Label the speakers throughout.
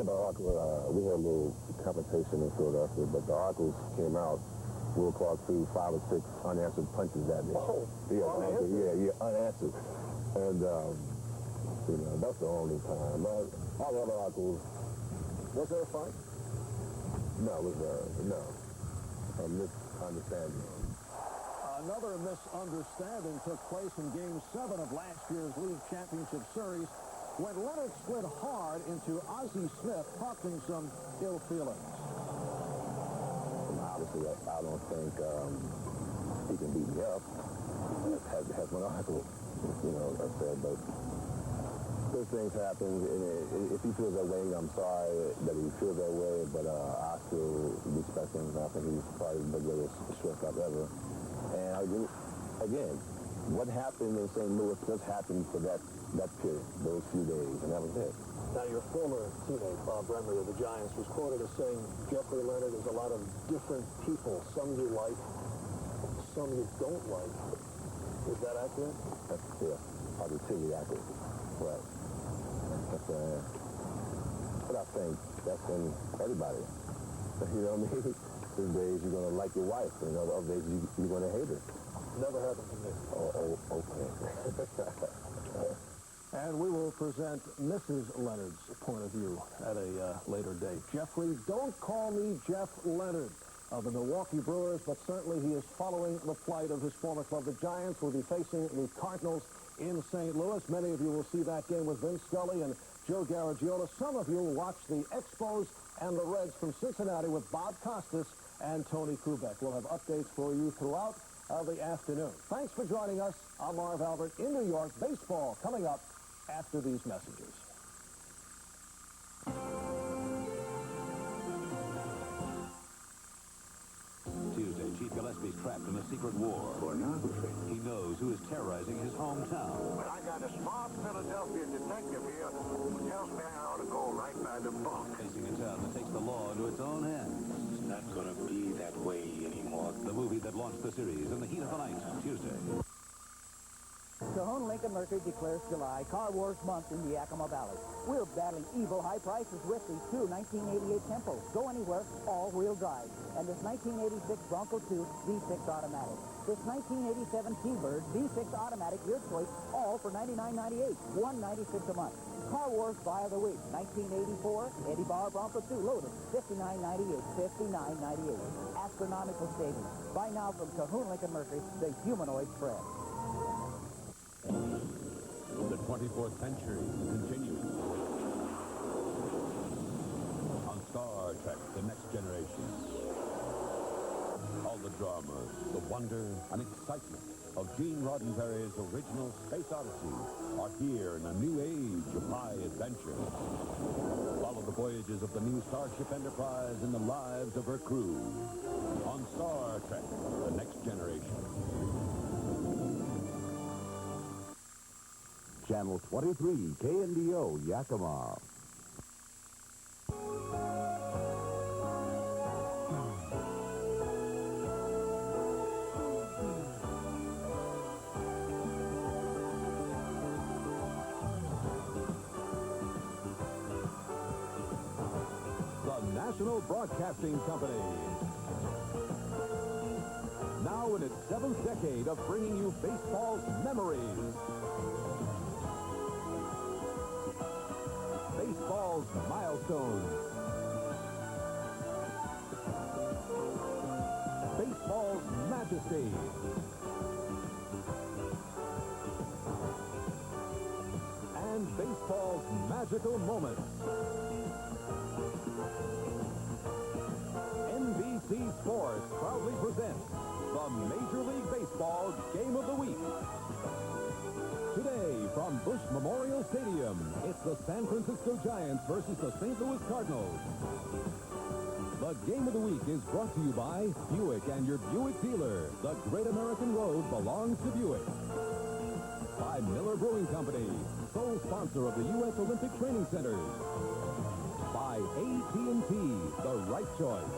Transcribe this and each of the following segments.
Speaker 1: talking about we had a little competition in Philadelphia, but the Oracles came out. Will Clark threw 5 or 6 unanswered punches at me.
Speaker 2: Oh,
Speaker 1: yeah,
Speaker 2: unanswered?
Speaker 1: Yeah, unanswered. And, you know, that's the only time. All the other Oracles.
Speaker 2: Was there a fight?
Speaker 1: No, it was, no. A misunderstanding.
Speaker 2: Another misunderstanding took place in Game 7 of last year's League Championship Series when Leonard slid hard into Ozzie Smith, prompting some ill feelings.
Speaker 1: Obviously, I don't think he can beat me up, as one article, you know, said, but those things happen, and if he feels that way, I'm sorry that he feels that way, but I still respect him, and I think he's probably the greatest shortstop ever. And again, what happened in St. Louis just happened for that period, those few days, and that was it.
Speaker 2: Now, your former teammate, Bob Bremer of the Giants, was quoted as saying Jeffrey Leonard is a lot of different people. Some you like, some you don't like. Is that accurate?
Speaker 1: That's, yeah, positively accurate. Right. That's, but I think that's in everybody. You know what I mean? Some days you're going to like your wife, and other days you're going to hate her.
Speaker 2: Never happened to me.
Speaker 1: Oh, okay.
Speaker 2: And we will present Mrs. Leonard's point of view at a later date. Jeffrey, don't call me Jeff Leonard of the Milwaukee Brewers, but certainly he is following the plight of his former club. The Giants will be facing the Cardinals in St. Louis. Many of you will see that game with Vince Scully and Joe Garagiola. Some of you will watch the Expos and the Reds from Cincinnati with Bob Costas and Tony Kubek. We'll have updates for you throughout the afternoon. Thanks for joining us. I'm Marv Albert in New York. Baseball coming up after these messages.
Speaker 3: Tuesday, Chief Gillespie's trapped in a secret war.
Speaker 4: Pornography.
Speaker 3: He knows who is terrorizing his hometown.
Speaker 4: But I got a smart Philadelphia detective here who tells me I ought to go right by the book.
Speaker 3: Facing a town that takes the law into its own hands.
Speaker 4: It's not going to be that way anymore.
Speaker 3: The movie that launched the series in the heat of the night, Tuesday.
Speaker 5: Cajon Lincoln Mercury declares July Car Wars Month in the Yakima Valley. We're battling evil high prices with these two 1988 Tempos. Go anywhere, all-wheel drive. And this 1986 Bronco 2 V6 automatic. This 1987 T-Bird V6 automatic, your choice, all for $99.98, $196 a month. Car Wars Buy of the Week, 1984 Eddie Bauer Bronco 2 loaded, $59.98, $59.98. Astronomical savings. Buy now from Cajon Lincoln Mercury, the humanoid friend.
Speaker 6: The 24th century continues on Star Trek, The Next Generation. All the drama, the wonder, and excitement of Gene Roddenberry's original Space Odyssey are here in a new age of high adventure. Follow the voyages of the new Starship Enterprise and the lives of her crew on Star Trek, The Next Generation.
Speaker 7: Channel 23, KNDO, Yakima.
Speaker 6: The National Broadcasting Company. Now in its 7th decade of bringing you baseball's memories. Baseball's milestones. Baseball's majesty. And baseball's magical moments. NBC Sports proudly presents the Major League Baseball Game of the Week. Today, from Busch Memorial Stadium, it's the San Francisco Giants versus the St. Louis Cardinals. The Game of the Week is brought to you by Buick and your Buick dealer. The Great American Road belongs to Buick. By Miller Brewing Company, sole sponsor of the U.S. Olympic Training Centers. By AT&T, the right choice.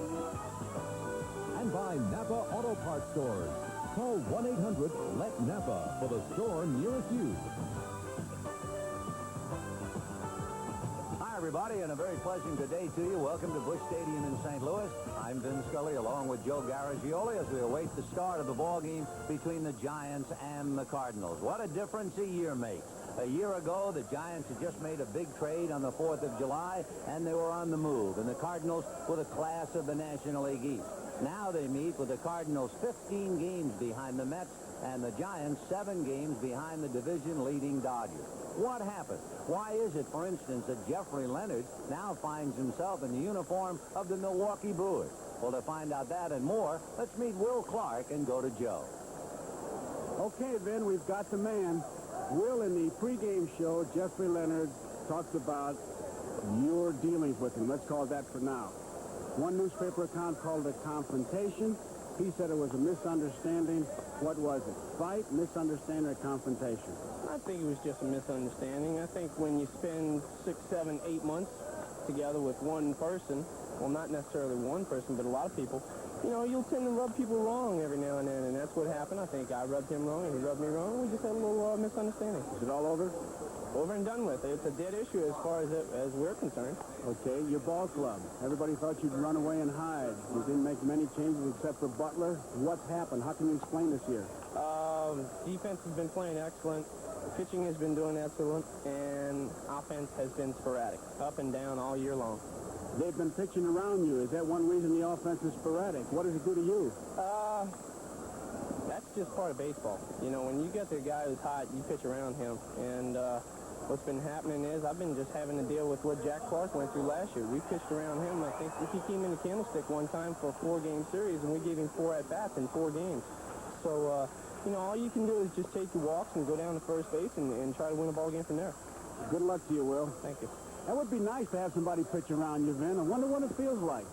Speaker 6: And by Napa Auto Parts Stores. Call 1-800-LET-NAPA for the store nearest you.
Speaker 8: Hi,
Speaker 3: everybody, and a very pleasant good day to you. Welcome to Busch Stadium in St. Louis. I'm Vin Scully, along with Joe Garagiola, as we await the start of the ball game between the Giants and the Cardinals. What a difference a year makes. A year ago, the Giants had just made a big trade on the 4th of July, and they were on the move. And the Cardinals were the class of the National League East. Now they meet with the Cardinals 15 games behind the Mets, and the Giants 7 games behind the division-leading Dodgers. What happened? Why is it, for instance, that Jeffrey Leonard now finds himself in the uniform of the Milwaukee Brewers? Well, to find out that and more, let's meet Will Clark and go to Joe.
Speaker 8: Okay, Vin, we've got the man. Will, in the pregame show, Jeffrey Leonard talked about your dealings with him. Let's call it that for now. One newspaper account called it confrontation. He said it was a misunderstanding. What was it? Fight, misunderstanding, or confrontation?
Speaker 9: I think it was just a misunderstanding. I think when you spend 6, 7, 8 months together with one person, well, not necessarily one person, but a lot of people, you know, you'll tend to rub people wrong every now and then, and that's what happened. I think I rubbed him wrong, and he rubbed me wrong, and we just had a little misunderstanding.
Speaker 8: Is it all over?
Speaker 9: Over and done with. It's a dead issue as far as we're concerned.
Speaker 8: Okay, your ball club. Everybody thought you'd run away and hide. You didn't make many changes except for Butler. What's happened? How can you explain this year?
Speaker 9: Defense has been playing excellent. Pitching has been doing excellent, and offense has been sporadic, up and down all year long.
Speaker 8: They've been pitching around you. Is that one reason the offense is sporadic? What does it do to you?
Speaker 9: That's just part of baseball. You know, when you get the guy who's hot, you pitch around him. And what's been happening is I've been just having to deal with what Jack Clark went through last year. We pitched around him. I think he came in the Candlestick one time for a 4-game series, and we gave him 4 at-bats in 4 games. So, you know, all you can do is just take your walks and go down to first base and try to win a ball game from there.
Speaker 8: Good luck to you, Will.
Speaker 9: Thank you.
Speaker 8: That would be nice to have somebody pitch around you, Vin. I wonder what it feels like.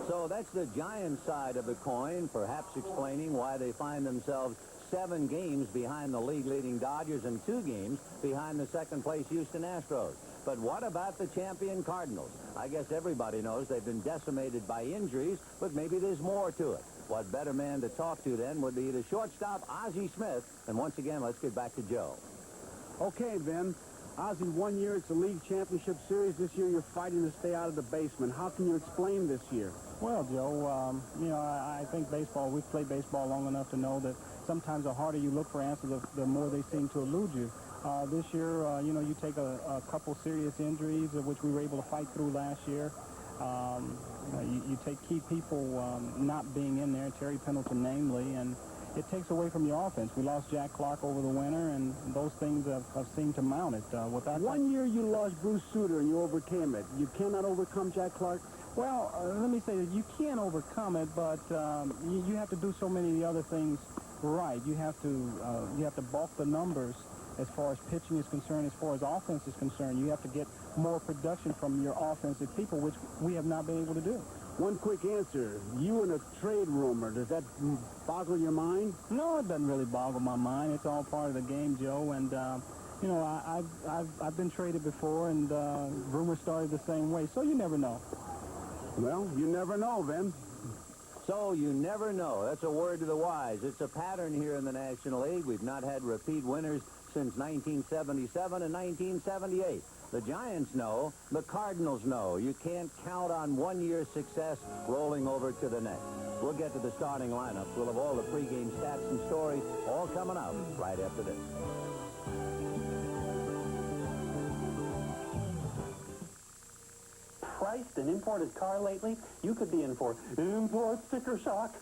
Speaker 3: So that's the Giants side of the coin, perhaps explaining why they find themselves 7 games behind the league-leading Dodgers and 2 games behind the second-place Houston Astros. But what about the champion Cardinals? I guess everybody knows they've been decimated by injuries, but maybe there's more to it. What better man to talk to then would be the shortstop, Ozzie Smith. And once again, let's get back to Joe.
Speaker 8: Okay, Vin. Ozzie, 1 year it's a league championship series. This year you're fighting to stay out of the basement. How can you explain this year?
Speaker 10: Well, Joe, you know, I think baseball, we've played baseball long enough to know that sometimes the harder you look for answers, the more they seem to elude you. This year, you know, you take a couple serious injuries, which we were able to fight through last year. You take key people not being in there, Terry Pendleton namely, and it takes away from your offense. We lost Jack Clark over the winter, and those things have seemed to mount it. Without
Speaker 8: 1 year you lost Bruce Sutter, and you overcame it. You cannot overcome Jack Clark?
Speaker 10: Well, let me say that you can overcome it, but you have to do so many of the other things right. You have to bulk the numbers as far as pitching is concerned, as far as offense is concerned. You have to get more production from your offensive people, which we have not been able to do.
Speaker 8: One quick answer. You in a trade rumor, does that boggle your mind?
Speaker 10: No, it doesn't really boggle my mind. It's all part of the game, Joe, and you know, I've been traded before, and rumors started the same way, so you never know.
Speaker 8: Well, you never know, Vin.
Speaker 3: So you never know. That's a word to the wise. It's a pattern here in the National League. We've not had repeat winners since 1977 and 1978. The Giants know. The Cardinals know. You can't count on 1 year's success rolling over to the next. We'll get to the starting lineups. We'll have all the pregame stats and stories all coming up right after this.
Speaker 11: Priced an imported car lately? You could be in for import sticker shock.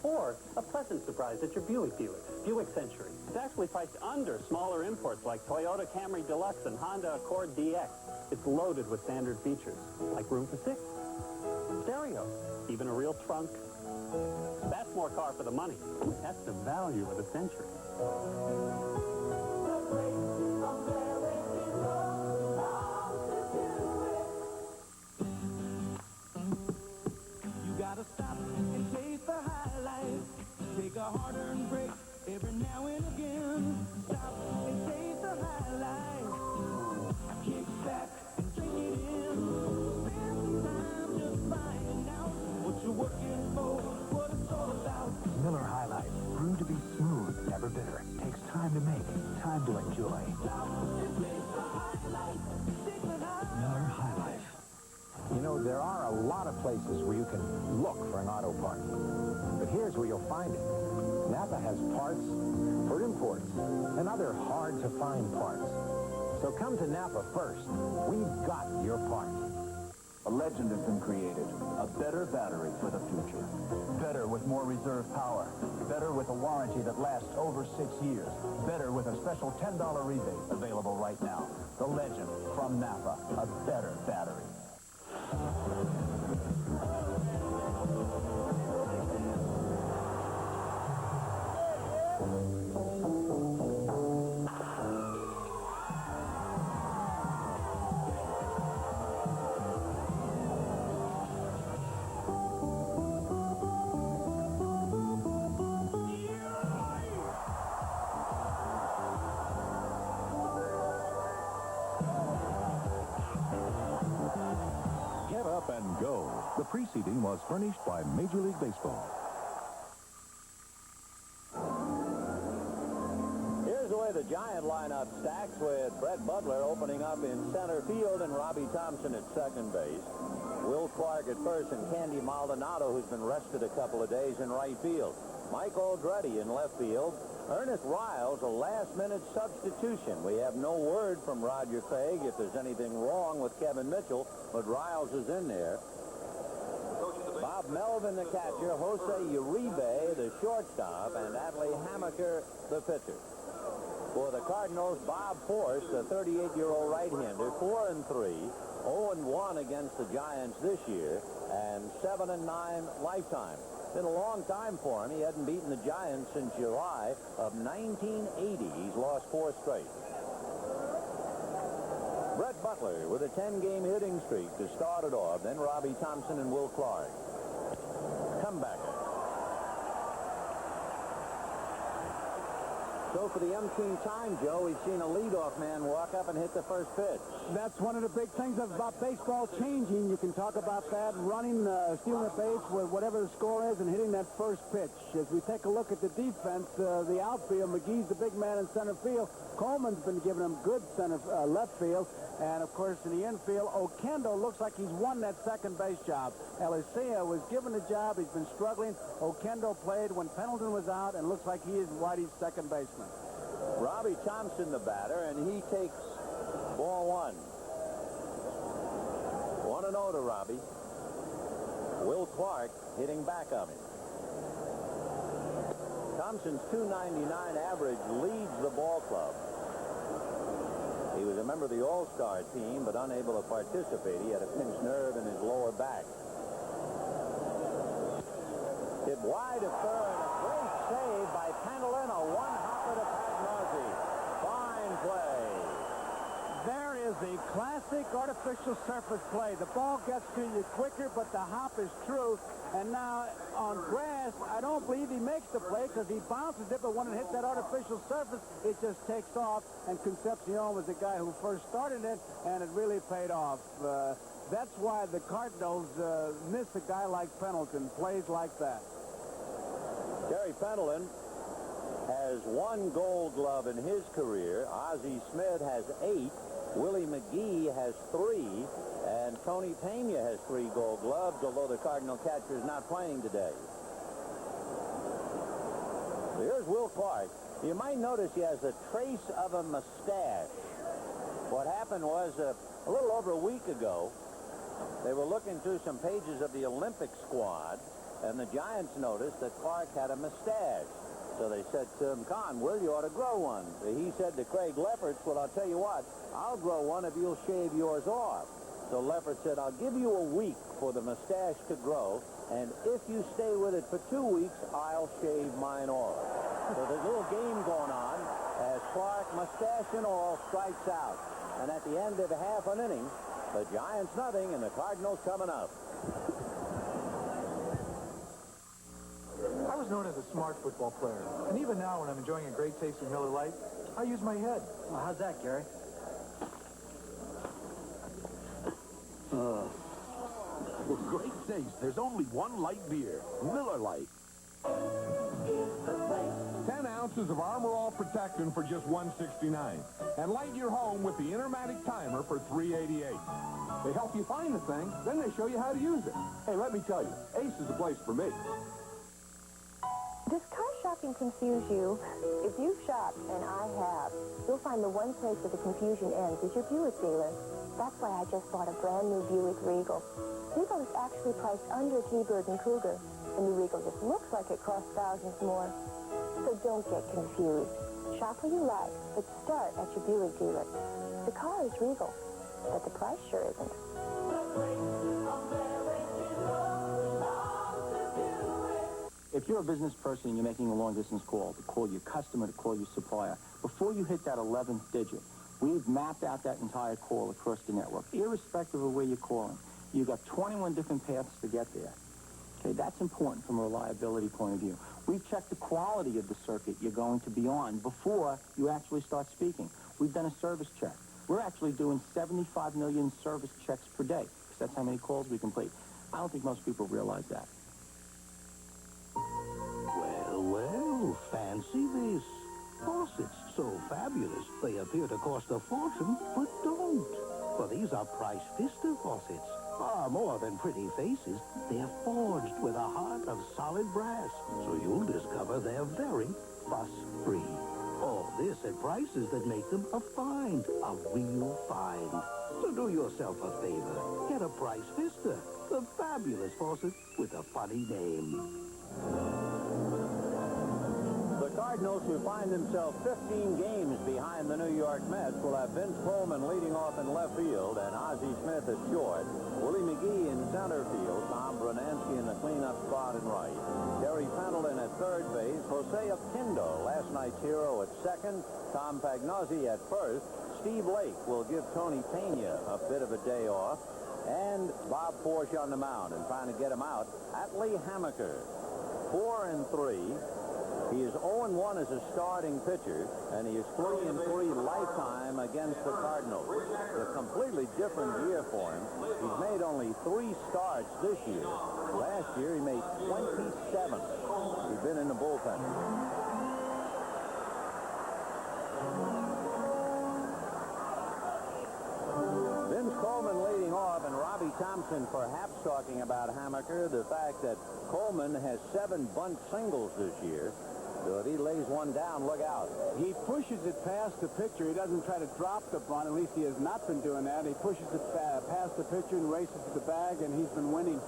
Speaker 11: Or a pleasant surprise at your Buick dealer, Buick Century. It's actually priced under smaller imports like Toyota Camry Deluxe and Honda Accord DX. It's loaded with standard features, like room for 6, stereo, even a real trunk. That's more car for the money. That's the value of the Century.
Speaker 12: You gotta stop and taste the high life. Take a hard-earned break every now and again. Stop and taste the high life. Kick back and drink it in. Spend some time just finding out what you're working for, what it's all about.
Speaker 13: Miller High Life, brewed to be smooth, never bitter. Takes time to make, time to enjoy. places where you can look for an auto part. But here's where you'll find it. Napa has parts for imports and other hard-to-find parts. So come to Napa first. We've got your part.
Speaker 14: A legend has been created. A better battery for the future. Better with more reserve power. Better with a warranty that lasts over 6 years. Better with a special $10 rebate available right now. The legend from Napa. A better battery.
Speaker 6: Get up and go. The preceding was furnished by Major League Baseball.
Speaker 3: Here's the way the Giant lineup stacks, with Brett Butler opening up in center field and Robbie Thompson at second base. Will Clark at first and Candy Maldonado, who's been rested a couple of days, in right field. Mike Aldretti in left field. Ernest Riles, a last-minute substitution. We have no word from Roger Craig if there's anything wrong with Kevin Mitchell, but Riles is in there. Bob Melvin, the catcher, Jose Uribe, the shortstop, and Adley Hamaker, the pitcher. For the Cardinals, Bob Force, the 38-year-old right-hander, 4-3, 0-1 against the Giants this year, and 7-9 lifetime. Been a long time for him. He hadn't beaten the Giants since July of 1980. He's lost 4 straight. Brett Butler with a 10-game hitting streak to start it off. Then Robbie Thompson and Will Clark. Comebacker. So for the umpteenth time, Joe, we've seen a leadoff man walk up and hit the first pitch.
Speaker 8: That's one of the big things about baseball changing. You can talk about that, running, stealing a base with whatever the score is and hitting that first pitch. As we take a look at the defense, the outfield, McGee's the big man in center field. Coleman's been giving him good left field. And, of course, in the infield, Oquendo looks like he's won that second base job. Elisea was given the job. He's been struggling. Oquendo played when Pendleton was out, and looks like he is Whitey's second baseman.
Speaker 3: Robbie Thompson, the batter, and he takes ball 1. 1-0 to Robbie. Will Clark hitting back of him. Thompson's .299 average leads the ball club. He was a member of the All-Star team, but unable to participate. He had a pinched nerve in his lower back. Hit wide of third, and a great save by Pendleton. A one-hopper to Pagnozzi. Fine play.
Speaker 8: There is the classic artificial surface play. The ball gets to you quicker, but the hop is true. And now on grass, I don't believe he makes the play because he bounces it, but when it hits that artificial surface, it just takes off. And Concepcion was the guy who first started it, and it really paid off. That's why the Cardinals miss a guy like Pendleton, plays like that.
Speaker 3: Terry Pendleton has 1 Gold Glove in his career. Ozzie Smith has 8. Willie McGee has 3. And Tony Pena has 3 Gold Gloves, although the Cardinal catcher is not playing today. Here's Will Clark. You might notice he has a trace of a mustache. What happened was a little over a week ago, they were looking through some pages of the Olympic squad, and the Giants noticed that Clark had a mustache. So they said to him, Con, Will, you ought to grow one. He said to Craig Lefferts, well, I'll tell you what, I'll grow one if you'll shave yours off. So Lefferts said, I'll give you a week for the mustache to grow, and if you stay with it for 2 weeks, I'll shave mine off. So there's a little game going on as Clark, mustache and all, strikes out. And at the end of half an inning, the Giants nothing, and the Cardinals coming up.
Speaker 15: I was known as a smart football player, and even now when I'm enjoying a great taste of Miller Lite, I use my head.
Speaker 16: Well, how's that, Gary?
Speaker 7: For great taste, there's only one light beer, Miller Lite.
Speaker 6: 10 ounce
Speaker 16: ounces of Armor All Protection for just $169. And light your home with the Intermatic Timer for $388.
Speaker 15: They help you find the thing, then they show you how to use it. Hey, let me tell you, Ace is the place for me.
Speaker 17: Does car shopping confuse you? If you've shopped, and I have, you'll find the one place where the confusion ends is your Buick dealer. That's why I just bought a brand new Buick Regal. Regal is actually priced under T-Bird and Cougar. The new Regal just looks like it costs thousands more. So don't get confused. Shop where you like, but start at your Buick dealer. The car is Regal, but the price sure isn't.
Speaker 18: If you're a business person and you're making a long-distance call, to call your customer, to call your supplier, before you hit that 11th digit, we've mapped out that entire call across the network, irrespective of where you're calling. You've got 21 different paths to get there. Okay, that's important from a reliability point of view. We've checked the quality of the circuit you're going to be on before you actually start speaking. We've done a service check. We're actually doing 75 million service checks per day, because that's how many calls we complete. I don't think most people realize that.
Speaker 12: Well, fancy this. Faucets, so fabulous, they appear to cost a fortune, but don't. For these are Price Vista faucets. Far more than pretty faces, they're forged with a heart of solid brass, so you'll discover they're very fuss-free. All this at prices that make them a find, a real find. So do yourself a favor. Get a Price Vista, the fabulous faucet with a funny name.
Speaker 3: The Cardinals, who find themselves 15 games behind the New York Mets, will have Vince Coleman leading off in left field and Ozzie Smith at short. Willie McGee in center field. Tom Brunansky in the cleanup spot in right. Terry Pendleton at third base. Jose Oquendo, last night's hero, at second. Tom Pagnozzi at first. Steve Lake will give Tony Pena a bit of a day off. And Bob Porsche on the mound, and trying to get him out, Atlee Hammaker. 4-3. He is 0-1 as a starting pitcher, and he is 3-3 lifetime against the Cardinals. A completely different year for him. He's made only 3 starts this year. Last year, he made 27. He's been in the bullpen. Vince Coleman leading off, and Robbie Thompson perhaps talking about Hammaker, the fact that Coleman has 7 bunt singles this year. So if he lays one down, look out.
Speaker 8: He pushes it past the pitcher. He doesn't try to drop the bunt. At least he has not been doing that. He pushes it past the pitcher and races to the bag, and he's been winning.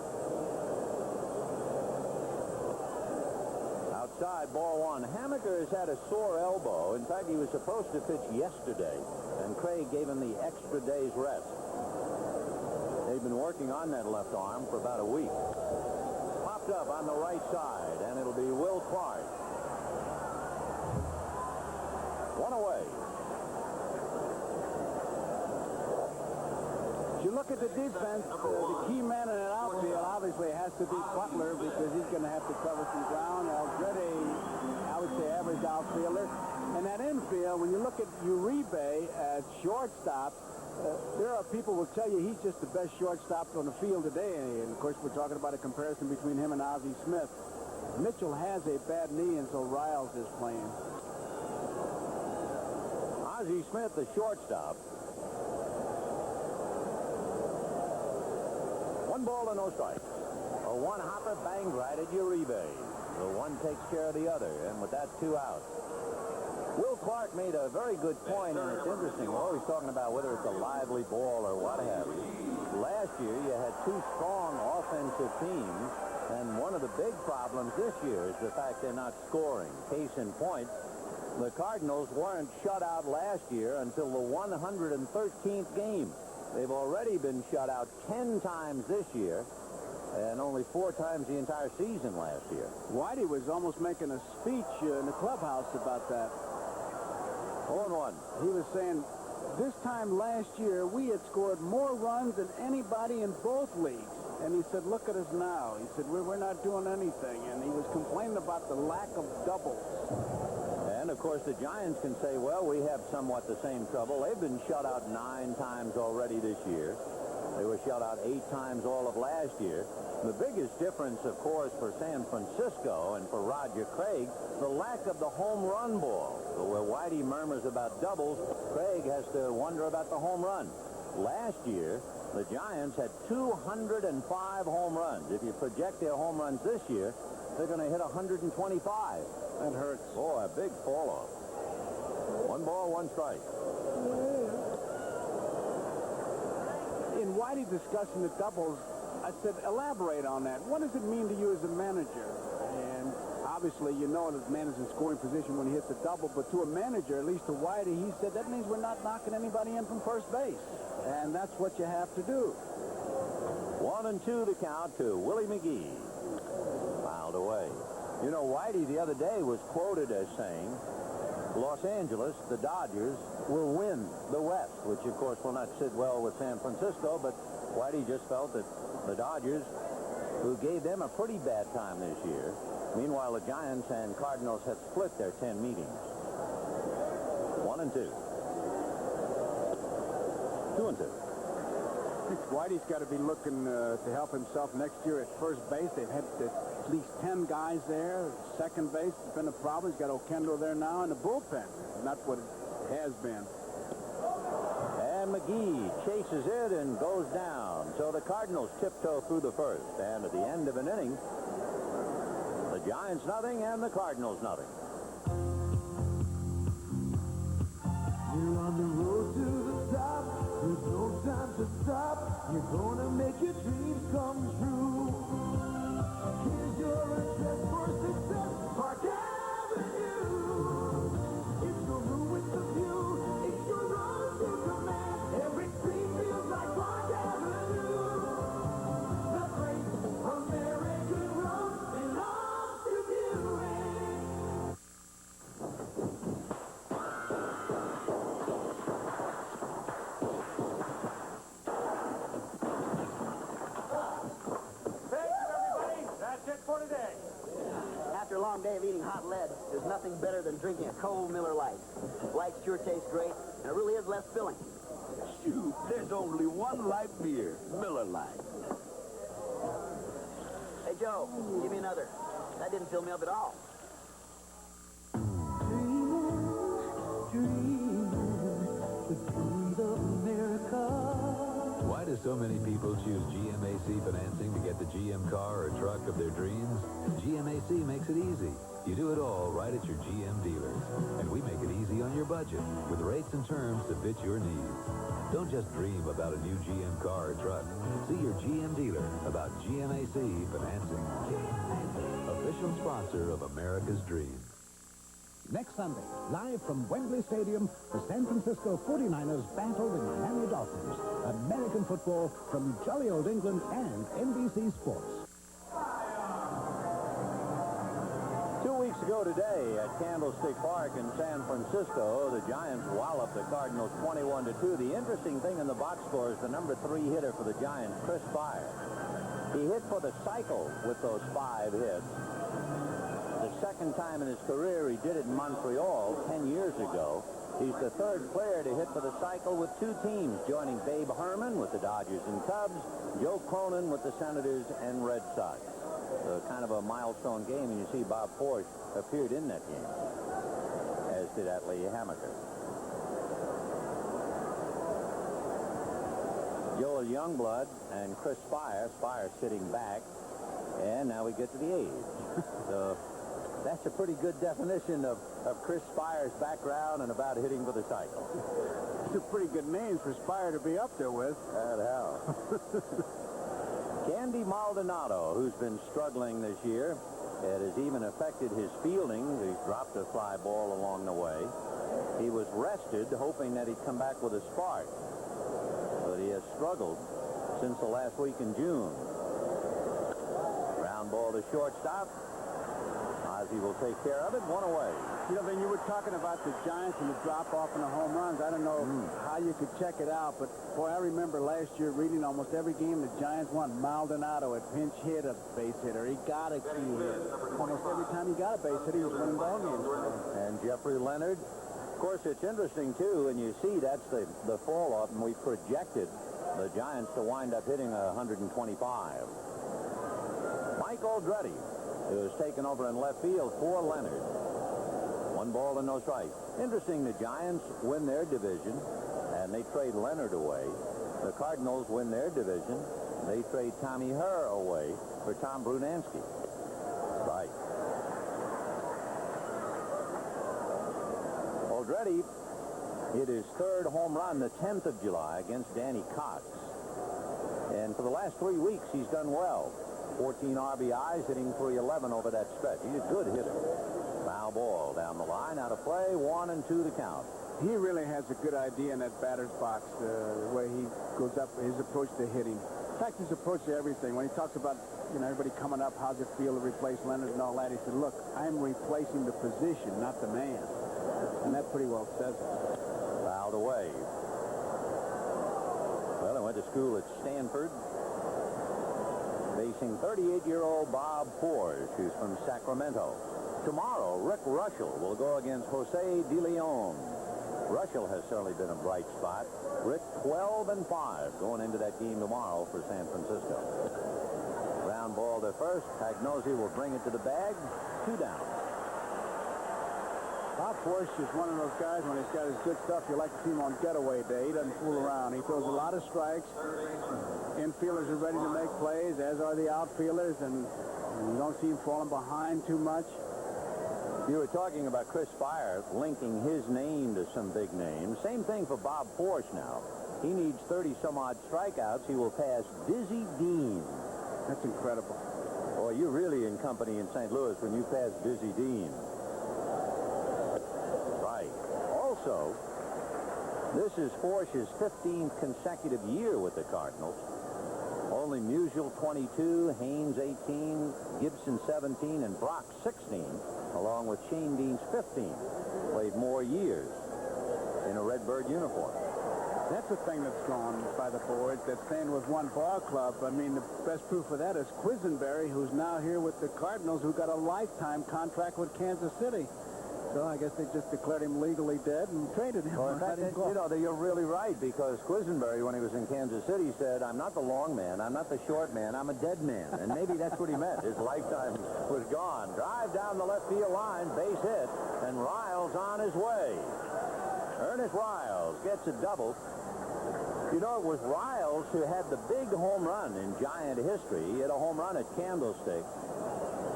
Speaker 3: Outside, ball one. Hammaker has had a sore elbow. In fact, he was supposed to pitch yesterday, and Craig gave him the extra day's rest. They've been working on that left arm for about a week. Popped up on the right side, and it'll be Will Clark. One away.
Speaker 8: If you look at the defense, the key man in an outfield obviously has to be Butler, because he's going to have to cover some ground. Already, I would say, average outfielder. And that infield, when you look at Uribe at shortstop, there are people who will tell you he's just the best shortstop on the field today. And, of course, we're talking about a comparison between him and Ozzie Smith. Mitchell has a bad knee, and so Riles is playing.
Speaker 3: Ozzie Smith, the shortstop. 1 ball and no strike. A one-hopper banged right at Uribe. The one takes care of the other, and with that, 2 out. Will Clark made a very good point, and it's interesting. We're always talking about whether it's a lively ball or what have you. Last year, you had 2 strong offensive teams, and one of the big problems this year is the fact they're not scoring. Case in point, the Cardinals weren't shut out last year until the 113th game. They've already been shut out 10 times this year, and only 4 times the entire season last year.
Speaker 8: Whitey was almost making a speech in the clubhouse about that.
Speaker 3: 0-1.
Speaker 8: He was saying, this time last year, we had scored more runs than anybody in both leagues. And he said, look at us now. He said, we're not doing anything. And he was complaining about the lack of doubles.
Speaker 3: And, of course, the Giants can say, well, we have somewhat the same trouble. They've been shut out 9 times already this year. They were shut out 8 times all of last year. The biggest difference, of course, for San Francisco and for Roger Craig, the lack of the home run ball. So where Whitey murmurs about doubles, Craig has to wonder about the home run. Last year, the Giants had 205 home runs. If you project their home runs this year, they're going to hit 125.
Speaker 8: That hurts.
Speaker 3: Boy, a big fall off. 1 ball, 1 strike.
Speaker 8: In Whitey discussing the doubles, I said, elaborate on that. What does it mean to you as a manager? And obviously, you know that the man's in scoring position when he hits a double, but to a manager, at least to Whitey, he said that means we're not knocking anybody in from first base. And that's what you have to do.
Speaker 3: 1-2 the count to Willie McGee. Fouled away. You know, Whitey the other day was quoted as saying, Los Angeles, the Dodgers, will win the West, which, of course, will not sit well with San Francisco, but Whitey just felt that the Dodgers, who gave them a pretty bad time this year. Meanwhile, the Giants and Cardinals had split their 10 meetings. 1-2. 2-2.
Speaker 8: I think Whitey's got to be looking to help himself next year at first base. They've had at least 10 guys there. Second base has been a problem. He's got O'Kendall there now in the bullpen. Not what it has been.
Speaker 3: And McGee chases it and goes down. So the Cardinals tiptoe through the first. And at the end of an inning, the Giants nothing and the Cardinals nothing.
Speaker 12: You're on the road to the top. There's no time to stop. You're gonna make your dreams come true. Here's your address for success, Park Avenue. It's your room with the view. It's your road to command. Every street feels like Park Avenue. The great American road belongs to Buick.
Speaker 5: After a long day of eating hot lead, there's nothing better than drinking a cold Miller Lite. Light sure tastes great, and it really is less filling.
Speaker 7: Shoot, there's only one light beer, Miller Lite.
Speaker 5: Hey, Joe, give me another. That didn't fill me up at all.
Speaker 6: Why do so many people choose GMAC financing to get the GM car or truck of their dreams? GMAC makes it easy. You do it all right at your GM dealers. And we make it easy on your budget with rates and terms to fit your needs. Don't just dream about a new GM car or truck. See your GM dealer about GMAC financing. Official sponsor of America's Dream.
Speaker 2: Next Sunday, live from Wembley Stadium, the San Francisco 49ers battle the Miami Dolphins. American football from jolly old England and NBC Sports.
Speaker 3: 2 weeks ago today at Candlestick Park in San Francisco, the Giants walloped the Cardinals 21-2. The interesting thing in the box score is the number 3 hitter for the Giants, Chris Spire. He hit for the cycle with those 5 hits. The second time in his career he did it in Montreal 10 years ago. He's the 3rd player to hit for the cycle with 2 teams, joining Babe Herman with the Dodgers and Cubs, Joe Cronin with the Senators and Red Sox. Kind of a milestone game, and you see Bob Porsche appeared in that game, as did Atlee Hammaker. Joel Youngblood and Chris Spire sitting back, and now we get to the age. So that's a pretty good definition of Chris Spire's background and about hitting for the cycle.
Speaker 8: It's a pretty good name for Spire to be up there with.
Speaker 3: Hell. Candy Maldonado, who's been struggling this year. It has even affected his fielding. He's dropped a fly ball along the way. He was rested, hoping that he'd come back with a spark. But he has struggled since the last week in June. Ground ball to shortstop. Ozzie will take care of it. 1 away.
Speaker 8: You know, then you were talking about the Giants and the drop-off in the home runs. I don't know how you could check it out, but, boy, I remember last year reading almost every game the Giants won. Maldonado had pinch hit a base hitter. He got a key hit. Almost every time he got a base hit, he was winning ball games.
Speaker 3: And Jeffrey Leonard. Of course, it's interesting, too, and you see that's the fall-off, and we projected the Giants to wind up hitting 125. Mike Aldretti, who has taken over in left field for Leonard. 1 ball and no strikes. Interesting, the Giants win their division, and they trade Leonard away. The Cardinals win their division. They trade Tommy Herr away for Tom Brunansky. Right. Aldretti hit his 3rd home run the 10th of July against Danny Cox. And for the last 3 weeks, he's done well. 14 RBIs, hitting .311 over that stretch. He's a good hitter. Foul ball down the line. Out of play, 1-2 the count.
Speaker 8: He really has a good idea in that batter's box, the way he goes up, his approach to hitting. In fact, his approach to everything. When he talks about, everybody coming up, how's it feel to replace Leonard and all that, he said, look, I'm replacing the position, not the man. And that pretty well says it.
Speaker 3: Fouled away. Well, I went to school at Stanford. Facing 38-year-old Bob Forge, who's from Sacramento. Tomorrow, Rick Russell will go against Jose De Leon. Russell has certainly been a bright spot. Rick 12-5 going into that game tomorrow for San Francisco. Ground ball to first. Pagnosi will bring it to the bag. 2 down.
Speaker 8: Bob Forge is one of those guys, when he's got his good stuff, you like to see him on getaway day. He doesn't fool around. He throws a lot of strikes. Infielders are ready to make plays, as are the outfielders, and you don't see him falling behind too much.
Speaker 3: You were talking about Chris Fire linking his name to some big names. Same thing for Bob Forge now. He needs 30-some-odd strikeouts. He will pass Dizzy Dean.
Speaker 8: That's incredible.
Speaker 3: Boy, you're really in company in St. Louis when you pass Dizzy Dean. Right. Also, this is Forge's 15th consecutive year with the Cardinals. Only Musial 22, Haynes 18, Gibson 17, and Brock 16, along with Shane Dean's 15. Played more years in a Redbird uniform.
Speaker 8: That's the thing that's gone by the boards, that's staying with one ball club. I mean, the best proof of that is Quisenberry, who's now here with the Cardinals, who got a lifetime contract with Kansas City. So I guess they just declared him legally dead and traded him.
Speaker 3: Well, in fact, you're really right, because Quisenberry, when he was in Kansas City, said, I'm not the long man, I'm not the short man, I'm a dead man. And maybe that's what he meant. His lifetime was gone. Drive down the left field line, base hit, and Riles on his way. Ernest Riles gets a double. You know, it was Riles who had the big home run in Giant history. He had a home run at Candlestick.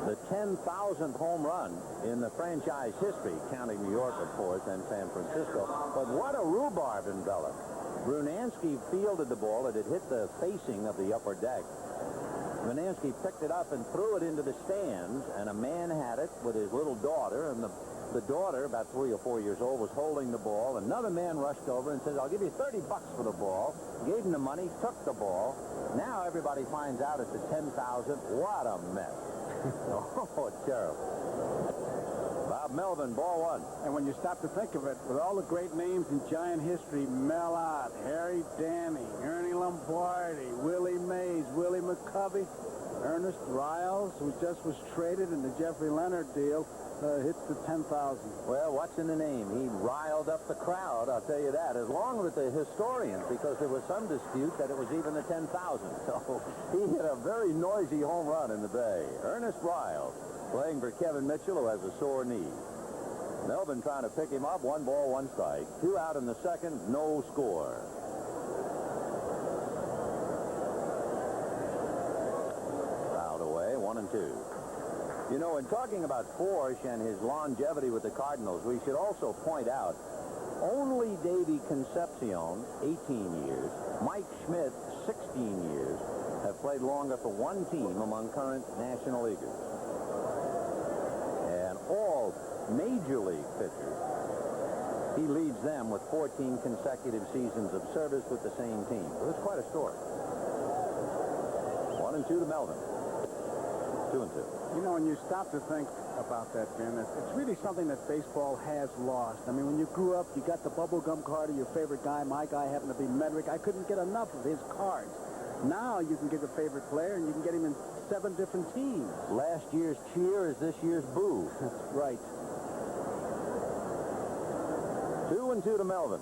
Speaker 3: The 10,000th home run in the franchise history, counting New York, of course, and San Francisco. But what a rhubarb enveloped. Brunansky fielded the ball. It had hit the facing of the upper deck. Brunansky picked it up and threw it into the stands, and a man had it with his little daughter, and the daughter, about 3 or 4 years old, was holding the ball. Another man rushed over and said, I'll give you $30 for the ball. Gave him the money, took the ball. Now everybody finds out it's a 10,000. What a mess. Oh, it's terrible. Bob Melvin, ball 1.
Speaker 8: And when you stop to think of it, with all the great names in Giant history, Mel Ott, Harry Danny, Ernie Lombardi, Willie Mays, Willie McCovey, Ernest Riles, who just was traded in the Jeffrey Leonard deal, hits the 10,000.
Speaker 3: Well, what's in the name? He riled up the crowd, I'll tell you that, along with the historians, because there was some dispute that it was even the 10,000. So he hit a very noisy home run in the Bay. Ernest Riles playing for Kevin Mitchell, who has a sore knee. Melvin trying to pick him up. 1 ball, 1 strike. 2 out in the second, no score. Fouled away, 1-2. You know, in talking about Forge and his longevity with the Cardinals, we should also point out only Davy Concepcion, 18 years, Mike Schmidt, 16 years, have played longer for one team among current National Leaguers. And all Major League pitchers, he leads them with 14 consecutive seasons of service with the same team. So it's quite a story. 1-2 to Melvin. 2-2.
Speaker 8: You know, when you stop to think about that, Ben, it's really something that baseball has lost. I mean, when you grew up, you got the bubblegum card of your favorite guy. My guy happened to be Medrick. I couldn't get enough of his cards. Now you can get a favorite player, and you can get him in 7 different teams.
Speaker 3: Last year's cheer is this year's boo.
Speaker 8: That's right.
Speaker 3: 2-2 to Melvin.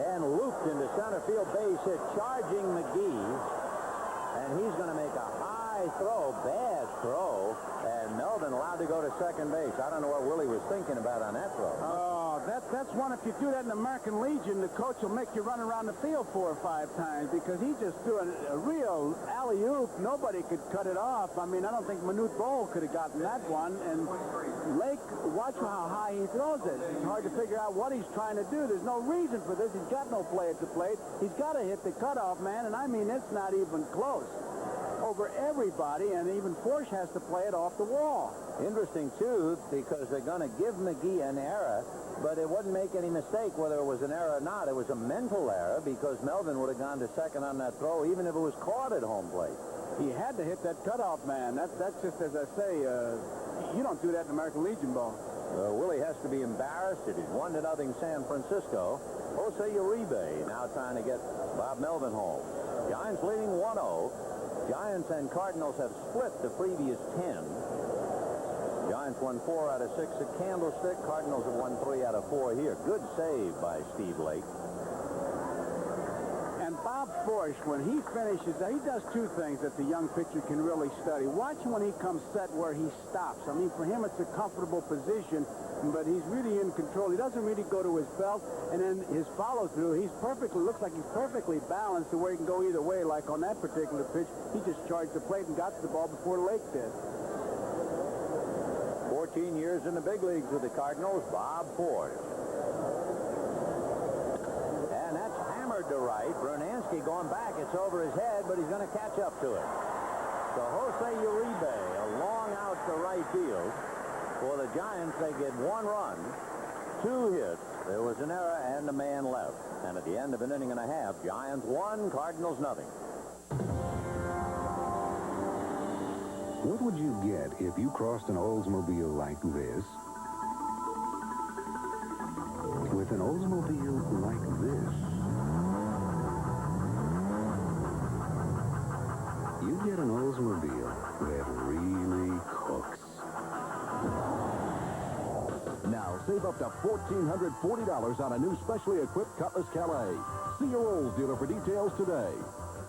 Speaker 3: And Luke into center field, base hit, charging McGee. And he's going to make a high throw, bad throw, and Melvin allowed to go to second base. I don't know what Willie was thinking about on that throw.
Speaker 8: Oh, that's one. If you do that in American Legion, the coach will make you run around the field 4 or 5 times because he just threw a real alley-oop. Nobody could cut it off. I mean, I don't think Manute Bol could have gotten that one. And Lake, watch how high he throws it. It's hard to figure out what he's trying to do. There's no reason for this. He's got no play at the plate. He's got to hit the cutoff man, and I mean, it's not even close. Over everybody, and even Forsch has to play it off the wall.
Speaker 3: Interesting, too, because they're going to give McGee an error, but it wouldn't make any mistake whether it was an error or not. It was a mental error because Melvin would have gone to second on that throw, even if it was caught at home plate.
Speaker 8: He had to hit that cutoff man. That's just, as I say, you don't do that in American Legion ball.
Speaker 3: Willie has to be embarrassed. It is 1-0 San Francisco. Jose Uribe now trying to get Bob Melvin home. Giants leading 1-0. Giants and Cardinals have split the previous 10. Giants won 4 out of 6 at Candlestick. Cardinals have won 3 out of 4 here. Good save by Steve Lake.
Speaker 8: And Bob Forsch, when he finishes, he does 2 things that the young pitcher can really study. Watch when he comes set where he stops. I mean, for him, it's a comfortable position, but he's really in control. He doesn't really go to his belt, and then his follow-through, looks like he's perfectly balanced to where he can go either way, like on that particular pitch. He just charged the plate and got to the ball before Lake did.
Speaker 3: 14 years in the big leagues with the Cardinals, Bob Forsch. And that's hammered to right. Brunansky going back. It's over his head, but he's going to catch up to it. So Jose Uribe, a long out to right field. For the Giants, they get 1 run, 2 hits. There was an error and a man left. And at the end of an inning and a half, Giants 1, Cardinals nothing.
Speaker 19: What would you get if you crossed an Oldsmobile like this with an Oldsmobile like this? You get an Oldsmobile that really cooks.
Speaker 6: Now, save up to $1,440 on a new specially equipped Cutlass Calais. See your Olds dealer for details today.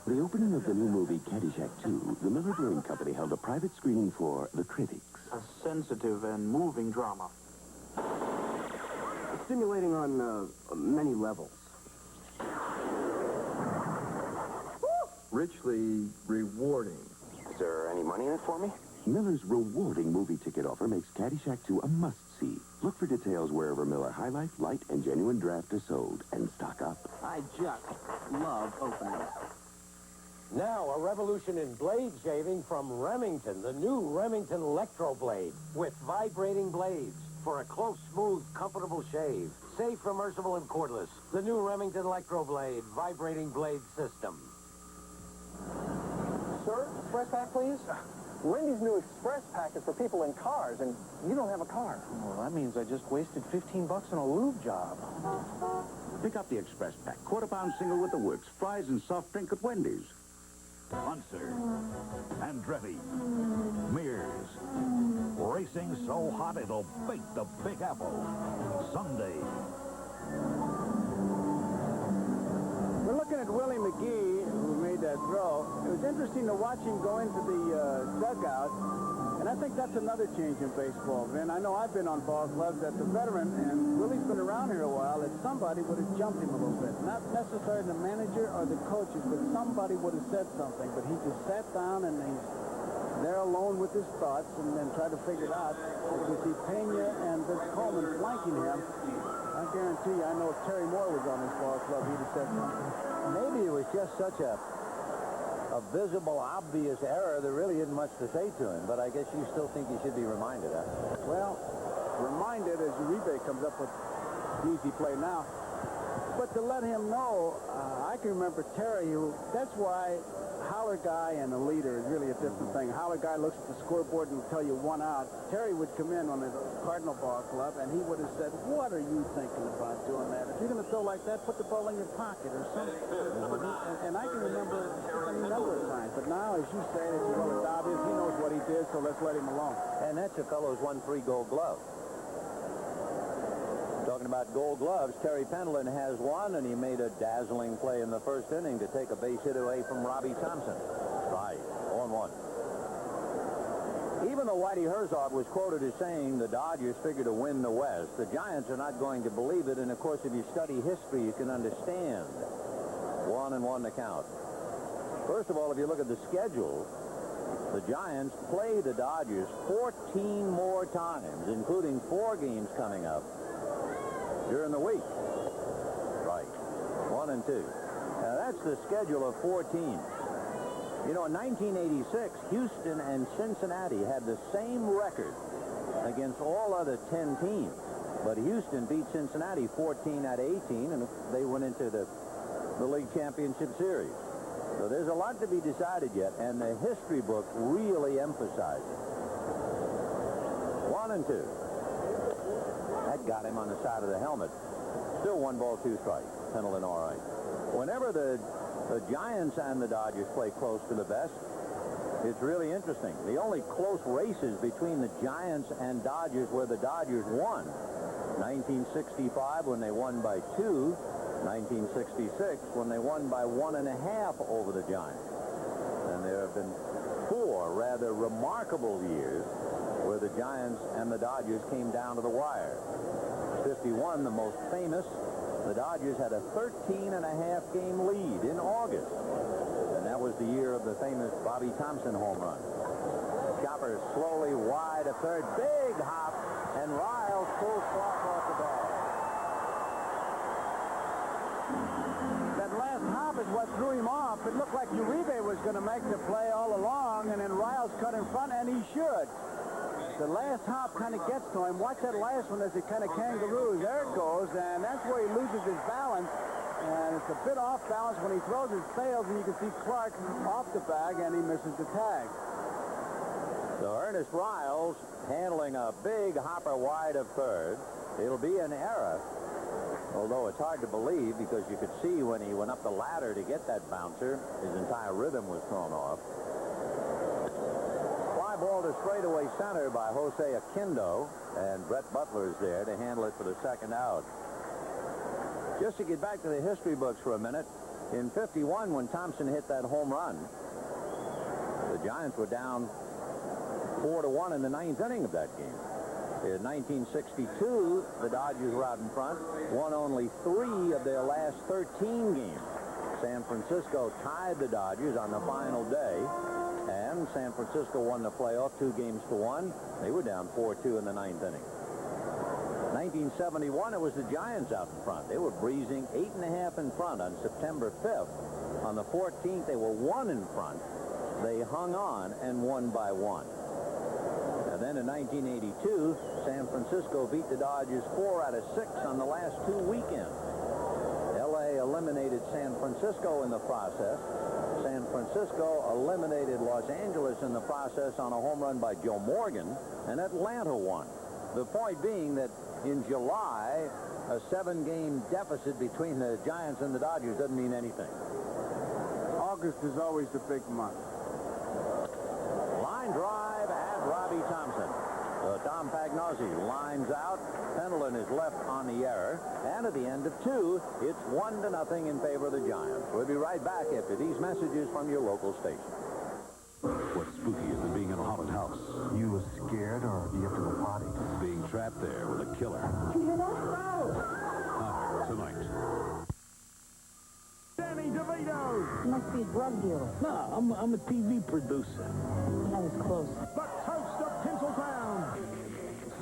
Speaker 20: The opening of the new movie Caddyshack 2, the Miller Brewing Company held a private screening for the critics.
Speaker 15: A sensitive and moving drama.
Speaker 18: Stimulating on many levels.
Speaker 15: Richly rewarding.
Speaker 20: Is there any money in it for me? Miller's rewarding movie ticket offer makes Caddyshack 2 a must-see. Look for details wherever Miller High Life, Light, and Genuine Draft are sold. And stock up.
Speaker 18: I just love openings.
Speaker 13: Now, a revolution in blade shaving from Remington, the new Remington Electro Blade, with vibrating blades for a close, smooth, comfortable shave. Safe, reversible, and cordless. The new Remington Electro Blade vibrating blade system.
Speaker 10: Sir, express pack, please. Wendy's new express pack is for people in cars, and you don't have a car.
Speaker 15: Well, that means I just wasted $15 on a lube job.
Speaker 7: Pick up the Express Pack. Quarter-pound single with the works. Fries and soft drink at Wendy's.
Speaker 21: Munster, Andretti, Mears. Racing so hot it'll bake the Big Apple. Sunday.
Speaker 8: We're looking at Willie McGee, who made that throw. It was interesting to watch him go into the dugout, and I think that's another change in baseball, Vin. I know I've been on ball clubs as a veteran, and Willie's been around here a while, that somebody would have jumped him a little bit. Not necessarily the manager or the coaches, but somebody would have said something. But he just sat down, and he's there alone with his thoughts, and then tried to figure it out. If you see Pena and Vince Coleman flanking him, I guarantee you, I know if Terry Moore was on this ball club, he'd have said something.
Speaker 3: Maybe it was just such a visible, obvious error, there really isn't much to say to him, but I guess you still think he should be reminded, huh?
Speaker 8: Well, reminded as Uribe comes up with an easy play now. But to let him know, I can remember Terry, that's why Holler guy and a leader is really a different thing. Holler guy looks at the scoreboard and will tell you 1 out. Terry would come in on the Cardinal ball club, and he would have said, what are you thinking about doing that? If you're going to throw like that, put the ball in your pocket or something. And I can remember any number of times. But now, as you say, it's obvious. He knows what he did, so let's let him alone.
Speaker 3: And that's a fellow who's won 3 Gold Gloves. Talking talking about Gold Gloves, Terry Pendleton has one, and he made a dazzling play in the first inning to take a base hit away from Robbie Thompson. Right, 0-1. Even though Whitey Herzog was quoted as saying the Dodgers figure to win the West, the Giants are not going to believe it, and of course if you study history you can understand. 1-1 to count. First of all, if you look at the schedule, the Giants play the Dodgers 14 more times, including 4 games coming up during the week. Right, 1 and 2. Now that's the schedule of 14. You know, in 1986, Houston and Cincinnati had the same record against all other 10 teams. But Houston beat Cincinnati 14 out of 18, and they went into the league championship series. So there's a lot to be decided yet, and the history books really emphasize it. 1 and 2. That got him on the side of the helmet. Still 1 ball, 2 strikes. Pendleton all right. Whenever the Giants and the Dodgers play close to the best, it's really interesting. The only close races between the Giants and Dodgers where the Dodgers won. 1965 when they won by 2. 1966 when they won by 1.5 over the Giants. And there have been 4 rather remarkable years where the Giants and the Dodgers came down to the wire. 51, the most famous. The Dodgers had a 13.5 game lead in August. And that was the year of the famous Bobby Thompson home run. Chopper slowly wide of third. Big hop. And Riles pulls Clark off the bag.
Speaker 8: That last hop is what threw him off. It looked like Uribe was going to make the play all along, and then Riles cut in front, and he should. The last hop kind of gets to him. Watch that last one as it kind of kangaroos. There it goes, and that's where he loses his balance. And it's a bit off balance when he throws his sails, and you can see Clark off the bag, and he misses the tag.
Speaker 3: So Ernest Riles handling a big hopper wide of third. It'll be an error, although it's hard to believe because you could see when he went up the ladder to get that bouncer, his entire rhythm was thrown off. Fly ball to straightaway center by Jose Aquindo, and Brett Butler's there to handle it for the second out. Just to get back to the history books for a minute, in 51 when Thompson hit that home run, the Giants were down 4-1 in the 9th inning of that game. In 1962, the Dodgers were out in front, won only 3 of their last 13 games. San Francisco tied the Dodgers on the final day, and San Francisco won the playoff 2-1. They were down 4-2 in the 9th inning. 1971, it was the Giants out in front. They were breezing 8.5 in front on September 5th. On the 14th, they were 1 in front. They hung on and won by 1. And then in 1982, San Francisco beat the Dodgers 4 out of 6 on the last 2 weekends. L.A. eliminated San Francisco in the process. San Francisco eliminated Los Angeles in the process on a home run by Joe Morgan, and Atlanta won. The point being that in July, a 7-game deficit between the Giants and the Dodgers doesn't mean anything.
Speaker 8: August is always the big month.
Speaker 3: Line drive at Robbie Thompson. So Tom Pagnozzi lines out. Pendleton is left on the error. And at the end of 2, it's 1-0 in favor of the Giants. We'll be right back after these messages from your local station.
Speaker 6: What's spookier than being in a haunted house?
Speaker 1: You was scared or you have to go potty?
Speaker 6: Being trapped there with a killer.
Speaker 12: Did you hear that?
Speaker 6: Tonight.
Speaker 8: Danny DeVito!
Speaker 5: He must be a drug dealer.
Speaker 22: No, I'm a TV producer.
Speaker 5: That was close.
Speaker 8: The toast of Tinseltown.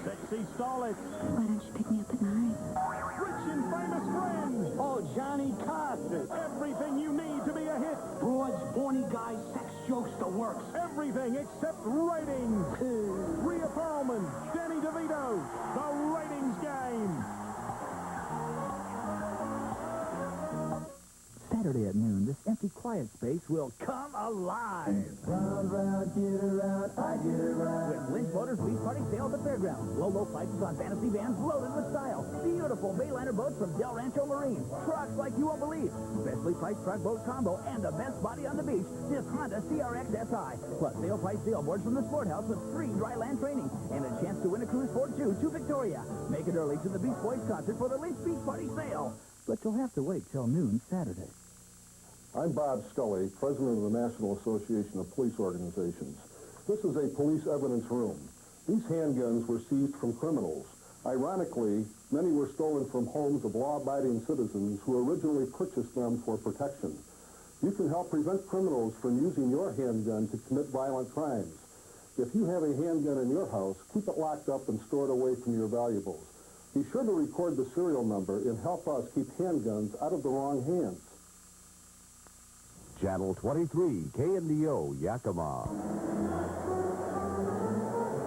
Speaker 8: Sexy starlet.
Speaker 17: Why don't you pick me up at 9?
Speaker 8: Rich and famous friends.
Speaker 22: Oh, Johnny Carson.
Speaker 8: Everything you need to be a hit.
Speaker 22: Broads, horny guys, sex jokes, the works.
Speaker 8: Everything except ratings. Rhea Perlman, Danny DeVito, The Ratings Game.
Speaker 4: Saturday at noon, this empty, quiet space will come alive.
Speaker 12: Round, round, get around, I get around.
Speaker 5: With Lynch Motors Beach Party Sale at the fairgrounds. Low prices on fantasy vans loaded with style. Beautiful Bayliner boats from Del Rancho Marine. Trucks like you won't believe. Specially priced truck boat combo and the best body on the beach, this Honda CRX SI. Plus sale price sailboards from the Sport House with free dry land training. And a chance to win a cruise for two to Victoria. Make it early to the Beach Boys concert for the Lynch Beach Party Sale. But you'll have to wait till noon Saturday.
Speaker 2: I'm Bob Scully, president of the National Association of Police Organizations. This is a police evidence room. These handguns were seized from criminals. Ironically, many were stolen from homes of law-abiding citizens who originally purchased them for protection. You can help prevent criminals from using your handgun to commit violent crimes. If you have a handgun in your house, keep it locked up and stored away from your valuables. Be sure to record the serial number and help us keep handguns out of the wrong hands.
Speaker 9: Channel 23, KNDO, Yakima.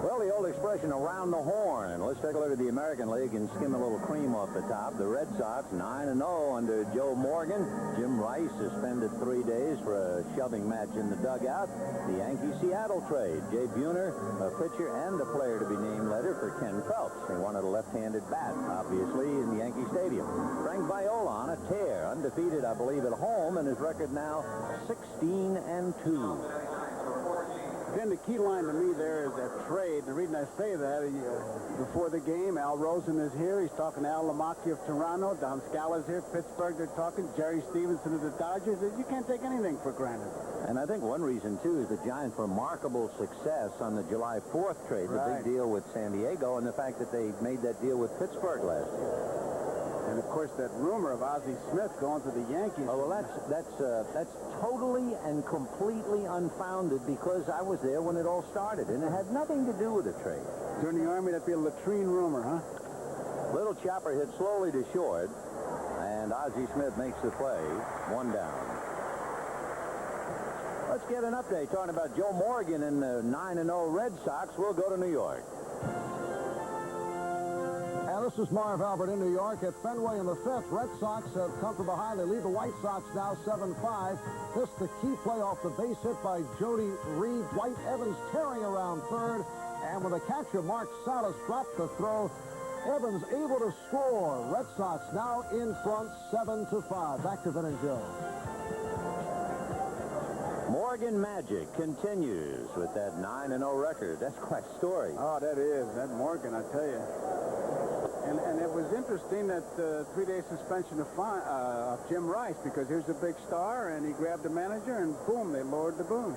Speaker 3: Well, the old expression, around the horn. Let's take a look at the American League and skim a little cream off the top. The Red Sox, 9-0 under Joe Morgan. Jim Rice suspended 3 days for a shoving match in the dugout. The Yankee-Seattle trade. Jay Buhner, a pitcher and a player to be named later for Ken Phelps. They wanted a left-handed bat, obviously, in the Yankee Stadium. Frank Viola on a tear, undefeated, I believe, at home, and his record now 16-2.
Speaker 8: Then the key line to me there is that trade. The reason I say that, before the game, Al Rosen is here. He's talking to Al Lamacchi of Toronto. Don Scala's here. Pittsburgh, they're talking. Jerry Stevenson of the Dodgers. You can't take anything for granted.
Speaker 3: And I think one reason, too, is the Giants' remarkable success on the July 4th trade, the big deal with San Diego, and the fact that they made that deal with Pittsburgh last year.
Speaker 8: And, of course, that rumor of Ozzie Smith going to the Yankees.
Speaker 3: Oh, well, that's totally and completely unfounded because I was there when it all started, and it had nothing to do with the trade.
Speaker 8: During the Army, that'd be a latrine rumor, huh?
Speaker 3: Little chopper hit slowly to short, and Ozzie Smith makes the play. 1 down. Let's get an update talking about Joe Morgan and the 9-0 Red Sox. We'll go to New York.
Speaker 2: This is Marv Albert in New York at Fenway in the 5th. Red Sox have come from behind. They lead the White Sox now 7-5. This the key play off the base hit by Jody Reed. Dwight Evans tearing around third. And when the catcher, Mark Salas, dropped the throw, Evans able to score. Red Sox now in front 7-5. Back to Vin and Joe.
Speaker 3: Morgan Magic continues with that 9-0 record. That's quite a story.
Speaker 8: Oh, that is. That Morgan, I tell you. And it was interesting that 3-day suspension of Jim Rice, because here's a big star, and he grabbed the manager, and boom, they lowered the boom.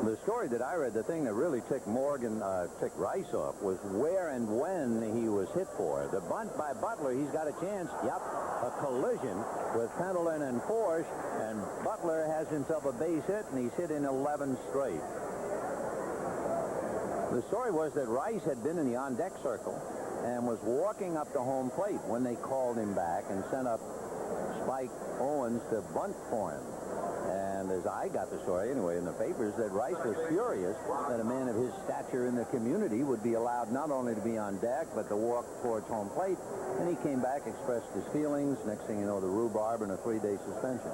Speaker 3: The story that I read, the thing that really ticked Rice off was where and when he was hit for. The bunt by Butler, he's got a chance. Yep, a collision with Pendleton and Forsch, and Butler has himself a base hit, and he's hit in 11 straight. The story was that Rice had been in the on-deck circle and was walking up to home plate when they called him back and sent up Spike Owens to bunt for him. And as I got the story anyway in the papers, that Rice was furious that a man of his stature in the community would be allowed not only to be on deck, but to walk towards home plate. And he came back, expressed his feelings. Next thing you know, the rhubarb and a 3-day suspension.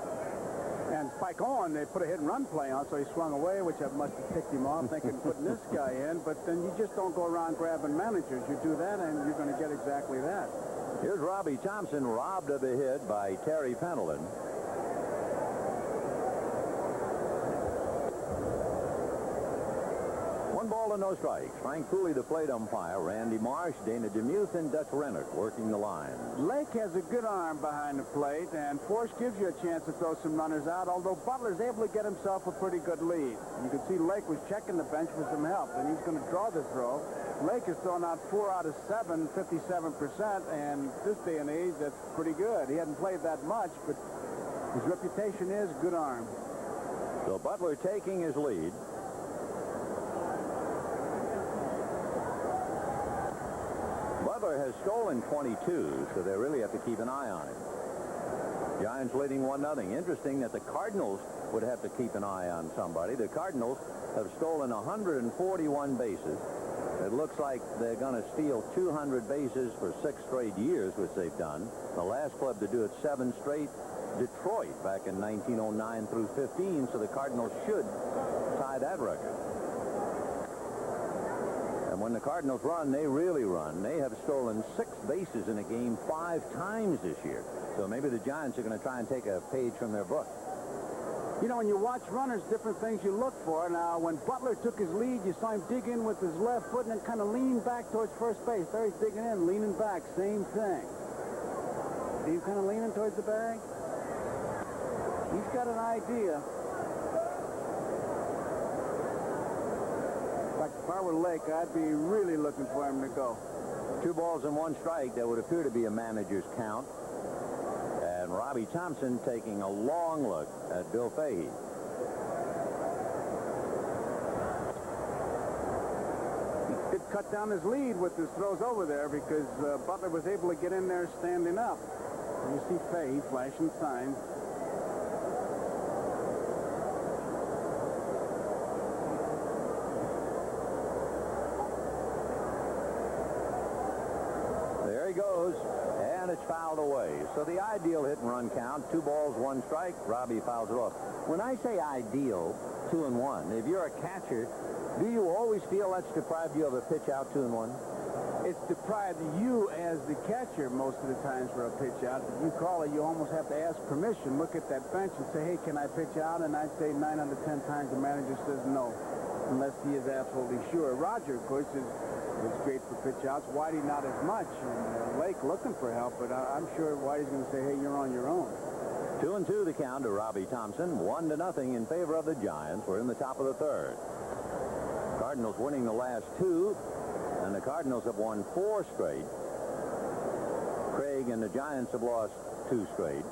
Speaker 8: And Spike Owen, they put a hit-and-run play on, so he swung away, which must have ticked him off, thinking putting this guy in. But then you just don't go around grabbing managers. You do that, and you're going to get exactly that.
Speaker 3: Here's Robbie Thompson, robbed of a hit by Terry Pendleton. 1 ball and no strikes. Frank Cooley, the plate umpire. Randy Marsh, Dana DeMuth, and Dutch Rennert working the line.
Speaker 8: Lake has a good arm behind the plate, and Forsch gives you a chance to throw some runners out, although Butler's able to get himself a pretty good lead. You can see Lake was checking the bench for some help, and he's going to draw the throw. Lake has thrown out 4 out of 7, 57%, and this day and age, that's pretty good. He hadn't played that much, but his reputation is good arm.
Speaker 3: So Butler taking his lead. Butler has stolen 22, so they really have to keep an eye on him. Giants leading 1-0. Interesting that the Cardinals would have to keep an eye on somebody. The Cardinals have stolen 141 bases. It looks like they're going to steal 200 bases for 6 straight years, which they've done. The last club to do it 7 straight Detroit back in 1909 through 15, so the Cardinals should tie that record. And when the Cardinals run, they really run. They have stolen 6 bases in a game 5 times this year. So maybe the Giants are going to try and take a page from their book.
Speaker 8: You know, when you watch runners, different things you look for. Now, when Butler took his lead, you saw him dig in with his left foot and then kind of lean back towards first base. There he's digging in, leaning back, same thing. See him kind of leaning towards the bag? He's got an idea. In fact, if I were Lake, I'd be really looking for him to go.
Speaker 3: 2 balls and 1 strike. That would appear to be a manager's count. And Robbie Thompson taking a long look at Bill Fahey.
Speaker 8: He did cut down his lead with his throws over there because Butler was able to get in there standing up. And you see Fahey flashing signs.
Speaker 3: There he goes. And it's fouled away. So the ideal hit and run count, 2 balls, 1 strike. Robbie fouls it off. When I say ideal, 2 and 1, if you're a catcher, do you always feel that's deprived you of a pitch out 2 and 1?
Speaker 8: It's deprived you as the catcher most of the times for a pitch out. If you call it, you almost have to ask permission. Look at that bench and say, hey, can I pitch out? And I'd say 9 out of 10 times the manager says no, unless he is absolutely sure. Roger, of course, is great for pitch outs. Whitey not as much. And Lake looking for help, but I'm sure Whitey's going to say, hey, you're on your own.
Speaker 3: 2 and 2 the count to Robbie Thompson. 1-0 in favor of the Giants. We're in the top of the 3rd. Cardinals winning the last 2, and the Cardinals have won 4 straight. Craig and the Giants have lost 2 straight.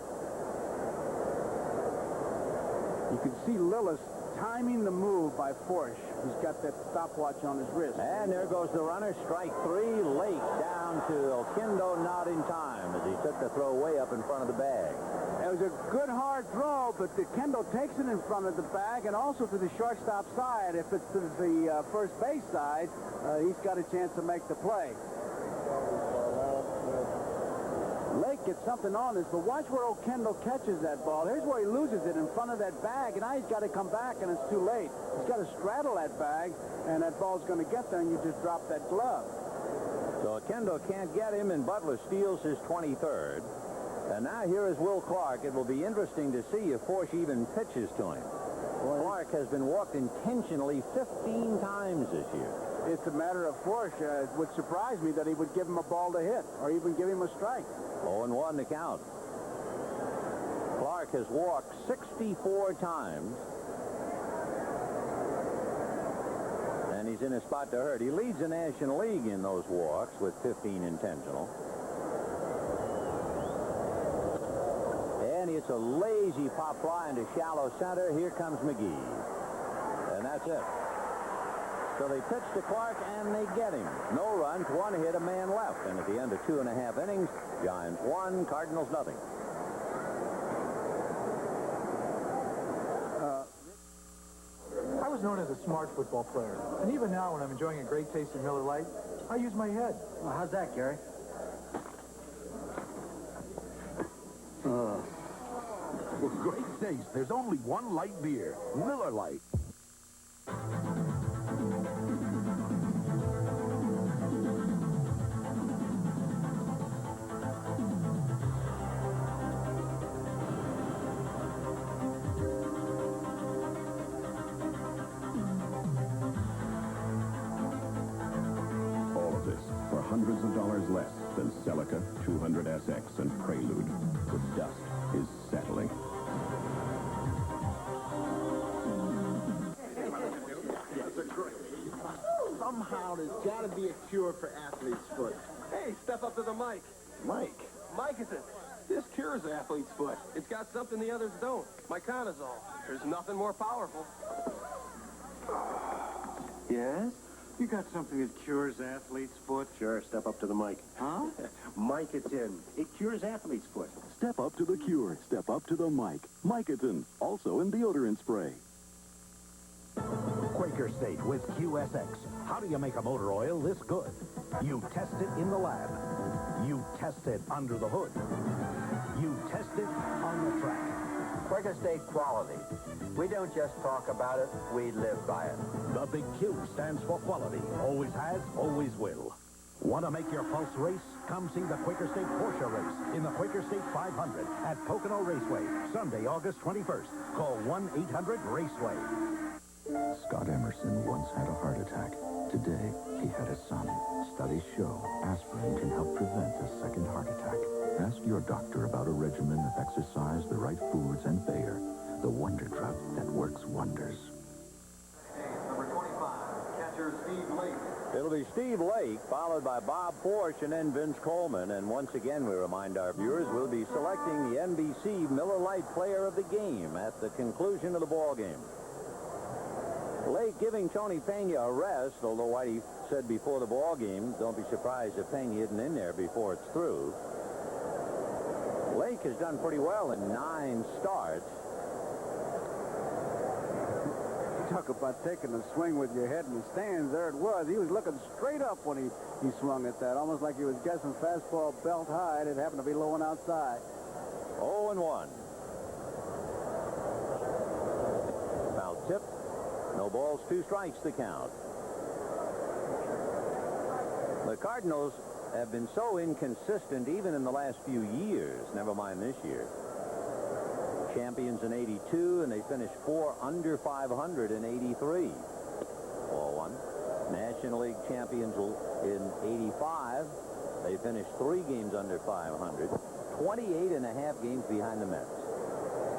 Speaker 8: You can see Lillis timing the move by Forsch. He's got that stopwatch on his wrist.
Speaker 3: And there goes the runner. Strike 3. Lake down to Oquendo, not in time as he took the throw way up in front of the bag.
Speaker 8: It was a good hard throw, but Oquendo takes it in front of the bag and also to the shortstop side. If it's to the first base side, he's got a chance to make the play. Lake gets something on this, but watch where Oquendo catches that ball. Here's where he loses it in front of that bag, and now he's got to come back, and it's too late. He's got to straddle that bag, and that ball's going to get there, and you just drop that glove.
Speaker 3: So Oquendo can't get him, and Butler steals his 23rd. And now here is Will Clark. It will be interesting to see if Forsch even pitches to him. Clark has been walked intentionally 15 times this year.
Speaker 8: It's a matter of Forsch. It would surprise me that he would give him a ball to hit or even give him a strike.
Speaker 3: 0-1 the count. Clark has walked 64 times. And he's in a spot to hurt. He leads the National League in those walks with 15 intentional. And it's a lazy pop fly into shallow center. Here comes McGee. And that's it. So they pitch to Clark, and they get him. No runs, 1 hit, a man left. And at the end of 2.5 innings, Giants 1, Cardinals nothing.
Speaker 15: I was known as a smart football player. And even now, when I'm enjoying a great taste of Miller Lite, I use my head.
Speaker 5: Well, how's that, Gary?
Speaker 21: For great taste, there's only one light beer, Miller Lite.
Speaker 11: All of this for hundreds of dollars less than Celica 200SX and Prelude. The dust is settling.
Speaker 14: Somehow there's got to be a cure for athlete's foot.
Speaker 23: Hey, step up to the mic.
Speaker 14: Mike.
Speaker 23: Mike is it? This cures athlete's foot. It's got something the others don't. Myconazole. There's nothing more powerful.
Speaker 14: Yes? You got something that cures athlete's foot?
Speaker 24: Sure, step up to the mic.
Speaker 14: Huh?
Speaker 24: Mike, it's in. It cures athlete's foot.
Speaker 9: Step up to the cure. Step up to the mic. Micotin, also in deodorant spray.
Speaker 21: Quaker State with QSX. How do you make a motor oil this good? You test it in the lab. You test it under the hood.
Speaker 3: You test it on the track.
Speaker 13: Quaker State quality. We don't just talk about it, we live by it.
Speaker 3: The big Q stands for quality. Always has, always will. Want to make your pulse race? Come see the Quaker State Porsche race in the Quaker State 500 at Pocono Raceway, Sunday, August 21st. Call 1-800-RACEWAY.
Speaker 11: Scott Emerson once had a heart attack. Today, he had a son. Studies show aspirin can help prevent a second heart attack. Ask your doctor about a regimen of exercise, the right foods, and Bayer, the wonder drug that works wonders.
Speaker 1: Number 25, catcher Steve Lake.
Speaker 3: It'll be Steve Lake, followed by Bob Porsche, and then Vince Coleman. And once again, we remind our viewers, we'll be selecting the NBC Miller Lite Player of the Game at the conclusion of the ball game. Lake giving Tony Pena a rest, although Whitey said before the ball game, don't be surprised if Pena isn't in there before it's through. Lake has done pretty well in 9 starts.
Speaker 8: Talk about taking a swing with your head in the stands. There it was. He was looking straight up when he swung at that, almost like he was guessing fastball belt high. It happened to be low and outside.
Speaker 3: 0-1. Foul tip. No balls, 2 strikes to count. The Cardinals have been so inconsistent even in the last few years, never mind this year. Champions in 82, and they finished 4 under 500 in 83. 4-1. National League champions in 85. They finished 3 games under 500. 28 and a half games behind the Mets.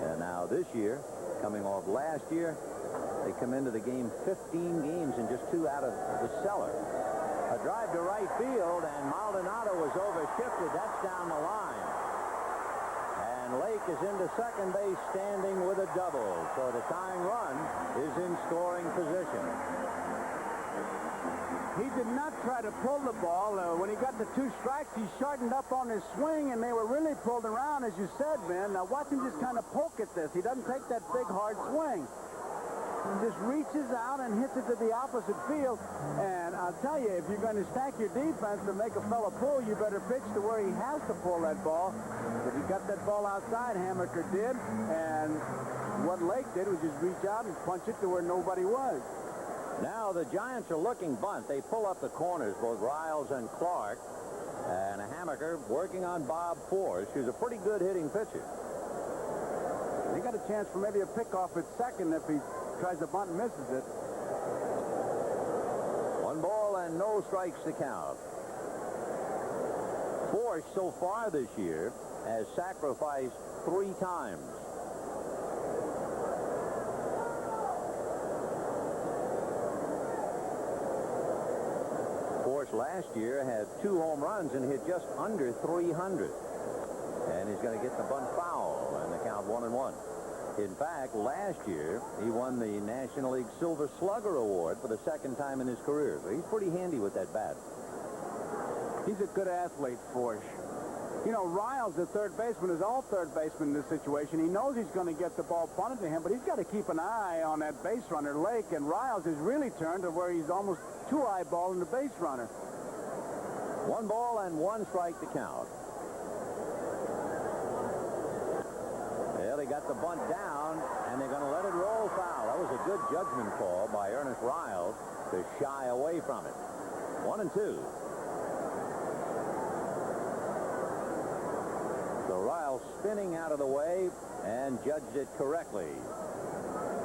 Speaker 3: And now this year, coming off last year, they come into the game 15 games and just 2 out of the cellar. A drive to right field, and Maldonado was overshifted. That's down the line. And Lake is into second base standing with a double. So the tying run is in scoring position.
Speaker 8: He did not try to pull the ball. When he got the 2 strikes, he shortened up on his swing, and they were really pulled around, as you said, Ben. Now watch him just kind of poke at this. He doesn't take that big, hard swing. He just reaches out and hits it to the opposite field. And I'll tell you, if you're going to stack your defense to make a fella pull, you better pitch to where he has to pull that ball. But he got that ball outside, Hammaker did. And what Lake did was just reach out and punch it to where nobody was.
Speaker 3: Now the Giants are looking bunt. They pull up the corners, both Riles and Clark. And Hammaker working on Bob Force, who's a pretty good hitting pitcher.
Speaker 8: He got a chance for maybe a pickoff at second if he tries to bunt and misses it.
Speaker 3: 1 ball and no strikes to count. Force so far this year has sacrificed 3 times. Force last year had 2 home runs and hit just under 300. And he's going to get the bunt foul and the count 1-1. In fact, last year, he won the National League Silver Slugger Award for the 2nd time in his career. So he's pretty handy with that bat.
Speaker 8: He's a good athlete, Forsh. You know, Riles, the third baseman, is all third baseman in this situation. He knows he's going to get the ball punted to him, but he's got to keep an eye on that base runner, Lake. And Riles has really turned to where he's almost 2-eyeballing the base runner.
Speaker 3: 1 ball and 1 strike to count. Well, they got the bunt down, and they're going to let it roll foul. That was a good judgment call by Ernest Riles to shy away from it. 1-2. So Riles spinning out of the way and judged it correctly.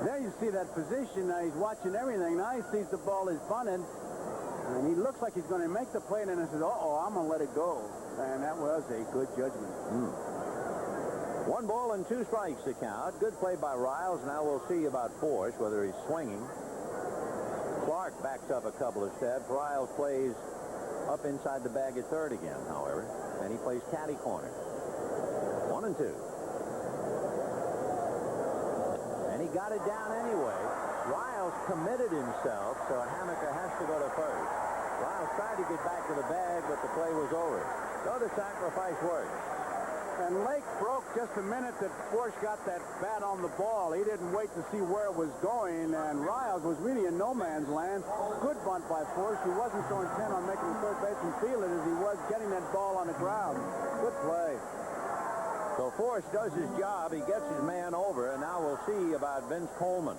Speaker 8: There you see that position. Now he's watching everything. Now he sees the ball is bunted, and he looks like he's going to make the play, and then he says, uh-oh, I'm going to let it go. And that was a good judgment.
Speaker 3: 1 ball and 2 strikes to count. Good play by Riles. Now we'll see about Force, whether he's swinging. Clark backs up a couple of steps. Riles plays up inside the bag at third again, however. And he plays catty corner. 1-2. And he got it down anyway. Riles committed himself, so Hammaker has to go to first. Riles tried to get back to the bag, but the play was over. So the sacrifice worked.
Speaker 8: And Lake broke just a minute that Force got that bat on the ball. He didn't wait to see where it was going, and Riles was really in no man's land. Good bunt by Force, who wasn't so intent on making the third baseman feel it as he was getting that ball on the ground. Good play.
Speaker 3: So Force does his job. He gets his man over, and now we'll see about Vince Coleman.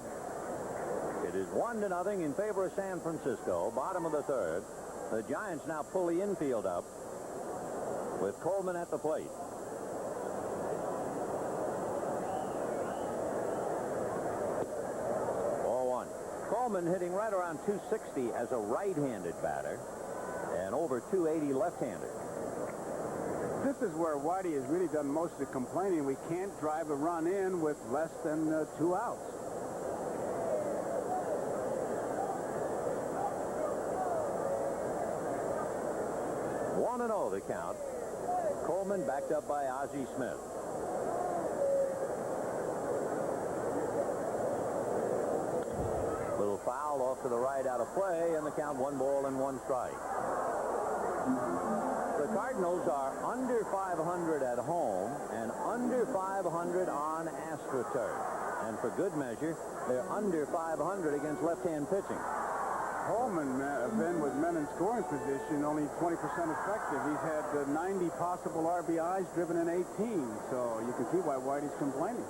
Speaker 3: It is 1-0 in favor of San Francisco. Bottom of the third. The Giants now pull the infield up with Coleman at the plate. Coleman hitting right around 260 as a right-handed batter and over 280 left-handed.
Speaker 8: This is where Whitey has really done most of the complaining. We can't drive a run in with less than 2 outs.
Speaker 3: One and 0 the count. Coleman backed up by Ozzie Smith. Little foul off to the right out of play, and the count 1 ball and 1 strike. The Cardinals are under 500 at home and under 500 on AstroTurf. And for good measure, they're under 500 against left-hand pitching.
Speaker 8: Coleman, Ben, with men in scoring position, only 20% effective. He's had 90 possible RBIs, driven in 18. So you can see why Whitey's complaining.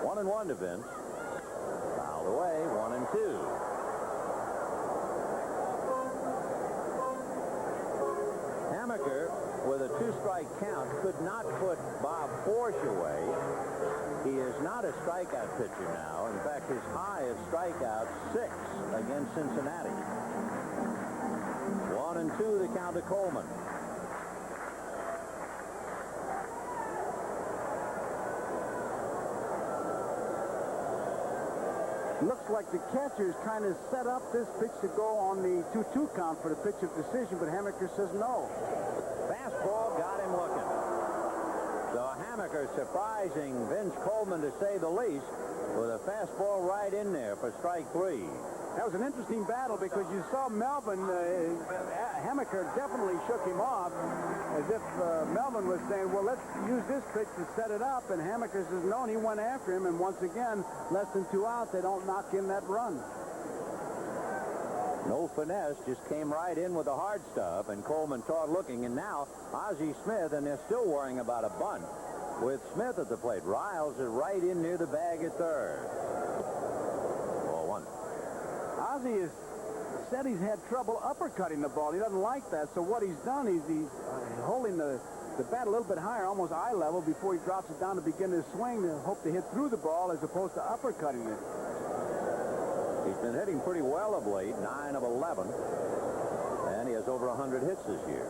Speaker 3: 1-1 to Vince. Fouled away, 1-2. Hammaker, with a 2-strike count, could not put Bob Forsch away. He is not a strikeout pitcher now. In fact, his high is strikeout 6 against Cincinnati. 1-2 the count to Coleman.
Speaker 8: Looks like the catcher's kind of set up this pitch to go on the 2-2 count for the pitch of decision, but Hammaker says no.
Speaker 3: Fastball got him looking. So Hammaker surprising Vince Coleman, to say the least, with a fastball right in there for strike 3.
Speaker 8: That was an interesting battle because you saw Melvin, Hammaker definitely shook him off as if Melvin was saying, well, let's use this pitch to set it up. And Hammaker says no, and he went after him. And once again, less than 2 outs, they don't knock in that run.
Speaker 3: No finesse, just came right in with the hard stuff, and Coleman caught looking. And now Ozzie Smith, and they're still worrying about a bunt with Smith at the plate. Riles is right in near the bag at third. Ball 1.
Speaker 8: Ozzie has said he's had trouble uppercutting the ball. He doesn't like that. So what he's done is he's holding the bat a little bit higher, almost eye level, before he drops it down to begin his swing to hope to hit through the ball as opposed to uppercutting it.
Speaker 3: He's been hitting pretty well of late, 9 of 11, and he has over 100 hits this year.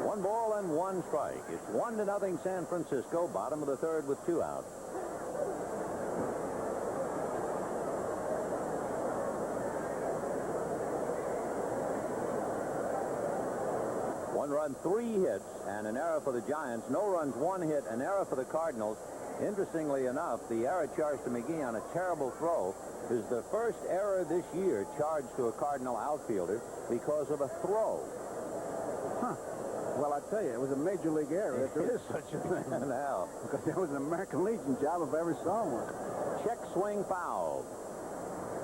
Speaker 3: 1 ball and 1 strike. It's 1-0 San Francisco, bottom of the third with 2 outs. One run, 3 hits, and an error for the Giants. No runs, 1 hit, an error for the Cardinals. Interestingly enough, the error charged to McGee on a terrible throw is the first error this year charged to a Cardinal outfielder because of a throw.
Speaker 8: Huh. Well, I tell you, it was a major league error.
Speaker 3: It is such a thing now.
Speaker 8: Because that was an American Legion job if I ever saw one.
Speaker 3: Check swing foul.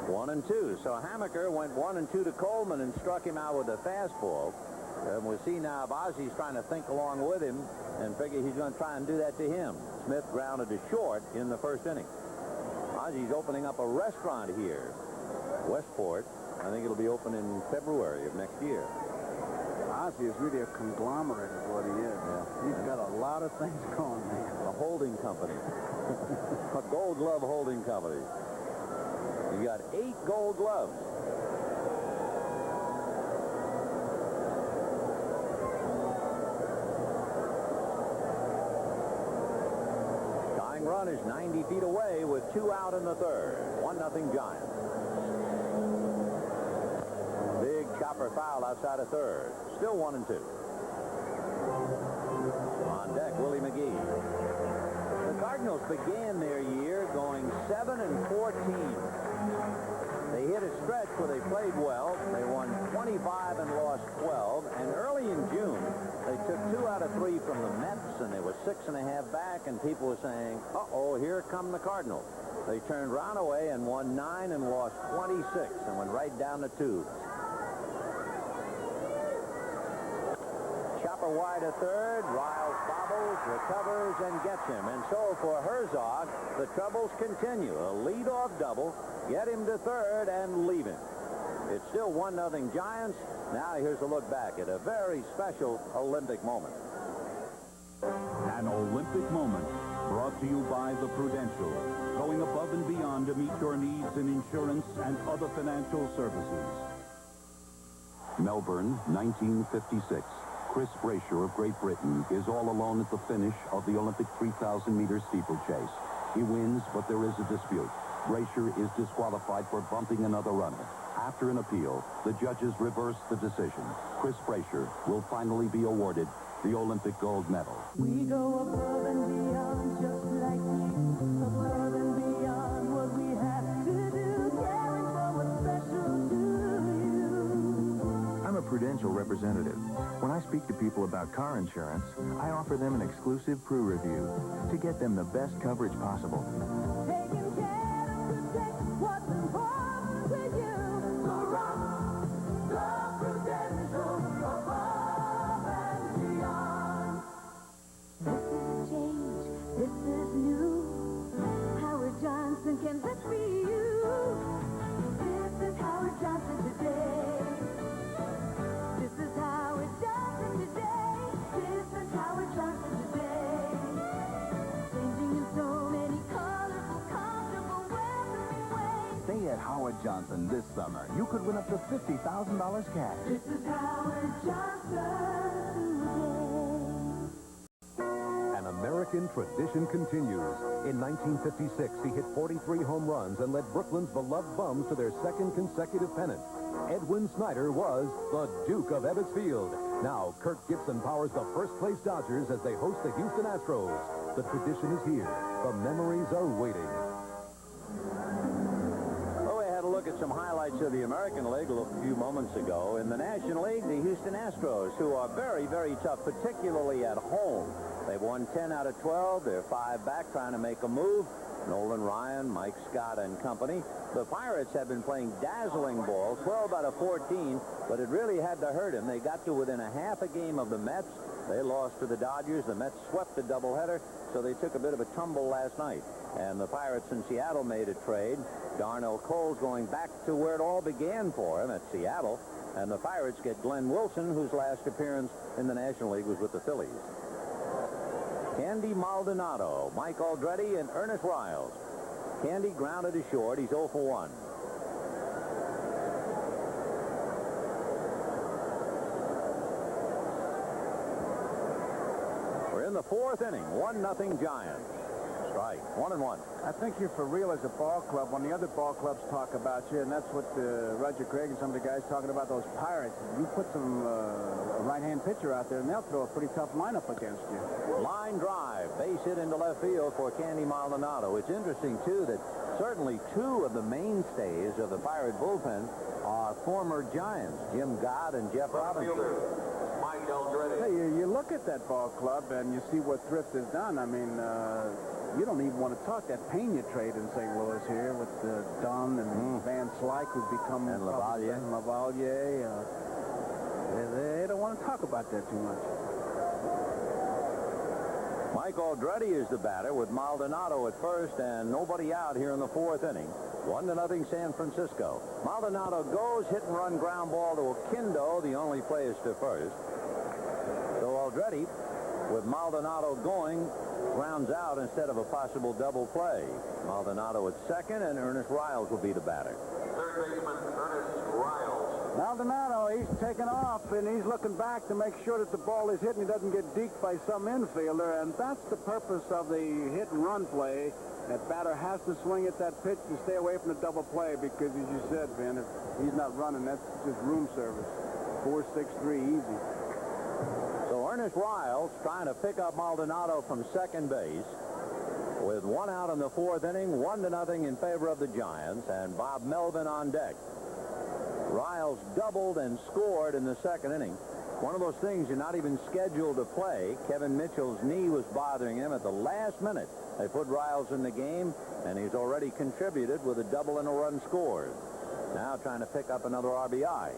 Speaker 3: 1-2. So Hammaker went 1-2 to Coleman and struck him out with a fastball. And we'll see now if Ozzie's trying to think along with him and figure he's going to try and do that to him. Smith grounded to short in the first inning. Ozzie's opening up a restaurant here, Westport. I think it'll be open in February of next year.
Speaker 8: Ozzie is really a conglomerate is what he is.
Speaker 3: Yeah.
Speaker 8: He's got a lot of things going, man.
Speaker 3: A holding company. A Gold Glove holding company. You got 8 Gold Gloves. Run is 90 feet away with 2 out in the third. 1-0 Giants. Big chopper foul outside of third. Still 1-2. On deck, Willie McGee. The Cardinals began their year going 7-14. They hit a stretch where they played well. They won 25 and lost 12. And early in June, they took 2 out of 3 from the Mets, and they were 6.5 back, and people were saying, uh-oh, here come the Cardinals. They turned round away and won 9 and lost 26 and went right down the tubes. Chopper wide to third. Riles bobbles, recovers, and gets him. And so for Herzog, the troubles continue. A lead-off double, get him to third, and leave him. It's still 1-0 Giants. Now here's a look back at a very special Olympic moment.
Speaker 7: An Olympic moment brought to you by the Prudential, going above and beyond to meet your needs in insurance and other financial services.
Speaker 9: Melbourne, 1956. Chris Brasher of Great Britain is all alone at the finish of the Olympic 3,000-meter steeplechase. He wins, but there is a dispute. Brasher is disqualified for bumping another runner. After an appeal, the judges reverse the decision. Chris Brasher will finally be awarded the Olympic gold medal.
Speaker 12: We go above and beyond, just like you, above and beyond what we have to do, caring for what's special to you.
Speaker 11: I'm a Prudential representative. When I speak to people about car insurance, I offer them an exclusive Pru review to get them the best coverage possible.
Speaker 12: Taking care to protect what's important to you. So rock the Prudential above and beyond. This is a change, this is new. Howard Johnson, can this be you? This is Howard Johnson today. This is Howard Johnson today. This is Howard Johnson today. Changing in so many colorful, comfortable, welcoming ways.
Speaker 11: Stay at Howard Johnson this summer. You could win up to $50,000 cash.
Speaker 12: This is Howard Johnson today.
Speaker 6: An American tradition continues. In 1956, he hit 43 home runs and led Brooklyn's beloved Bums to their second consecutive pennant. Edwin Snyder was the Duke of Ebbets Field. Now, Kirk Gibson powers the first-place Dodgers as they host the Houston Astros. The tradition is here. The memories are waiting.
Speaker 3: Well, we had a look at some highlights of the American League a few moments ago. In the National League, the Houston Astros, who are very, very tough, particularly at home. They've won 10 out of 12. They're 5 back trying to make a move. Nolan Ryan, Mike Scott, and company. The Pirates have been playing dazzling ball, 12 out of 14, but it really had to hurt him. They got to within a half a game of the Mets. They lost to the Dodgers. The Mets swept the doubleheader, so they took a bit of a tumble last night. And the Pirates in Seattle made a trade. Darnell Cole's going back to where it all began for him at Seattle. And the Pirates get Glenn Wilson, whose last appearance in the National League was with the Phillies. Candy Maldonado, Mike Aldretti, and Ernest Riles. Candy grounded to short. He's 0 for 1. We're in the 4th inning. 1-0 Giants. Strike. 1-1.
Speaker 8: I think you're for real as a ball club when the other ball clubs talk about you, and that's what Roger Craig and some of the guys talking about those Pirates. You put some right-hand pitcher out there, and they'll throw a pretty tough lineup against you.
Speaker 3: Line drive. Base hit into left field for Candy Maldonado. It's interesting, too, that certainly 2 of the mainstays of the Pirate bullpen are former Giants, Jim Gott and Jeff Robinson.
Speaker 1: Mike Aldretti.
Speaker 8: Hey, you look at that ball club, and you see what Thrift has done. I mean, you don't even want to talk that Pena trade in St. Louis here with Dunn and Van Slyke, who've become...
Speaker 3: And Lavalier.
Speaker 8: They don't want to talk about that too much.
Speaker 3: Mike Aldretti is the batter with Maldonado at first and nobody out here in the 4th inning. 1-0 San Francisco. Maldonado goes, hit and run ground ball to Oquendo. The only play is to first. So Aldretti, with Maldonado going, grounds out instead of a possible double play. Maldonado at second, and Ernest Riles will be the batter.
Speaker 1: Third baseman Ernest Riles.
Speaker 8: Maldonado, he's taken off, and he's looking back to make sure that the ball is hit and he doesn't get deked by some infielder, and that's the purpose of the hit-and-run play. That batter has to swing at that pitch to stay away from the double play because, as you said, Ben, if he's not running, that's just room service. 4-6-3, easy.
Speaker 3: So Ernest Riles trying to pick up Maldonado from second base with 1 out in the 4th inning, 1-0 in favor of the Giants, and Bob Melvin on deck. Riles doubled and scored in the 2nd inning. One of those things you're not even scheduled to play. Kevin Mitchell's knee was bothering him at the last minute. They put Riles in the game, and he's already contributed with a double and a run scored. Now trying to pick up another RBI.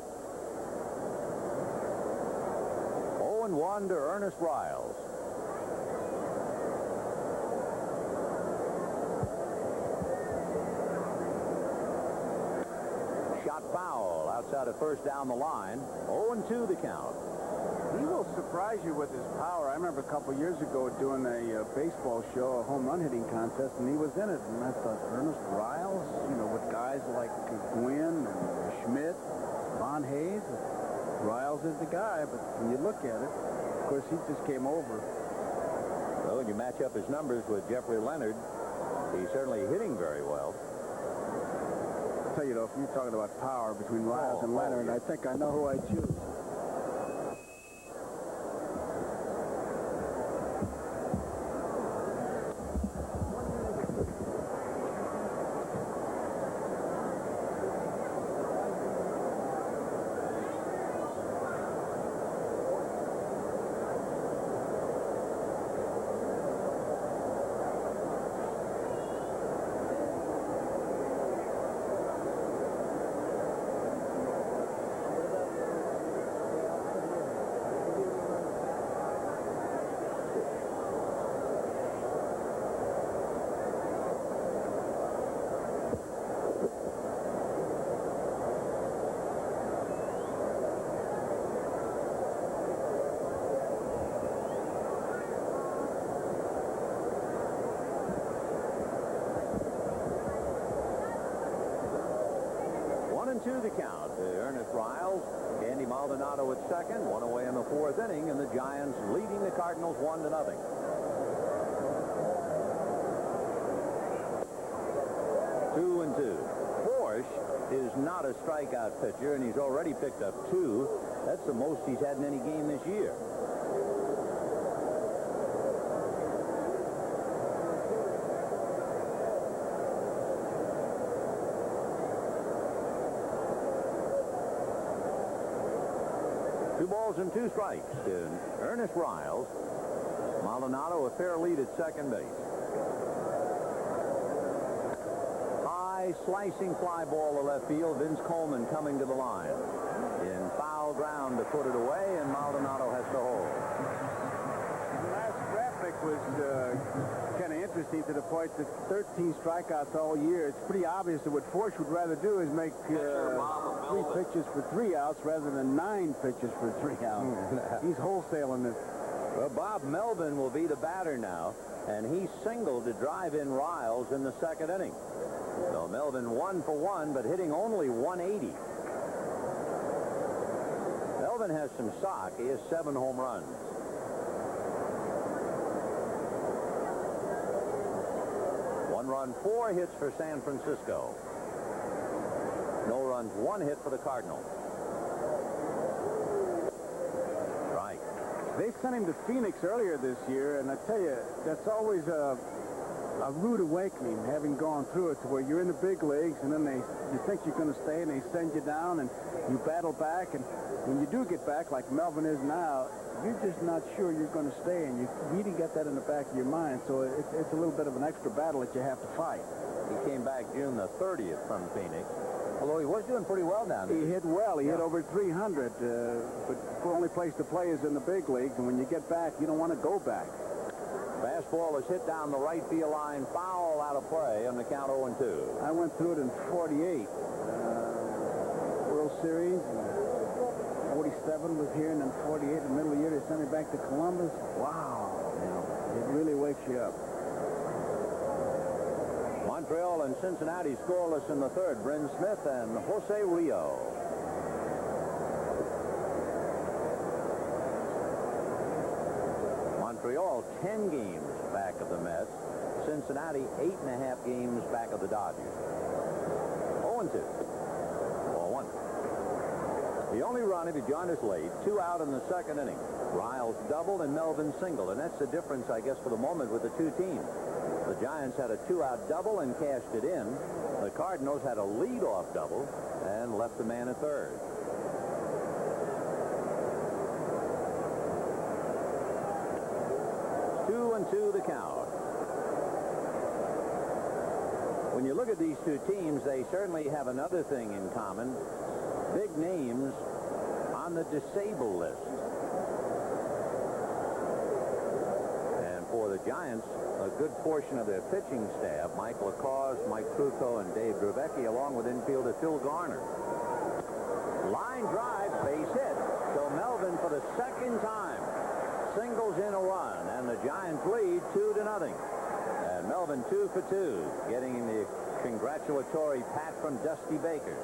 Speaker 3: 0-1 to Ernest Riles. Shot foul outside of first down the line. 0-2 the count.
Speaker 8: He will surprise you with his power. I remember a couple years ago doing a baseball show, a home run hitting contest, and he was in it. And I thought, Ernest Riles, you know, with guys like Gwynn and Schmidt, Von Hayes, Riles is the guy. But when you look at it, of course, he just came over.
Speaker 3: Well, when you match up his numbers with Jeffrey Leonard, he's certainly hitting very well.
Speaker 8: I'll tell you, though, if you're talking about power between Riles and Leonard, I think I know who I'd choose.
Speaker 3: To the count to Ernest Riles. Andy Maldonado at second, one away in the fourth inning, and the Giants leading the Cardinals 1-0. 2-2. Forsch is not a strikeout pitcher, and he's already picked up 2. That's the most he's had in any game this year. Two balls and 2 strikes to Ernest Riles. Maldonado a fair lead at second base. High slicing fly ball to left field. Vince Coleman coming to the line. In foul ground to put it away, and Maldonado has to hold.
Speaker 8: The last graphic was kind of interesting to the point that 13 strikeouts all year. It's pretty obvious that what Forsch would rather do is make 3 pitches for 3 outs rather than 9 pitches for 3 outs. He's wholesaling this.
Speaker 3: Well, Bob Melvin will be the batter now, and he singled to drive in Riles in the second inning. So Melvin 1 for 1, but hitting only 180. Melvin has some sock. He has 7 home runs. One run, 4 hits for San Francisco. No runs, 1 hit for the Cardinals. Right.
Speaker 8: They sent him to Phoenix earlier this year, and I tell you, that's always a rude awakening, having gone through it, to where you're in the big leagues, and then you think you're going to stay, and they send you down, and you battle back, and when you do get back, like Melvin is now, you're just not sure you're going to stay, and you really get that in the back of your mind, so it's a little bit of an extra battle that you have to fight.
Speaker 3: He came back June the 30th from Phoenix. Although he was doing pretty well down there.
Speaker 8: He hit well. He hit over 300. But the only place to play is in the big leagues. And when you get back, you don't want to go back.
Speaker 3: Fastball is hit down the right field line. Foul out of play on the count 0-2.
Speaker 8: I went through it in 48. World Series. 47 was here, and then 48 in the middle of the year. They sent me back to Columbus. Wow. It really wakes you up.
Speaker 3: Montreal and Cincinnati scoreless in the third. Bryn Smith and Jose Rio. Montreal 10 games back of the Mets. Cincinnati 8.5 games back of the Dodgers. 0-2. 4-1. The only run, if you joined us late, 2 out in the second inning. Riles doubled and Melvin singled, and that's the difference, I guess, for the moment with the two teams. The Giants had a 2-out double and cashed it in. The Cardinals had a lead-off double and left the man at third. Two and two the count. When you look at these two teams, they certainly have another thing in common. Big names on the disabled list. the Giants, a good portion of their pitching staff, Mike LaCause, Mike Krukow, and Dave Drevecki, along with infielder Phil Garner. Line drive, base hit. So Melvin, for the second time, singles in a run, and the Giants lead 2-0. And Melvin 2 for 2, getting the congratulatory pat from Dusty Baker.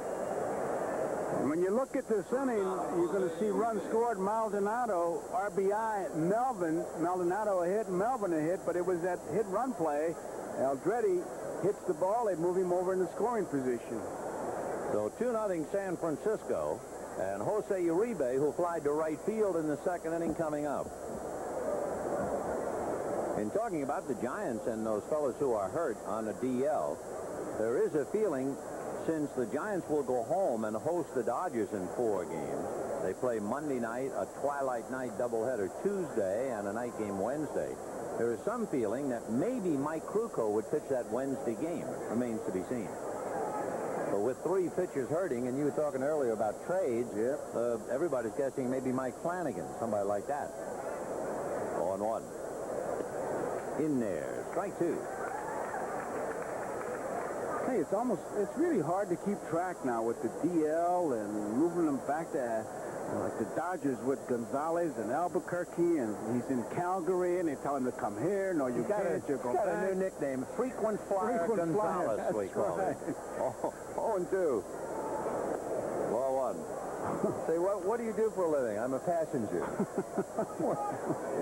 Speaker 8: When you look at this inning, you're going to see runs scored. Maldonado, RBI, Melvin. Maldonado a hit, Melvin a hit, but it was that hit-run play. Aldretti hits the ball. They move him over in the scoring position.
Speaker 3: So 2-0 San Francisco, and Jose Uribe, who flied to right field in the second inning, coming up. In talking about the Giants and those fellows who are hurt on the DL, there is a feeling, since the Giants will go home and host the Dodgers in 4 games, they play Monday night, a twilight night doubleheader Tuesday, and a night game Wednesday. There is some feeling that maybe Mike Krukow would pitch that Wednesday game. Remains to be seen. But with 3 pitchers hurting, and you were talking earlier about trades, everybody's guessing maybe Mike Flanagan, somebody like that. 0-1. In there. Strike 2.
Speaker 8: Hey, it's really hard to keep track now with the DL and moving them back to like the Dodgers with Gonzalez and Albuquerque, and he's in Calgary, and they tell him to come here. No, you can't. You go back.
Speaker 3: Got a new nickname, Frequent Flyer Gonzalez, we call it. 0-2. 1-1. Say, what do you do for a living? I'm a passenger.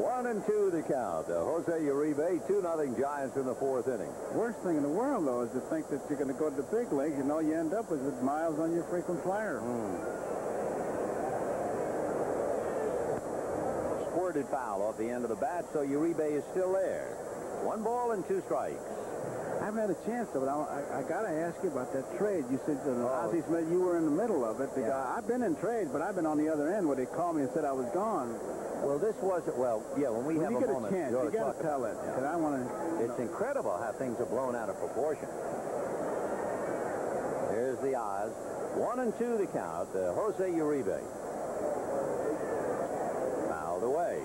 Speaker 3: 1-2 the count. Jose Uribe, 2-0 Giants in the 4th inning.
Speaker 8: Worst thing in the world, though, is to think that you're going to go to the big leagues, and all you end up with is miles on your frequent flyer.
Speaker 3: Squirted foul off the end of the bat, so Uribe is still there. 1 ball and 2 strikes.
Speaker 8: I haven't had a chance, though, but I got to ask you about that trade. You said Ozzie Smith, you were in the middle of it. I've been in trades, but I've been on the other end where they called me and said I was gone.
Speaker 3: Well, this wasn't, when we have a moment,
Speaker 8: you got to tell it. Because I want to.
Speaker 3: It's incredible how things are blown out of proportion. Here's the Oz. 1-2 the count. Jose Uribe. Fouled away.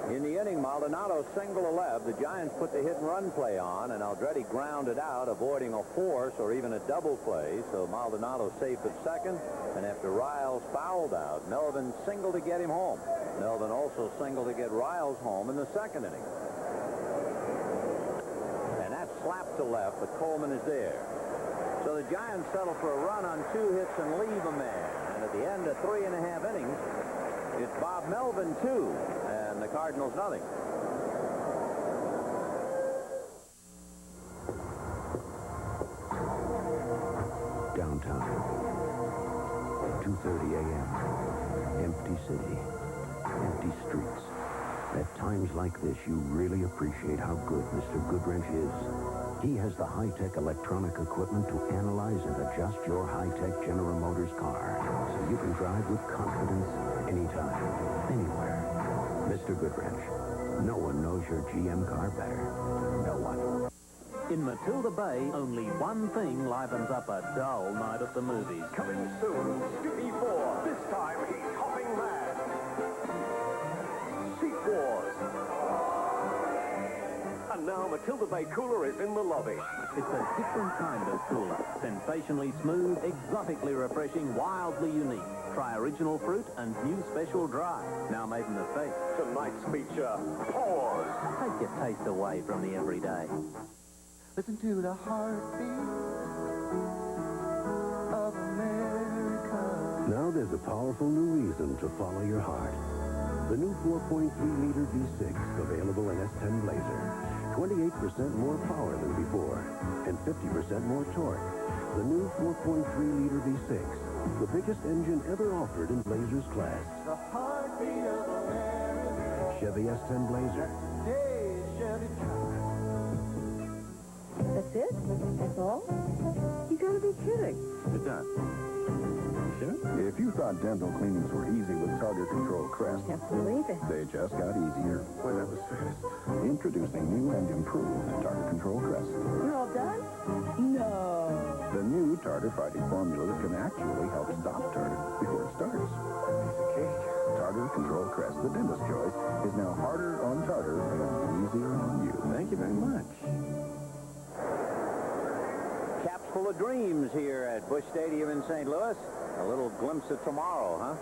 Speaker 3: In the inning, Maldonado single to left. The Giants put the hit-and-run play on, and Aldretti grounded out, avoiding a force or even a double play. So Maldonado safe at second, and after Riles fouled out, Melvin singled to get him home. Melvin also singled to get Riles home in the second inning. And that slap to left, but Coleman is there. So the Giants settle for a run on 2 hits and leave a man. And at the end of 3.5 innings, it's Bob Melvin 2, and the Cardinals nothing.
Speaker 11: Downtown. 2:30 a.m. Empty city. Empty streets. At times like this, you really appreciate how good Mr. Goodwrench is. He has the high-tech electronic equipment to analyze and adjust your high-tech General Motors car so you can drive with confidence anytime, anywhere. Mr. Goodwrench, no one knows your GM car better. No one.
Speaker 16: In Matilda Bay, only one thing livens up a dull night at the movies.
Speaker 18: Coming soon, Skippy 4. This time he's hopping mad. Seat Wars. And now Matilda Bay Cooler is in the lobby.
Speaker 16: It's a different kind of cooler. Sensationally smooth, exotically refreshing, wildly unique. Try original fruit and new special dry. Now made in the States.
Speaker 18: Tonight's feature, Pause.
Speaker 16: Take your taste away from the everyday.
Speaker 12: Listen to the heartbeat of America.
Speaker 11: Now there's a powerful new reason to follow your heart. The new 4.3-liter V6, available in S10 Blazer. 28% more power than before, and 50% more torque. The new 4.3-liter V6, the biggest engine ever offered in Blazer's class.
Speaker 12: The heartbeat of America.
Speaker 11: Chevy S10 Blazer.
Speaker 12: Hey, Chevy truck.
Speaker 10: That's it? That's all? You gotta be kidding.
Speaker 11: It does. Sure? If you thought dental cleanings were easy with Tartar Control Crest,
Speaker 10: Can't believe it.
Speaker 11: they just got easier.
Speaker 14: Boy, that was fast.
Speaker 11: Introducing new and improved Tartar Control Crest.
Speaker 10: You're all done? No.
Speaker 11: The new tartar fighting formula that can actually help stop tartar before it starts.
Speaker 14: Piece of cake.
Speaker 11: Tartar Control Crest, the dentist choice, is now harder on tartar and easier on you.
Speaker 14: Thank you very much.
Speaker 3: Caps full of dreams here at Busch Stadium in St. Louis. A little glimpse of tomorrow, huh?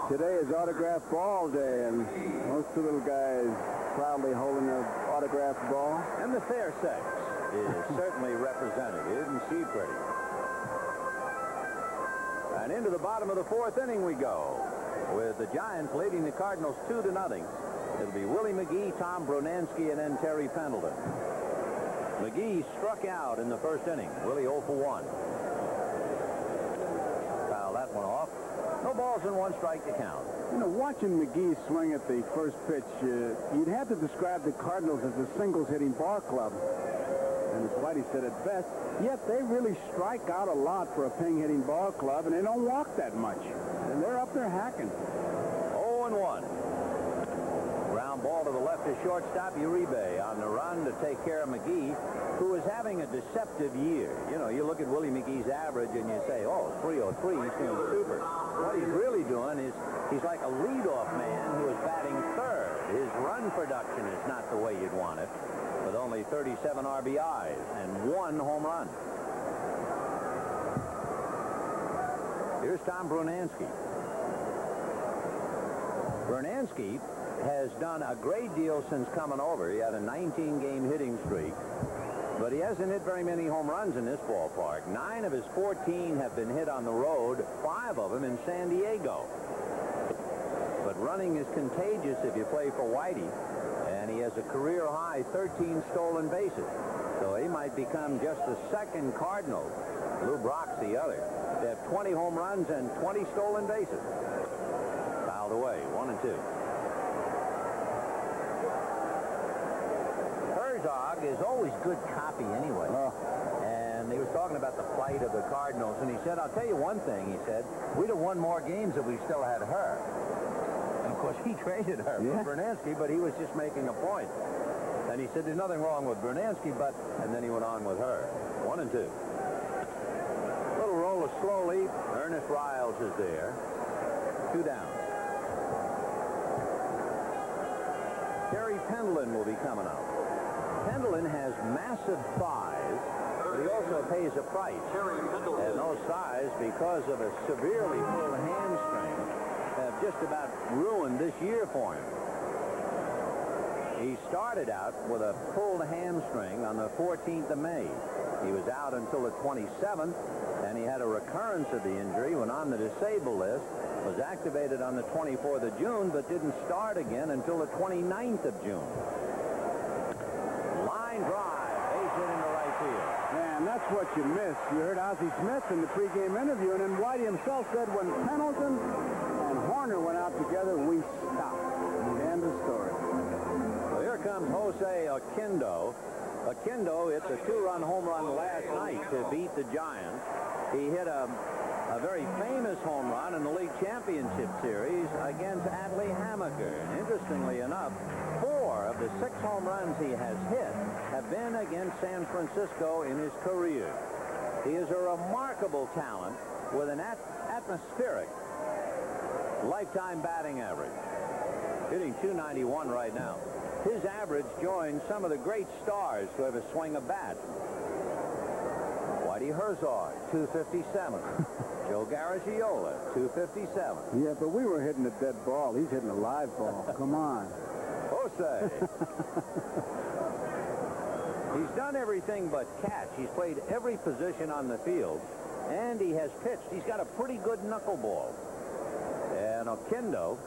Speaker 8: Today is autograph ball day, and most two little guys proudly holding an autograph ball.
Speaker 3: And the fair sex is certainly represented. Isn't she pretty? And into the bottom of the fourth inning we go, with the Giants leading the Cardinals 2-0. It'll be Willie McGee, Tom Brunansky, and then Terry Pendleton. McGee struck out in the first inning. Willie 0 for 1. Foul that one off. No balls and one strike to count.
Speaker 8: You know, watching McGee swing at the first pitch, you'd have to describe the Cardinals as a singles-hitting ball club. And as Whitey said it best, yet they really strike out a lot for a ping-hitting ball club, and they don't walk that much. And they're up there hacking.
Speaker 3: 0-1. Ground ball to the left of shortstop Uribe on the run to take care of McGee, who is having a deceptive year. You know, you look at Willie McGee's average and you say, oh, 303, he's doing super. What he's really doing is he's like a leadoff man who is batting third. His run production is not the way you'd want it, with only 37 RBIs and 1 home run. Here's Tom Brunansky. Brunansky has done a great deal since coming over. He had a 19-game hitting streak, but he hasn't hit very many home runs in this ballpark. 9 of his 14 have been hit on the road, 5 of them in San Diego. But running is contagious if you play for Whitey, and he has a career-high 13 stolen bases. So he might become just the second Cardinal. Lou Brock's the other. They have 20 home runs and 20 stolen bases. Fouled away, 1-2. Herzog is always good copy anyway. And he was talking about the plight of the Cardinals, and he said, I'll tell you one thing, he said, we'd have won more games if we still had her. And of course, he traded her for Brunansky, but he was just making a point. And he said, there's nothing wrong with Brunansky, but, and then he went on with her. 1-2. Little roller slowly. Ernest Riles is there. 2 down. Terry Pendleton will be coming out. Pendleton has massive thighs, but he also pays a price. And those thighs, because of a severely pulled hamstring, have just about ruined this year for him. He started out with a pulled hamstring on the 14th of May. He was out until the 27th, and he had a recurrence of the injury, went on the disabled list, was activated on the 24th of June, but didn't start again until the 29th of June. Line drive, base hit into right field.
Speaker 8: Man, that's what you miss. You heard Ozzie Smith in the pregame interview, and then Whitey himself said when Pendleton and Horner went out together, we stopped. End of story.
Speaker 3: Well, here comes Jose Oquendo. Oquendo hit the 2-run home run last night to beat the Giants. He hit a very famous home run in the league championship series against Adley Hammaker. And interestingly enough, 4 of the 6 home runs he has hit have been against San Francisco in his career. He is a remarkable talent with an atmospheric lifetime batting average. Hitting .291 right now. His average joins some of the great stars who have a swing of bat. Whitey Herzog, .257. Joe Garagiola, .257.
Speaker 8: Yeah, but we were hitting a dead ball. He's hitting a live ball. Come on.
Speaker 3: Jose. He's done everything but catch. He's played every position on the field, and he has pitched. He's got a pretty good knuckleball. And Oquendo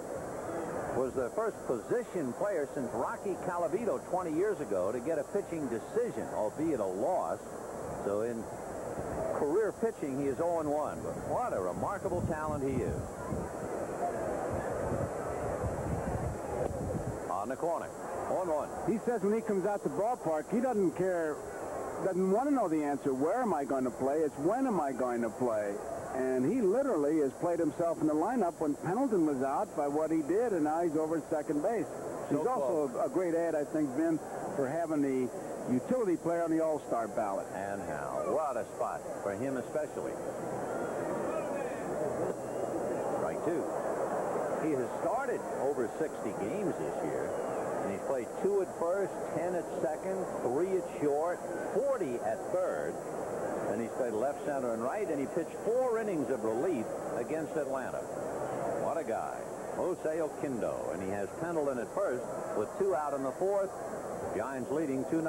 Speaker 3: was the first position player since Rocky Calavito 20 years ago to get a pitching decision, albeit a loss. So in career pitching, he is 0-1. But what a remarkable talent he is. On on the corner. 0-1.
Speaker 8: He says when he comes out the ballpark, he doesn't care, doesn't want to know the answer, where am I going to play? It's when am I going to play? And he literally has played himself in the lineup when Pendleton was out by what he did, and now he's over at second base. He's also a great ad, I think, Vin, for having the utility player on the All-Star ballot.
Speaker 3: And how? What a spot for him especially. Strike two. He has started over 60 games this year, and he's played 2 at first, 10 at second, 3 at short, 40 at third, and he's played left, center, and right, and he pitched 4 innings of relief against Atlanta. What a guy. Jose Oquindo, and he has Pendleton at first with 2 out in the 4th. Giants leading 2-0.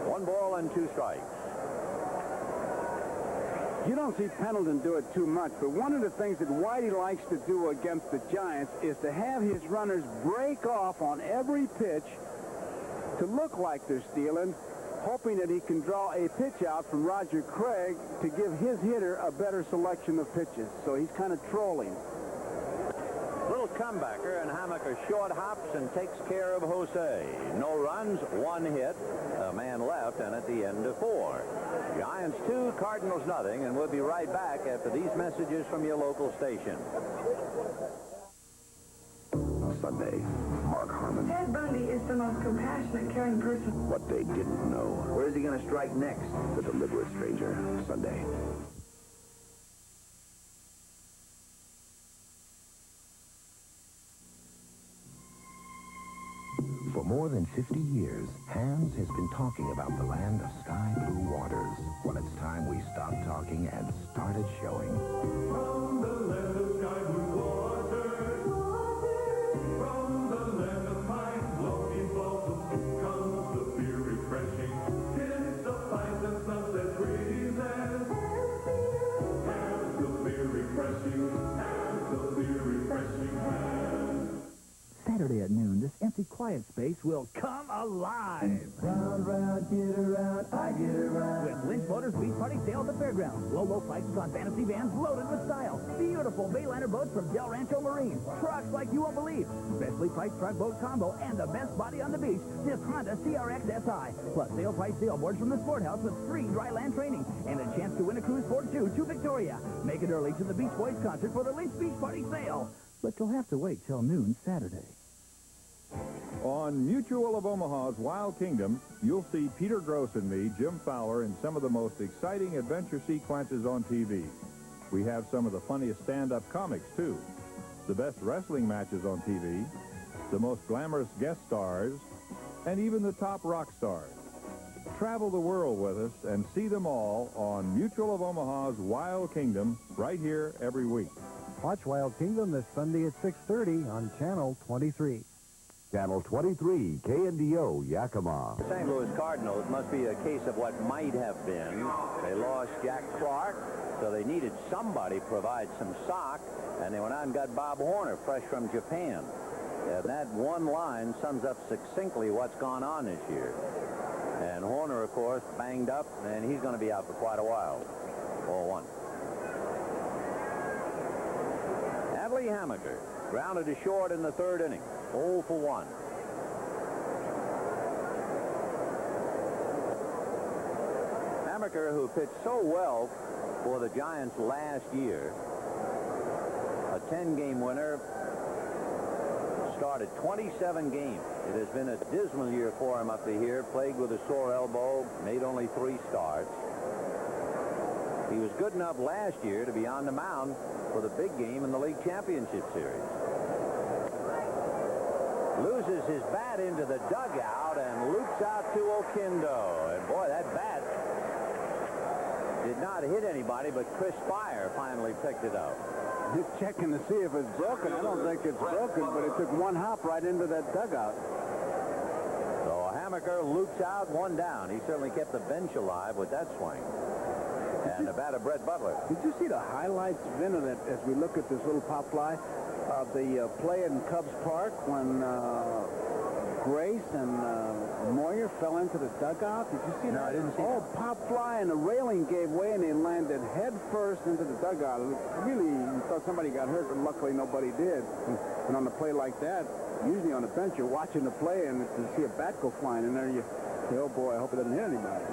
Speaker 3: 1 ball and 2 strikes.
Speaker 8: You don't see Pendleton do it too much, but one of the things that Whitey likes to do against the Giants is to have his runners break off on every pitch to look like they're stealing, hoping that he can draw a pitch out from Roger Craig to give his hitter a better selection of pitches. So he's kind of trolling.
Speaker 3: Little comebacker, and Hammaker short hops and takes care of Jose. No runs, 1 hit, a man left, and at the end of 4. Giants 2, Cardinals nothing, and we'll be right back after these messages from your local station.
Speaker 11: Sunday, Mark Harmon.
Speaker 10: Ted Bundy is the most compassionate, caring person.
Speaker 11: What they didn't know.
Speaker 13: Where's he going to strike next?
Speaker 11: The Deliberate Stranger, Sunday. For more than 50 years, Hans has been talking about the land of sky blue waters. Well, it's time we stopped talking and started showing.
Speaker 12: From the land of sky blue waters, from the land of pine, lofty blossoms, comes the beer refreshing. It's the pines and sunset breezes. Has the beer refreshing, has the beer refreshing hand.
Speaker 4: Saturday at noon, this empty, quiet space will come alive.
Speaker 12: Round, round, get around, I get around.
Speaker 4: With Lynch Motors Beach Party Sale at the fairgrounds. Low prices on fantasy vans loaded with style. Beautiful Bayliner boats from Del Rancho Marine. Trucks like you won't believe. Specially priced truck boat combo and the best body on the beach, this Honda CRX SI. Plus sale price sailboards from the Sport House with free dry land training. And a chance to win a cruise for 2 to Victoria. Make it early to the Beach Boys concert for the Lynch Beach Party Sale. But you'll have to wait till noon Saturday.
Speaker 17: On Mutual of Omaha's Wild Kingdom, you'll see Peter Gross and me, Jim Fowler, in some of the most exciting adventure sequences on TV. We have some of the funniest stand-up comics, too. The best wrestling matches on TV, the most glamorous guest stars, and even the top rock stars. Travel the world with us and see them all on Mutual of Omaha's Wild Kingdom, right here every week.
Speaker 19: Watch Wild Kingdom this Sunday at 6:30 on Channel 23.
Speaker 20: Channel 23, KNDO, Yakima.
Speaker 3: The St. Louis Cardinals must be a case of what might have been. They lost Jack Clark, so they needed somebody to provide some sock, and they went out and got Bob Horner, fresh from Japan. And that one line sums up succinctly what's gone on this year. And Horner, of course, banged up, and he's going to be out for quite a while. 0-1. Adley Hammaker grounded to short in the 3rd inning. 0 for 1. Hammaker, who pitched so well for the Giants last year, a 10-game winner, started 27 games. It has been a dismal year for him up to here, plagued with a sore elbow, made only 3 starts. He was good enough last year to be on the mound for the big game in the League Championship Series. Loses his bat into the dugout and loops out to Oquindo. And boy, that bat did not hit anybody, but Chris Spire finally picked it up.
Speaker 8: Just checking to see if it's broken. I don't think it's broken, but it took 1 hop right into that dugout.
Speaker 3: So Hammaker loops out, 1 down. He certainly kept the bench alive with that swing. And the bat of Brett Butler.
Speaker 8: Did you see the highlights, Vin, of that as we look at this little pop fly? The play in Cubs Park when Grace and Moyer fell into the dugout. Did you see that?
Speaker 3: No, I didn't see
Speaker 8: that. Pop fly, and the railing gave way, and they landed head first into the dugout. Really, you thought somebody got hurt, but luckily nobody did. And on a play like that, usually on the bench, you're watching the play, and to see a bat go flying in there, you say, oh, boy, I hope it doesn't hit anybody.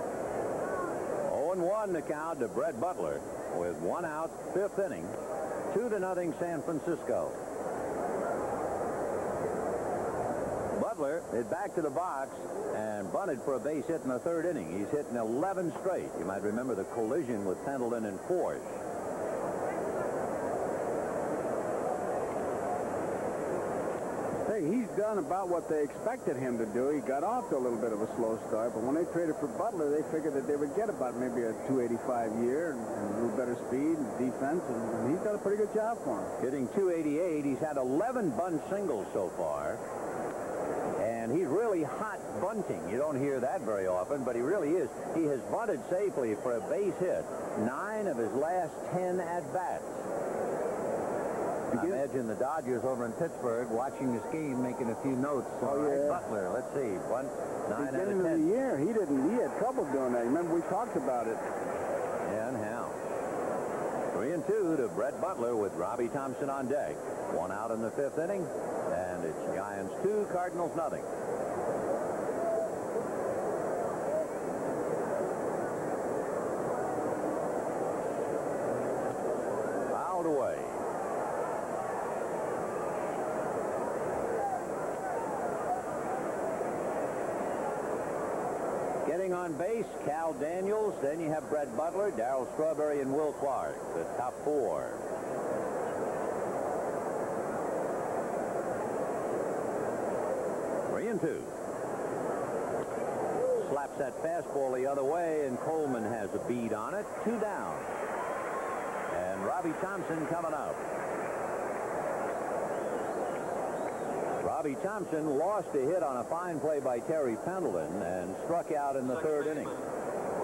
Speaker 3: 0-1 the count to Brett Butler with 1 out, 5th inning. 2-0 San Francisco. Butler is back to the box and bunted for a base hit in the 3rd inning. He's hit in 11 straight. You might remember the collision with Pendleton and Force.
Speaker 8: Hey, he's done about what they expected him to do. He got off to a little bit of a slow start, but when they traded for Butler, they figured that they would get about maybe a 285 year and a little better speed and defense, and he's done a pretty good job for him.
Speaker 3: Hitting 288. He's had 11 bunt singles so far. And he's really hot bunting. You don't hear that very often, but he really is. He has bunted safely for a base hit 9 of his last 10 at-bats. I imagine the Dodgers over in Pittsburgh watching this game, making a few notes.
Speaker 8: Oh, yeah.
Speaker 3: Butler, let's see. 9 out of 10.
Speaker 8: Beginning of the year, he had trouble doing that. Remember, we talked about it.
Speaker 3: Yeah, and how? 3-2 to Brett Butler with Robbie Thompson on deck. 1 out in the 5th inning, and it's Giants 2, Cardinals nothing. Fouled away. Getting on base, Cal Daniels. Then you have Brett Butler, Darryl Strawberry, and Will Clark, the top 4. And 2. Slaps that fastball the other way, and Coleman has a bead on it. 2 down. And Robbie Thompson coming up. Robbie Thompson lost a hit on a fine play by Terry Pendleton and struck out in the 3rd inning.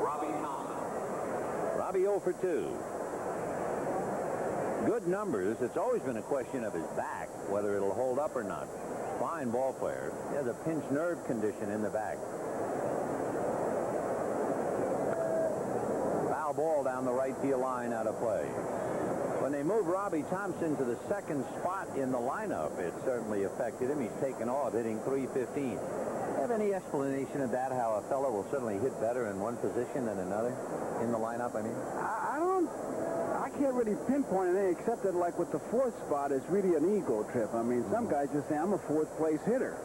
Speaker 1: Robbie Thompson.
Speaker 3: Robbie 0 for 2. Good numbers. It's always been a question of his back, whether it'll hold up or not. Fine ball player. He has a pinched nerve condition in the back. Foul ball down the right field line out of play. When they moved Robbie Thompson to the 2nd spot in the lineup, it certainly affected him. He's taken off, hitting .315. Have any explanation of that, how a fellow will certainly hit better in one position than another in the lineup, I mean?
Speaker 8: I can't really pinpoint anything except that, like, with the 4th spot, it's really an ego trip. I mean, some guys just say, I'm a 4th place hitter.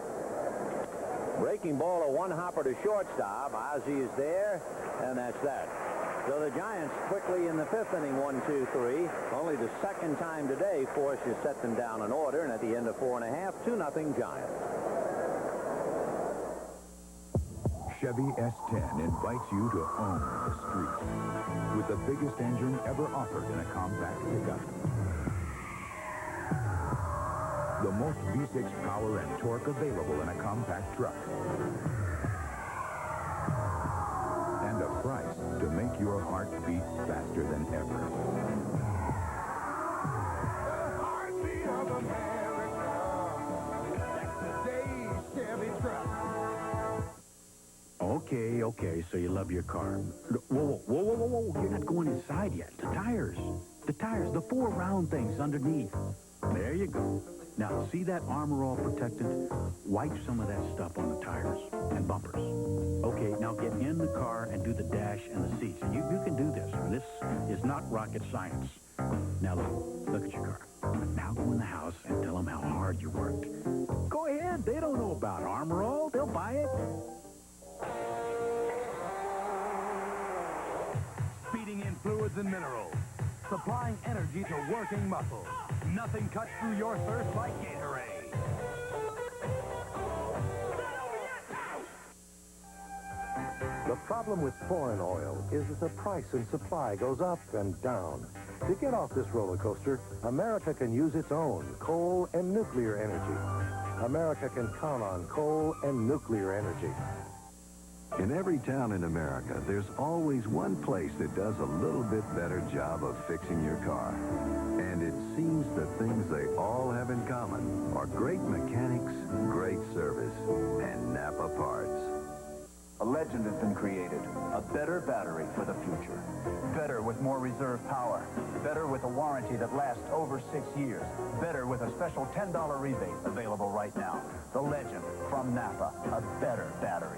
Speaker 3: Breaking ball, a 1-hopper to shortstop. Ozzie is there, and that's that. So the Giants quickly in the 5th inning, 1-2-3. Only the 2nd time today Force has set them down in order, and at the end of 4 1/2, 2-0 Giants.
Speaker 11: Chevy S10 invites you to own the street with the biggest engine ever offered in a compact pickup. The most V6 power and torque available in a compact truck. And a price to make your heart beat faster than ever.
Speaker 12: The heartbeat of America. That's today's Chevy truck.
Speaker 2: Okay, so you love your car. Whoa. You're not going inside yet. The tires, the 4 round things underneath. There you go. Now, see that Armor All protectant? Wipe some of that stuff on the tires and bumpers. Okay, now get in the car and do the dash and the seats. You can do this. This is not rocket science. Now, look at your car. Now go in the house and tell them how hard you worked. Go ahead. They don't know about Armor All. They'll buy it.
Speaker 5: Feeding in fluids and minerals, supplying energy to working muscles. Nothing cuts through your thirst like Gatorade.
Speaker 15: The problem with foreign oil is that the price and supply goes up and down. To get off this roller coaster, America can use its own coal and nuclear energy. America can count on coal and nuclear energy.
Speaker 11: In every town in America, there's always one place that does a little bit better job of fixing your car. And it seems the things they all have in common are great mechanics, great service, and Napa parts.
Speaker 21: A legend has been created. A better battery for the future. Better with more reserve power. Better with a warranty that lasts over 6 years. Better with a special $10 rebate available right now. The legend from Napa. A better battery.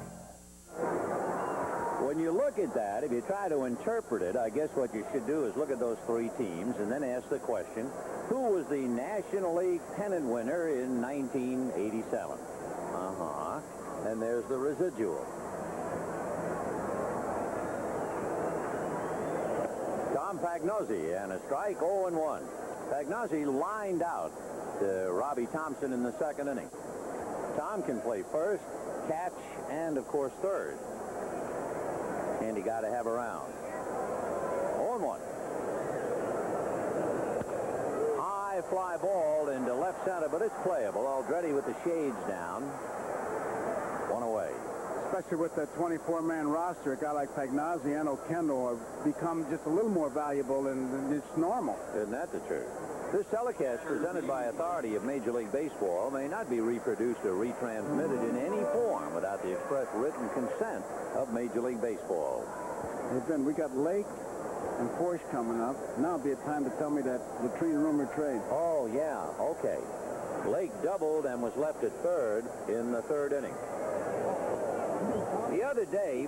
Speaker 3: When you look at that, if you try to interpret it, I guess what you should do is look at those three teams and then ask the question, who was the National League pennant winner in 1987? And there's the residual. Tom Pagnozzi, and a strike, 0-1. Pagnozzi lined out to Robbie Thompson in the second inning. Tom can play first, catch, and, of course, third. And he got to have a round. 0-1. High fly ball into left center, but it's playable. Aldretti with the shades down. One away.
Speaker 8: Especially with that 24-man roster, a guy like Pagnozzi and O'Kendall have become just a little more valuable than it's normal.
Speaker 3: Isn't that the truth? This telecast, presented by authority of Major League Baseball, may not be reproduced or retransmitted in any form without the express written consent of Major League Baseball.
Speaker 8: Hey, Ben, we got Lake and Forsh coming up. Now it'd be a time to tell me that latrine rumor trade.
Speaker 3: Oh, yeah, okay. Lake doubled and was left at third in the third inning. The other day,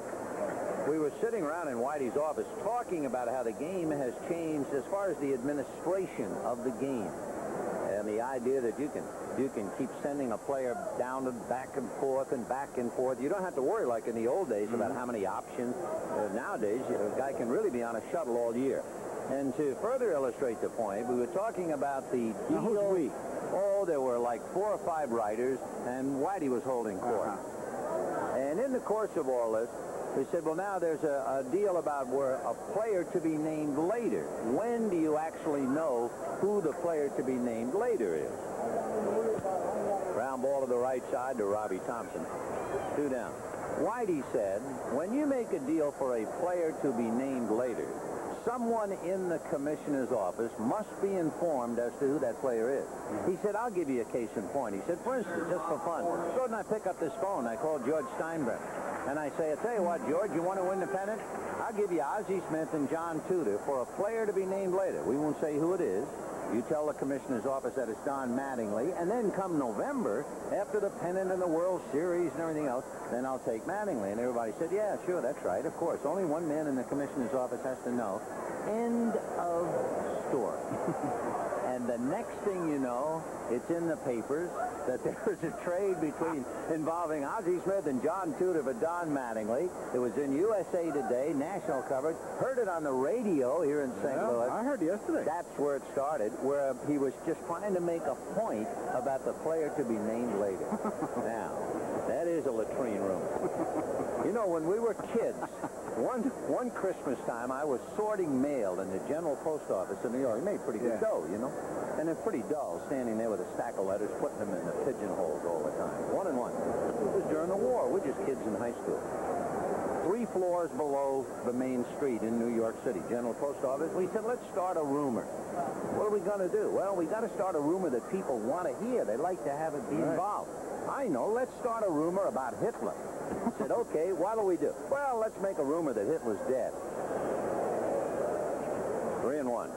Speaker 3: we were sitting around in Whitey's office talking about how the game has changed as far as the administration of the game. And the idea that you can keep sending a player down and back and forth and back and forth. You don't have to worry like in the old days about how many options. Nowadays, a guy can really be on a shuttle all year. And to further illustrate the point, we were talking about the deal. Oh, there were like 4 or 5 writers, and Whitey was holding court. And in the course of all this, they said, well, now there's a deal about where a player to be named later. When do you actually know who the player to be named later is? Ground ball to the right side to Robbie Thompson. 2 down. Whitey said, when you make a deal for a player to be named later, someone in the commissioner's office must be informed as to who that player is. He said, I'll give you a case in point. He said, for instance, just for fun, so I pick up this phone. I call George Steinbrenner. And I say, I tell you what, George, you want to win the pennant? I'll give you Ozzie Smith and John Tudor for a player to be named later. We won't say who it is. You tell the commissioner's office that it's Don Mattingly, and then come November, after the pennant and the World Series and everything else, then I'll take Mattingly. And everybody said, yeah, sure, that's right, of course. Only one man in the commissioner's office has to know. End of story. And the next thing you know, it's in the papers that there was a trade involving Ozzie Smith and John Tudor for Don Mattingly. It was in USA Today, national coverage. Heard it on the radio here in St. Louis.
Speaker 8: I heard yesterday.
Speaker 3: That's where it started, where he was just trying to make a point about the player to be named later. Now, that is a latrine room. You know, when we were kids, one Christmas time, I was sorting mail in the General Post Office in New York. It made pretty good dough, you know. And it's pretty dull standing there with a stack of letters, putting them in the pigeonholes all the time. 1 and 1. It was during the war. We're just kids in high school. 3 floors below the main street in New York City, General Post Office. We said, let's start a rumor. What are we going to do? Well, we got to start a rumor that people want to hear. They like to have it be involved. I know. Let's start a rumor about Hitler. I said, okay, what do we do? Well, let's make a rumor that Hitler's dead. 3 and 1.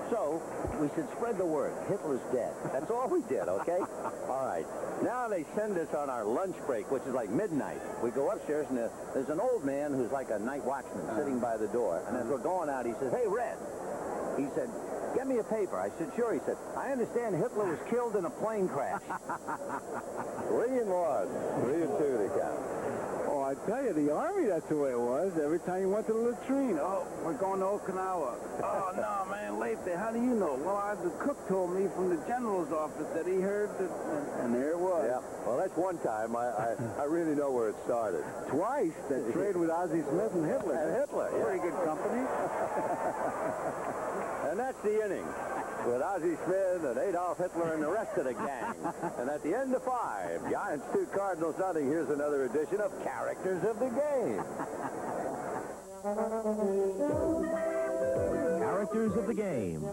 Speaker 3: So, we should spread the word. Hitler's dead. That's all we did, okay? All right. Now they send us on our lunch break, which is like midnight. We go upstairs, and there's an old man who's like a night watchman sitting by the door. And as we're going out, he says, hey, Red. He said, get me a paper. I said, sure. He said, I understand Hitler was killed in a plane crash. 3 and 1. 3 and 2 to count.
Speaker 8: Oh, I tell you, the Army, that's the way it was. Every time you went to the latrine, oh, we're going to Okinawa. Oh, no, man, late there. How do you know? Well, the cook told me from the general's office that he heard that, and there it was.
Speaker 3: Yeah, well, that's one time. I really know where it started.
Speaker 8: Twice, that trade with Ozzie Smith and Hitler.
Speaker 3: And Hitler, yeah.
Speaker 8: Pretty good company.
Speaker 3: And that's the inning with Ozzie Smith and Adolph Adolf Hitler and the rest of the gang. And at the end of 5, Giants 2, Cardinals nothing. Here's another edition of Characters of the Game.
Speaker 7: Characters of the Game.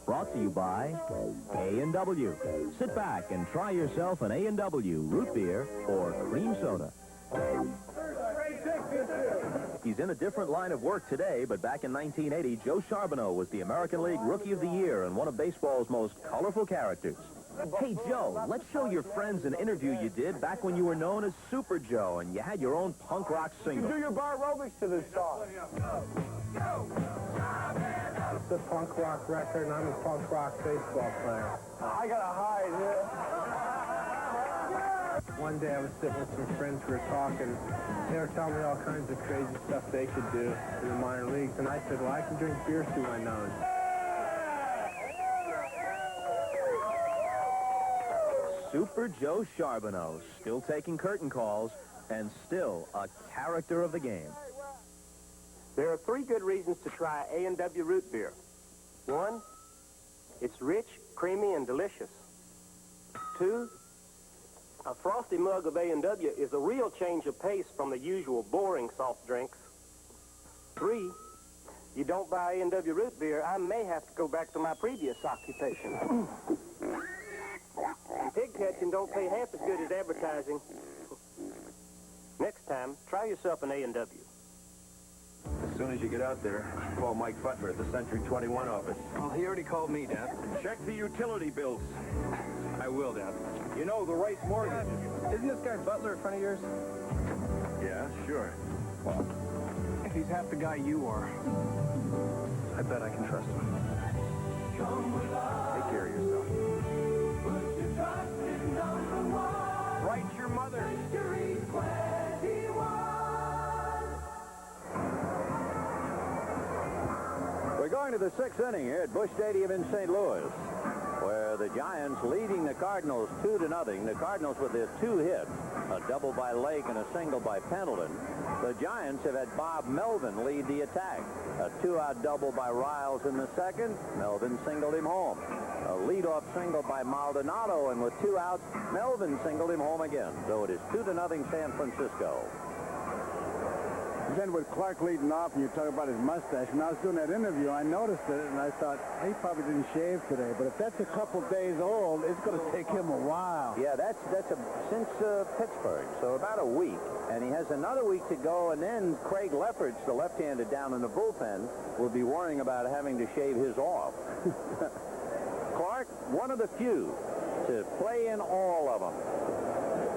Speaker 7: Brought to you by A&W. Sit back and try yourself an A&W root beer or cream soda. He's in a different line of work today, but back in 1980, Joe Charbonneau was the American League Rookie of the Year and one of baseball's most colorful characters. Hey, Joe, let's show your friends an interview you did back when you were known as Super Joe, and you had your own punk rock single.
Speaker 8: You do your bar aerobics to this song.
Speaker 22: It's a punk rock record, and I'm a punk rock baseball player.
Speaker 8: I gotta hide here.
Speaker 22: One day I was sitting with some friends who were talking. They were telling me all kinds of crazy stuff they could do in the minor leagues, and I said, well, I can drink beer through my nose.
Speaker 7: Super Joe Charbonneau, still taking curtain calls, and still a character of the game.
Speaker 23: There are 3 good reasons to try A&W root beer. 1, it's rich, creamy, and delicious. 2, a frosty mug of A&W is a real change of pace from the usual boring soft drinks. 3, you don't buy A&W root beer, I may have to go back to my previous occupation. And pig catching don't pay half as good as advertising. Next time, try yourself an A&W.
Speaker 21: As soon as you get out there, call Mike Butler at the Century 21 office. Well, he already called me, Dad. Check the utility bills. I will, Dad. You know, the Rice mortgage.
Speaker 22: Isn't this guy Butler a friend of yours?
Speaker 21: Yeah, sure.
Speaker 22: Well, if he's half the guy you are, I bet I can trust him.
Speaker 21: Take care of yourself. Write your mother.
Speaker 3: We're going to the 6th inning here at Busch Stadium in St. Louis, where the Giants leading the Cardinals 2-0. The Cardinals with their 2 hits, a double by Lake and a single by Pendleton. The Giants have had Bob Melvin lead the attack. A 2-out double by Riles in the 2nd. Melvin singled him home. A leadoff single by Maldonado, and with 2 outs, Melvin singled him home again. So it is 2-0 San Francisco.
Speaker 8: Then with Clark leading off, and you talk about his mustache, when I was doing that interview, I noticed it, and I thought, he probably didn't shave today. But if that's a couple days old, it's going to take him a while.
Speaker 3: Yeah, that's since Pittsburgh, so about a week. And he has another week to go, and then Craig Lefferts, the left-handed down in the bullpen, will be worrying about having to shave his off. Clark, one of the few to play in all of them.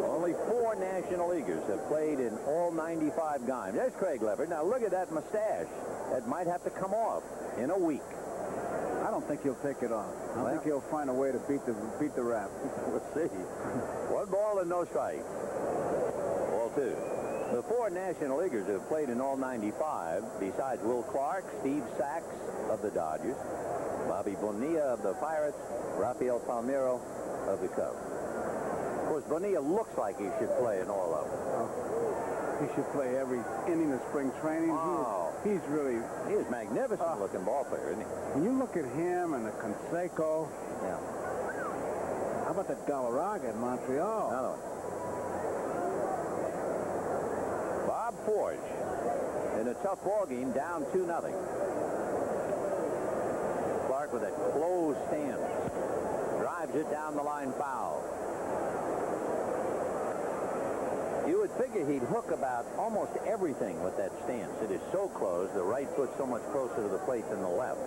Speaker 3: Only 4 National Leaguers have played in all 95 games. There's Craig Leffert. Now look at that mustache. That might have to come off in a week.
Speaker 8: I don't think he'll take it off. I think he'll find a way to beat the rap.
Speaker 3: We'll see. 1 ball and no strikes. Ball 2. The 4 National Leaguers who have played in all 95, besides Will Clark, Steve Sachs of the Dodgers, Bobby Bonilla of the Pirates, Rafael Palmeiro of the Cubs. Of course, Bonilla looks like he should play in all of them.
Speaker 8: He should play every inning of spring training.
Speaker 3: Oh.
Speaker 8: He is
Speaker 3: magnificent-looking ball player, isn't he?
Speaker 8: When you look at him and the Canseco.
Speaker 3: Yeah.
Speaker 8: How about that Galarraga in Montreal?
Speaker 3: Another one. Bob Forge in a tough ball game, down 2-0. Clark with a closed stance. Drives it down the line, foul. You would figure he'd hook about almost everything with that stance. It is so close. The right foot's so much closer to the plate than the left.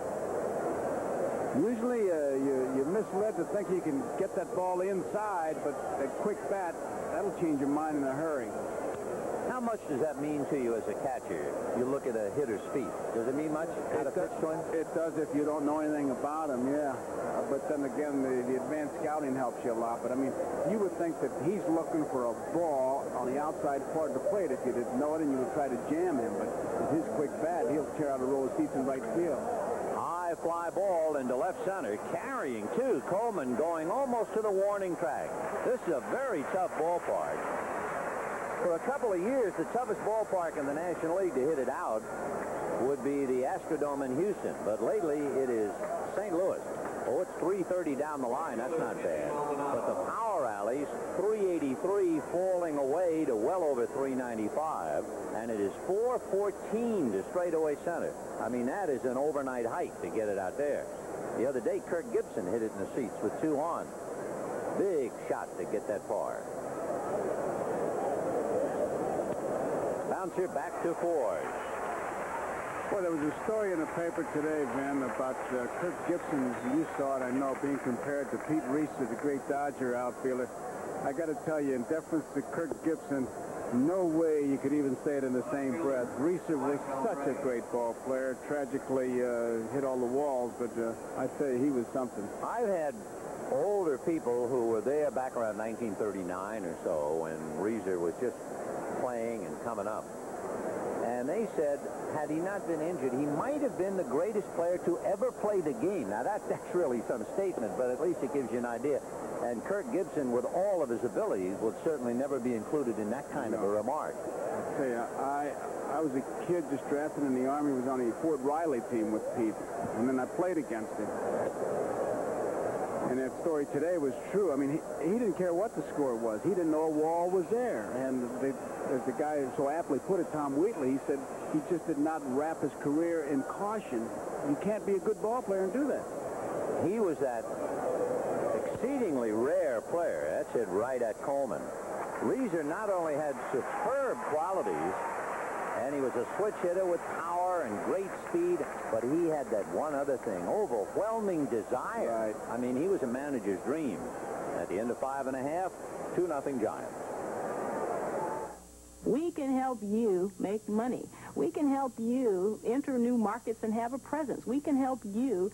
Speaker 8: Usually you're misled to think you can get that ball inside, but a quick bat, that'll change your mind in a hurry.
Speaker 3: How much does that mean to you as a catcher? You look at a hitter's feet. Does it mean much? How to pitch to him?
Speaker 8: It does if you don't know anything about him, yeah. But then again, the advanced scouting helps you a lot. But, I mean, you would think that he's looking for a ball on the outside part of the plate. If you didn't know it, and you would try to jam him. But with his quick bat, he'll tear out a row of seats in right field.
Speaker 3: High fly ball into left center. Carrying, too. Coleman going almost to the warning track. This is a very tough ballpark. For a couple of years, the toughest ballpark in the National League to hit it out would be the Astrodome in Houston. But lately, it is St. Louis. Oh, it's 330 down the line. That's not bad. But the power alleys, 383 falling away to well over 395. And it is 414 to straightaway center. I mean, that is an overnight hike to get it out there. The other day, Kirk Gibson hit it in the seats with 2 on. Big shot to get that far. Bouncer back to Ford.
Speaker 8: Well, there was a story in the paper today, Vin, about Kirk Gibson. You saw it, I know, being compared to Pete Reiser, the great Dodger outfielder. I got to tell you, in deference to Kirk Gibson, no way you could even say it in the same breath. Reiser was such a great ball player. Tragically hit all the walls, but I tell you, he was something.
Speaker 3: I've had older people who were there back around 1939 or so when Reiser was just playing and coming up. And they said, had he not been injured, he might have been the greatest player to ever play the game. Now, that's really some statement, but at least it gives you an idea. And Kirk Gibson, with all of his abilities, would certainly never be included in that kind of a remark.
Speaker 8: I tell you, I was a kid just drafted in the Army, was on the Fort Riley team with Pete, and then I played against him. And that story today was true. I mean, he didn't care what the score was. He didn't know a wall was there. And as the guy so aptly put it, Tom Wheatley, he said he just did not wrap his career in caution. You can't be a good ball player and do that.
Speaker 3: He was that exceedingly rare player. That's it right at Coleman. Reiser not only had superb qualities, and he was a switch hitter with power and great speed, but he had that one other thing, overwhelming desire. Right. I mean, he was a manager's dream. At the end of 5.5, 2-0 Giants.
Speaker 6: We can help you make money. We can help you enter new markets and have a presence. We can help you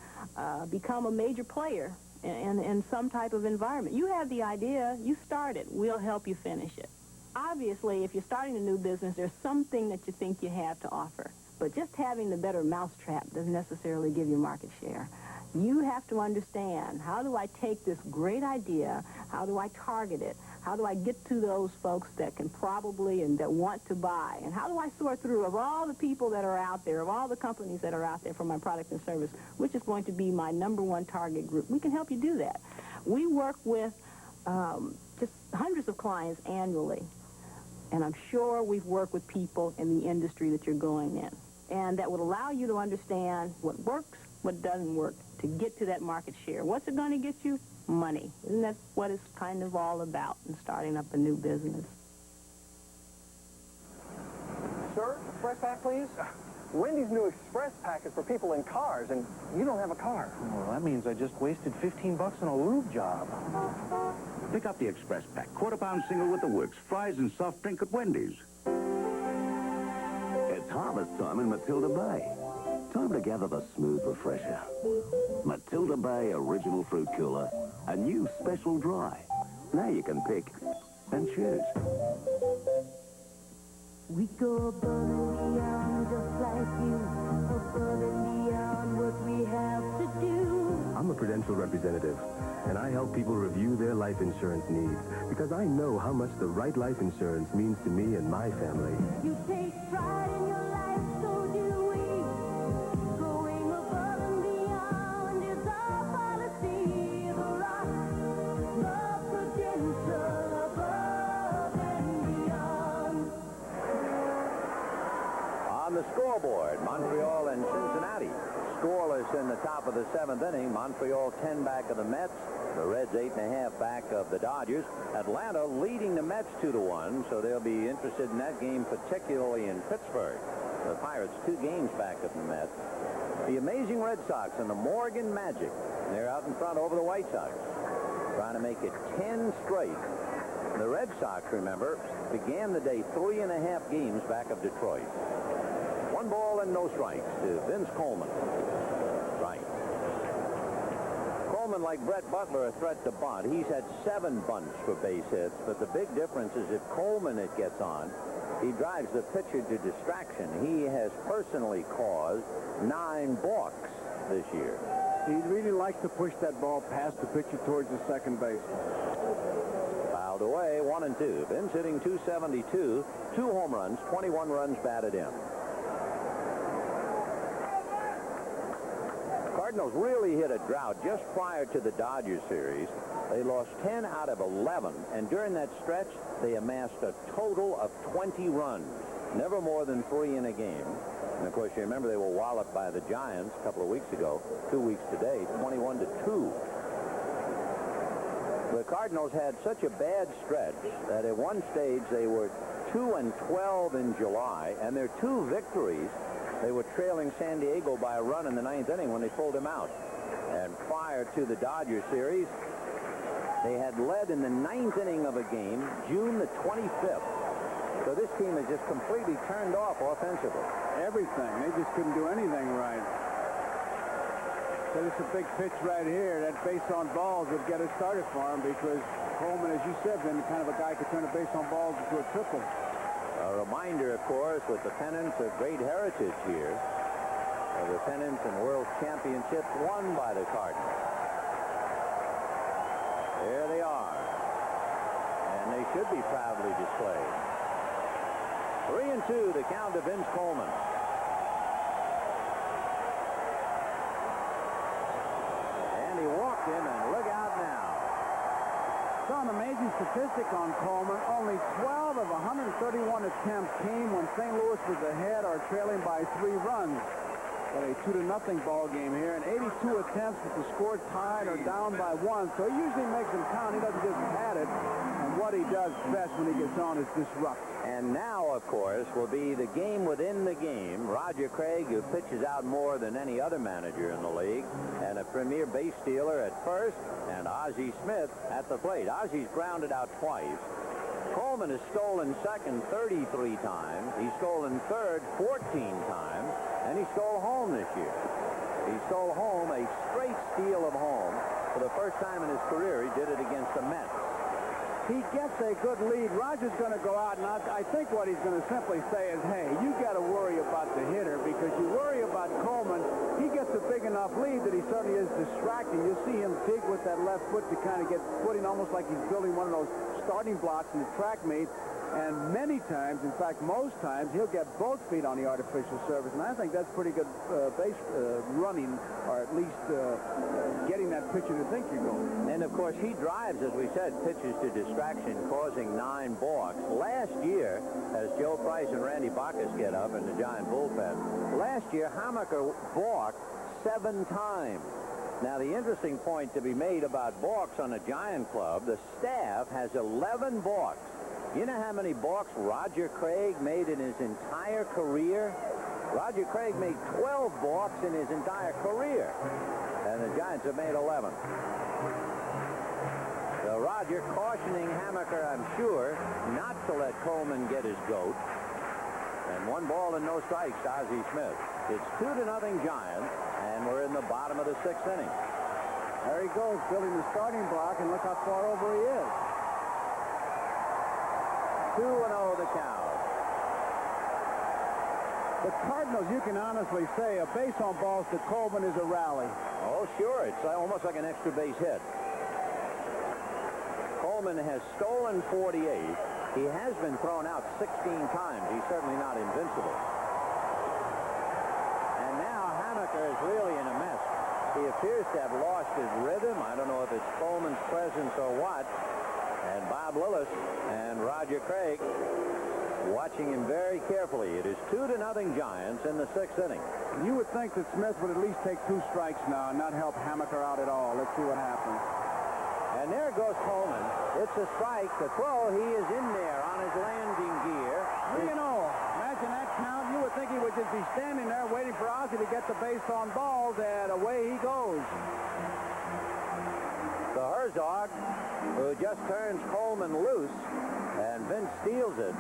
Speaker 6: become a major player in some type of environment. You have the idea, you start it. We'll help you finish it. Obviously, if you're starting a new business, there's something that you think you have to offer. But just having the better mousetrap doesn't necessarily give you market share. You have to understand, how do I take this great idea, how do I target it, how do I get to those folks that can probably and that want to buy, and how do I sort through, of all the people that are out there, of all the companies that are out there for my product and service, which is going to be my #1 target group. We can help you do that. We work with just hundreds of clients annually, and I'm sure we've worked with people in the industry that you're going in, and that would allow you to understand what works, what doesn't work, to get to that market share. What's it going to get you? Money. Isn't that what it's kind of all about in starting up a new business?
Speaker 9: Sir, express pack, please. Wendy's new express pack is for people in cars, and you don't have a car.
Speaker 14: Well, that means I just wasted $15 on a lube job.
Speaker 2: Pick up the express pack. Quarter-pound single with the works. Fries and soft drink at Wendy's.
Speaker 20: It's harvest time in Matilda Bay. Time to gather the smooth refresher. Matilda Bay Original Fruit Cooler. A new special dry. Now you can pick and choose.
Speaker 12: We go above and beyond just like you. Above and beyond what we have to do.
Speaker 18: I'm a Prudential representative, and I help people review their life insurance needs because I know how much the right life insurance means to me and my family.
Speaker 12: You take pride in your life, so do we. Going above and beyond is our policy. The rock, the Prudential, above and beyond.
Speaker 3: On the scoreboard, Montreal and Cincinnati. Scoreless in the top of the 7th inning. Montreal 10 back of the Mets. The Reds 8.5 back of the Dodgers. Atlanta leading the Mets 2-1, so they'll be interested in that game, particularly in Pittsburgh. The Pirates 2 games back of the Mets. The amazing Red Sox and the Morgan Magic. They're out in front over the White Sox, trying to make it 10 straight. The Red Sox, remember, began the day 3.5 games back of Detroit. 1 ball and no strikes to Vince Coleman. Right. Coleman, like Brett Butler, a threat to bunt. He's had 7 bunts for base hits, but the big difference is if Coleman it gets on, he drives the pitcher to distraction. He has personally caused 9 balks this year.
Speaker 8: He really likes to push that ball past the pitcher towards the second baseman.
Speaker 3: Fouled away, 1-2. Vince hitting .272, 2 home runs, 21 runs batted in. Cardinals really hit a drought just prior to the Dodgers series. They lost 10 out of 11, and during that stretch, they amassed a total of 20 runs. Never more than 3 in a game. And, of course, you remember they were walloped by the Giants a couple of weeks ago, 2 weeks today, 21-2. The Cardinals had such a bad stretch that at one stage they were 2-12 in July, and their 2 victories, they were trailing San Diego by a run in the 9th inning when they pulled him out. And prior to the Dodgers series, they had led in the 9th inning of a game, June the 25th. So this team has just completely turned off offensively.
Speaker 8: Everything. They just couldn't do anything right. So this is a big pitch right here. That base on balls would get it started for him because Coleman, as you said, been kind of a guy who could turn a base on balls into a triple.
Speaker 3: A reminder, of course, with the pennants of great heritage here, of the pennants and world championships won by the Cardinals. There they are. And they should be proudly displayed. 3-2, the count to Vince Coleman. And he walked him, and look out now.
Speaker 8: Saw an amazing statistic on Coleman. Only 12 of 131 attempts came when St. Louis was ahead or trailing by 3 runs. But a 2-0 ball game here, and 82 attempts with the score tied or down by 1. So he usually makes them count. He doesn't just pat it. And what he does best when he gets on is disrupt.
Speaker 3: And now, of course, will be the game within the game. Roger Craig, who pitches out more than any other manager in the league, and a premier base stealer at first, and Ozzie Smith at the plate. Ozzie's grounded out twice. Coleman has stolen second 33 times. He's stolen third 14 times. And he stole home this year. He stole home, a straight steal of home. For the first time in his career, he did it against the Mets.
Speaker 8: He gets a good lead. Roger's going to go out, and I think what he's going to simply say is, hey, you got to worry about the hitter because you worry about Coleman. He gets a big enough lead that he certainly is distracting. You'll see him dig with that left foot to kind of get footing, almost like he's building one of those starting blocks in the track meet. And many times, in fact, most times, he'll get both feet on the artificial surface. And I think that's pretty good base running, or at least getting that pitcher to think you're going.
Speaker 3: And, of course, he drives, as we said, pitches to distraction, causing 9 balks. Last year, as Joe Price and Randy Bacchus get up in the Giant bullpen, last year, Hammaker balked 7 times. Now, the interesting point to be made about balks on a Giant club, the staff has 11 balks. You know how many balks Roger Craig made in his entire career? Roger Craig made 12 balks in his entire career. And the Giants have made 11. So Roger cautioning Hammaker, I'm sure, not to let Coleman get his goat. And 1 ball and no strikes to Ozzie Smith. It's 2-0 Giants, and we're in the bottom of the 6th inning.
Speaker 8: There he goes, building the starting block, and look how far over he is.
Speaker 3: 2-0 the count.
Speaker 8: The Cardinals, you can honestly say, a base on balls to Coleman is a rally.
Speaker 3: Oh, sure. It's almost like an extra base hit. Coleman has stolen 48. He has been thrown out 16 times. He's certainly not invincible. And now Hammaker is really in a mess. He appears to have lost his rhythm. I don't know if it's Coleman's presence or what. And Bob Lillis and Roger Craig watching him very carefully. It is 2-0 Giants in the 6th inning.
Speaker 8: You would think that Smith would at least take 2 strikes now and not help Hammaker out at all. Let's see what happens.
Speaker 3: And there goes Coleman. It's a strike. The throw, he is in there on his landing gear.
Speaker 8: Well, you know, imagine that count. You would think he would just be standing there waiting for Ozzie to get the base on balls, and away he goes.
Speaker 3: The Herzog, who just turns Coleman loose, and Vince steals it.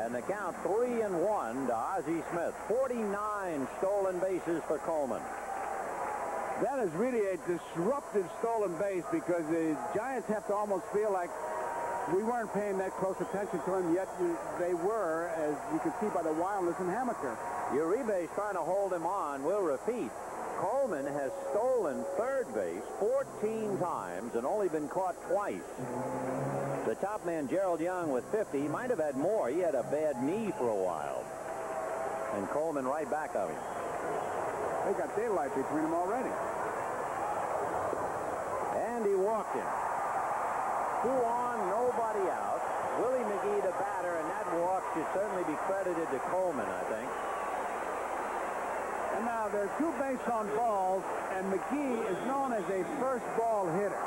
Speaker 3: And the count 3-1 to Ozzie Smith. 49 stolen bases for Coleman.
Speaker 8: That is really a disruptive stolen base because the Giants have to almost feel like we weren't paying that close attention to him, yet they were, as you can see by the wildness in Hammaker.
Speaker 3: Uribe's trying to hold him on. We'll repeat. Coleman has stolen third base 14 times and only been caught twice. The top man, Gerald Young, with 50. He might have had more. He had a bad knee for a while. And Coleman right back of him.
Speaker 8: They got daylight between them already.
Speaker 3: And he walked him. 2 on, nobody out. Willie McGee, the batter, and that walk should certainly be credited to Coleman, I think.
Speaker 8: And now there are 2 base on balls, and McGee is known as a first ball hitter.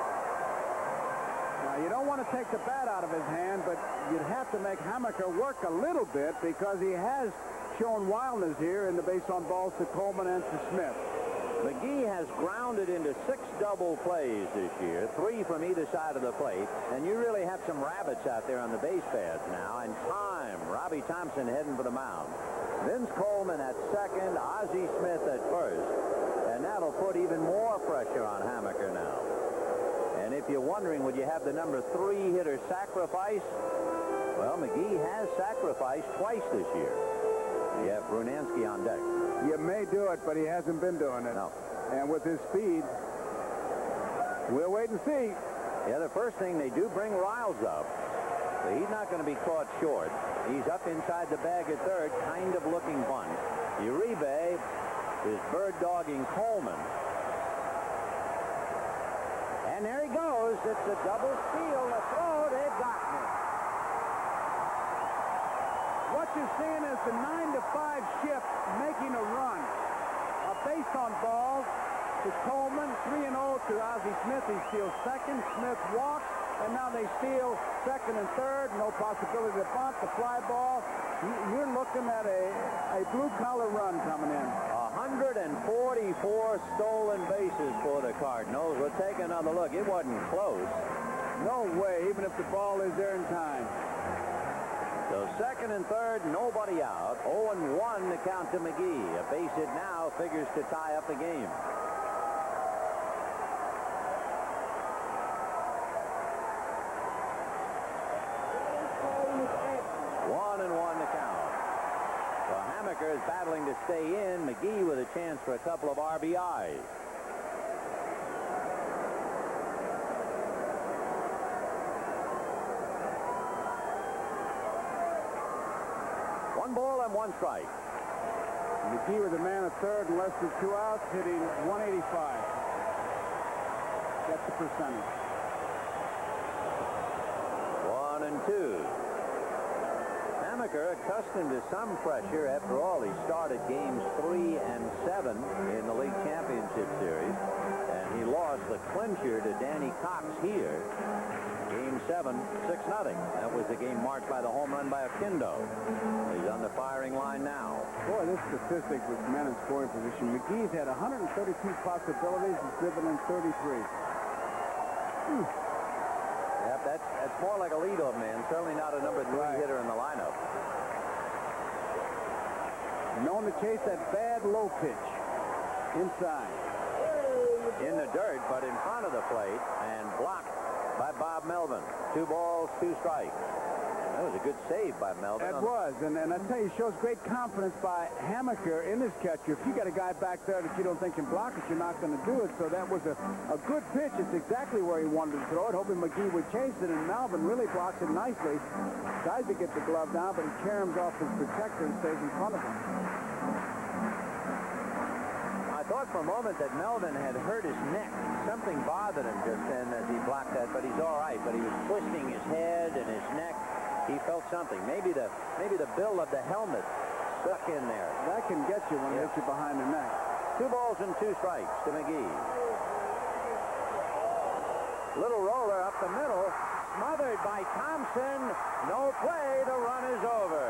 Speaker 8: Now, you don't want to take the bat out of his hand, but you'd have to make Hammaker work a little bit because he has shown wildness here in the base on balls to Coleman and to Smith.
Speaker 3: McGee has grounded into 6 double plays this year, 3 from either side of the plate, and you really have some rabbits out there on the base paths now. And time, Robbie Thompson heading for the mound. Vince Coleman at second, Ozzie Smith at first, and that'll put even more pressure on Hammaker now. And if you're wondering, would you have the number 3 hitter sacrifice? Well, McGee has sacrificed twice this year. You have Brunansky on deck.
Speaker 8: You may do it, but he hasn't been doing it.
Speaker 3: No.
Speaker 8: And with his speed, we'll wait and see.
Speaker 3: Yeah, the first thing they do bring Riles up. But he's not going to be caught short. He's up inside the bag at third, kind of looking bunt. Uribe is bird-dogging Coleman. And there he goes. It's a double steal. The throw, they've gotten it.
Speaker 8: What you're seeing is the 9-to-5 shift making a run. A base on balls to Coleman, 3-0 to Ozzie Smith. He steals second. Smith walks, and now they steal second and third. No possibility to bunt. The fly ball. You're looking at a blue-collar run coming in.
Speaker 3: 144 stolen bases for the Cardinals. We'll take another look. It wasn't close.
Speaker 8: No way, even if the ball is there in time.
Speaker 3: So second and third, nobody out. 0-1 the count to McGee. A base hit now figures to tie up the game. One and one the count. So Hammaker is battling to stay in. McGee with a chance for a couple of RBIs. One ball and 1 strike.
Speaker 8: McGee with a man at third and less than 2 outs, hitting 185. That's the percentage.
Speaker 3: 1-2. Hammaker, accustomed to some pressure. After all, he started games 3 and 7 in the league championship series, and he lost the clincher to Danny Cox here. Game 7, 6-0. That was the game marked by the home run by Oquendo. He's on the firing line now.
Speaker 8: Boy, this statistic with men in scoring position. McGee's had 132 possibilities. He's driven in 33.
Speaker 3: Yep, that's more like a leadoff man. Certainly not a number 3 hitter in the lineup.
Speaker 8: Known to chase that bad low pitch inside.
Speaker 3: In the dirt, but in front of the plate, and blocked by Bob Melvin. 2 balls, 2 strikes. That was a good save by Melvin.
Speaker 8: That was, and I tell you, it shows great confidence by Hammaker in this catcher. If you got a guy back there that you don't think can block it, you're not going to do it. So that was a good pitch. It's exactly where he wanted to throw it, hoping McGee would chase it, and Melvin really blocks it nicely. Tries to get the glove down, but he caroms off his protector and stays in front of him.
Speaker 3: I thought for a moment that Melvin had hurt his neck. Something bothered him just then as he blocked that, but he's all right. But he was twisting his head and his neck. He felt something. Maybe the bill of the helmet stuck in there.
Speaker 8: That can get you when it hits you behind the neck.
Speaker 3: 2 balls and 2 strikes to McGee. Little roller up the middle, smothered by Thompson. No play. The run is over.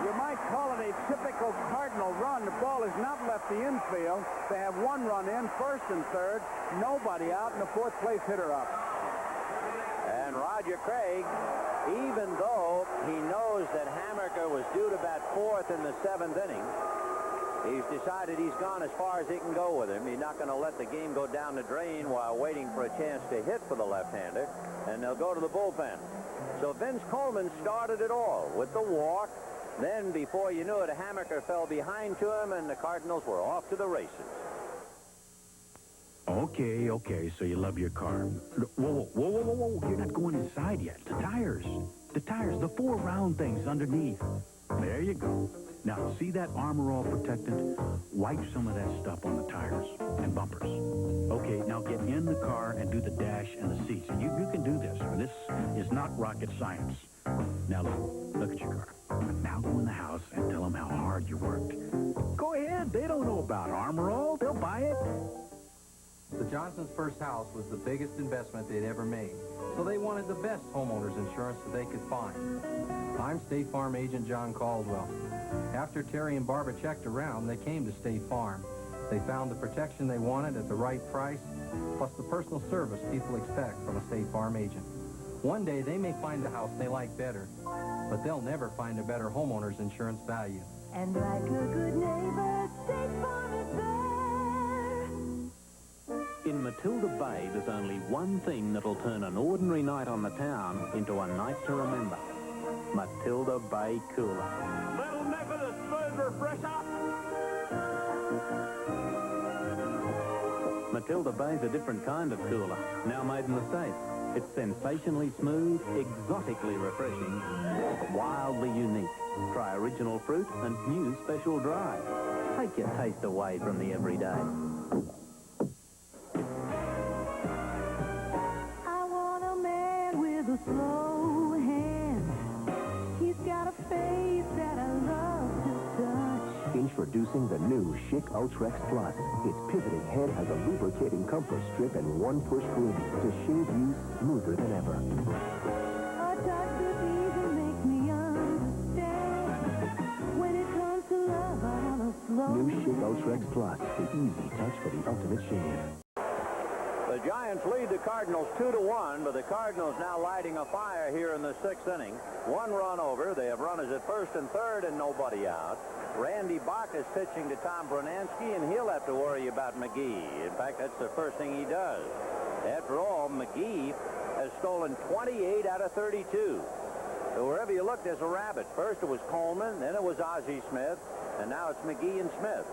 Speaker 8: You might call it a typical Cardinal run. The ball has not left the infield. They have 1 run in, first and third. Nobody out, and the 4th place hitter up.
Speaker 3: And Roger Craig, even though he knows that Hammaker was due to bat 4th in the 7th inning, he's decided he's gone as far as he can go with him. He's not going to let the game go down the drain while waiting for a chance to hit for the left-hander, and they'll go to the bullpen. So Vince Coleman started it all with the walk. Then, before you knew it, Hammaker fell behind to him, and the Cardinals were off to the races.
Speaker 2: Okay, so you love your car. Whoa, you're not going inside yet. The tires. The tires, the four round things underneath. There you go. Now, see that Armor All protectant? Wipe some of that stuff on the tires and bumpers. Okay, now get in the car and do the dash and the seats. You can do this. This is not rocket science. Now, look at your car. Now go in the house and tell them how hard you worked. Go ahead. They don't know about Armor All. They'll buy it.
Speaker 10: The Johnsons' first house was the biggest investment they'd ever made, so they wanted the best homeowners insurance that they could find. I'm State Farm Agent John Caldwell. After Terry and Barbara checked around, they came to State Farm. They found the protection they wanted at the right price, plus the personal service people expect from a State Farm agent. One day, they may find a house they like better, but they'll never find a better homeowner's insurance value.
Speaker 12: And like a good neighbor, State Farm is there.
Speaker 7: In Matilda Bay, there's only one thing that'll turn an ordinary night on the town into a night to remember. Matilda Bay Cooler.
Speaker 12: Little nip of the smooth refresher.
Speaker 7: Matilda Bay's a different kind of cooler, now made in the States. It's sensationally smooth, exotically refreshing, wildly unique. Try original fruit and new special dry. Take your taste away from the everyday.
Speaker 12: I want a man with a slow hand. He's got a face that I love to touch.
Speaker 18: Introducing the new Schick Ultrex Plus. Its pivoting head has a lubricating comfort strip and one-push groove to shave you smoother than ever.
Speaker 12: A touch this easy makes me understand. When it comes to love, I want a slow
Speaker 18: New Schick Ultrex Plus, the easy touch for the ultimate shave.
Speaker 3: The Giants lead the Cardinals 2-1, but the Cardinals now lighting a fire here in the sixth inning. One run over. They have runners at first and third and nobody out. Randy Bach is pitching to Tom Brunansky, and he'll have to worry about McGee. In fact, that's the first thing he does. After all, McGee has stolen 28 out of 32. So wherever you look, there's a rabbit. First it was Coleman, then it was Ozzie Smith, and now it's McGee and Smith.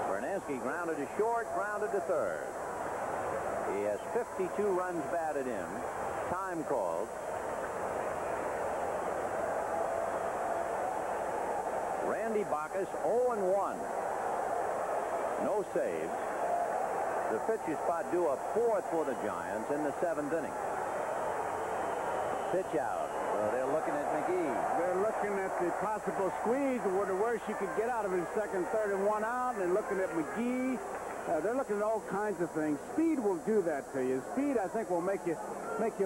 Speaker 3: Brunansky grounded to short, grounded to third. He has 52 runs batted in. Time called. Randy Bacchus 0-1. No saves. The pitch is spot due a fourth for the Giants in the seventh inning. Pitch out. They're looking at McGee.
Speaker 8: They're looking at the possible squeeze or the worst you could get out of it, second, third, and one out. And they're looking at McGee. They're looking at all kinds of things. Speed will do that to you. Speed, I think, will make you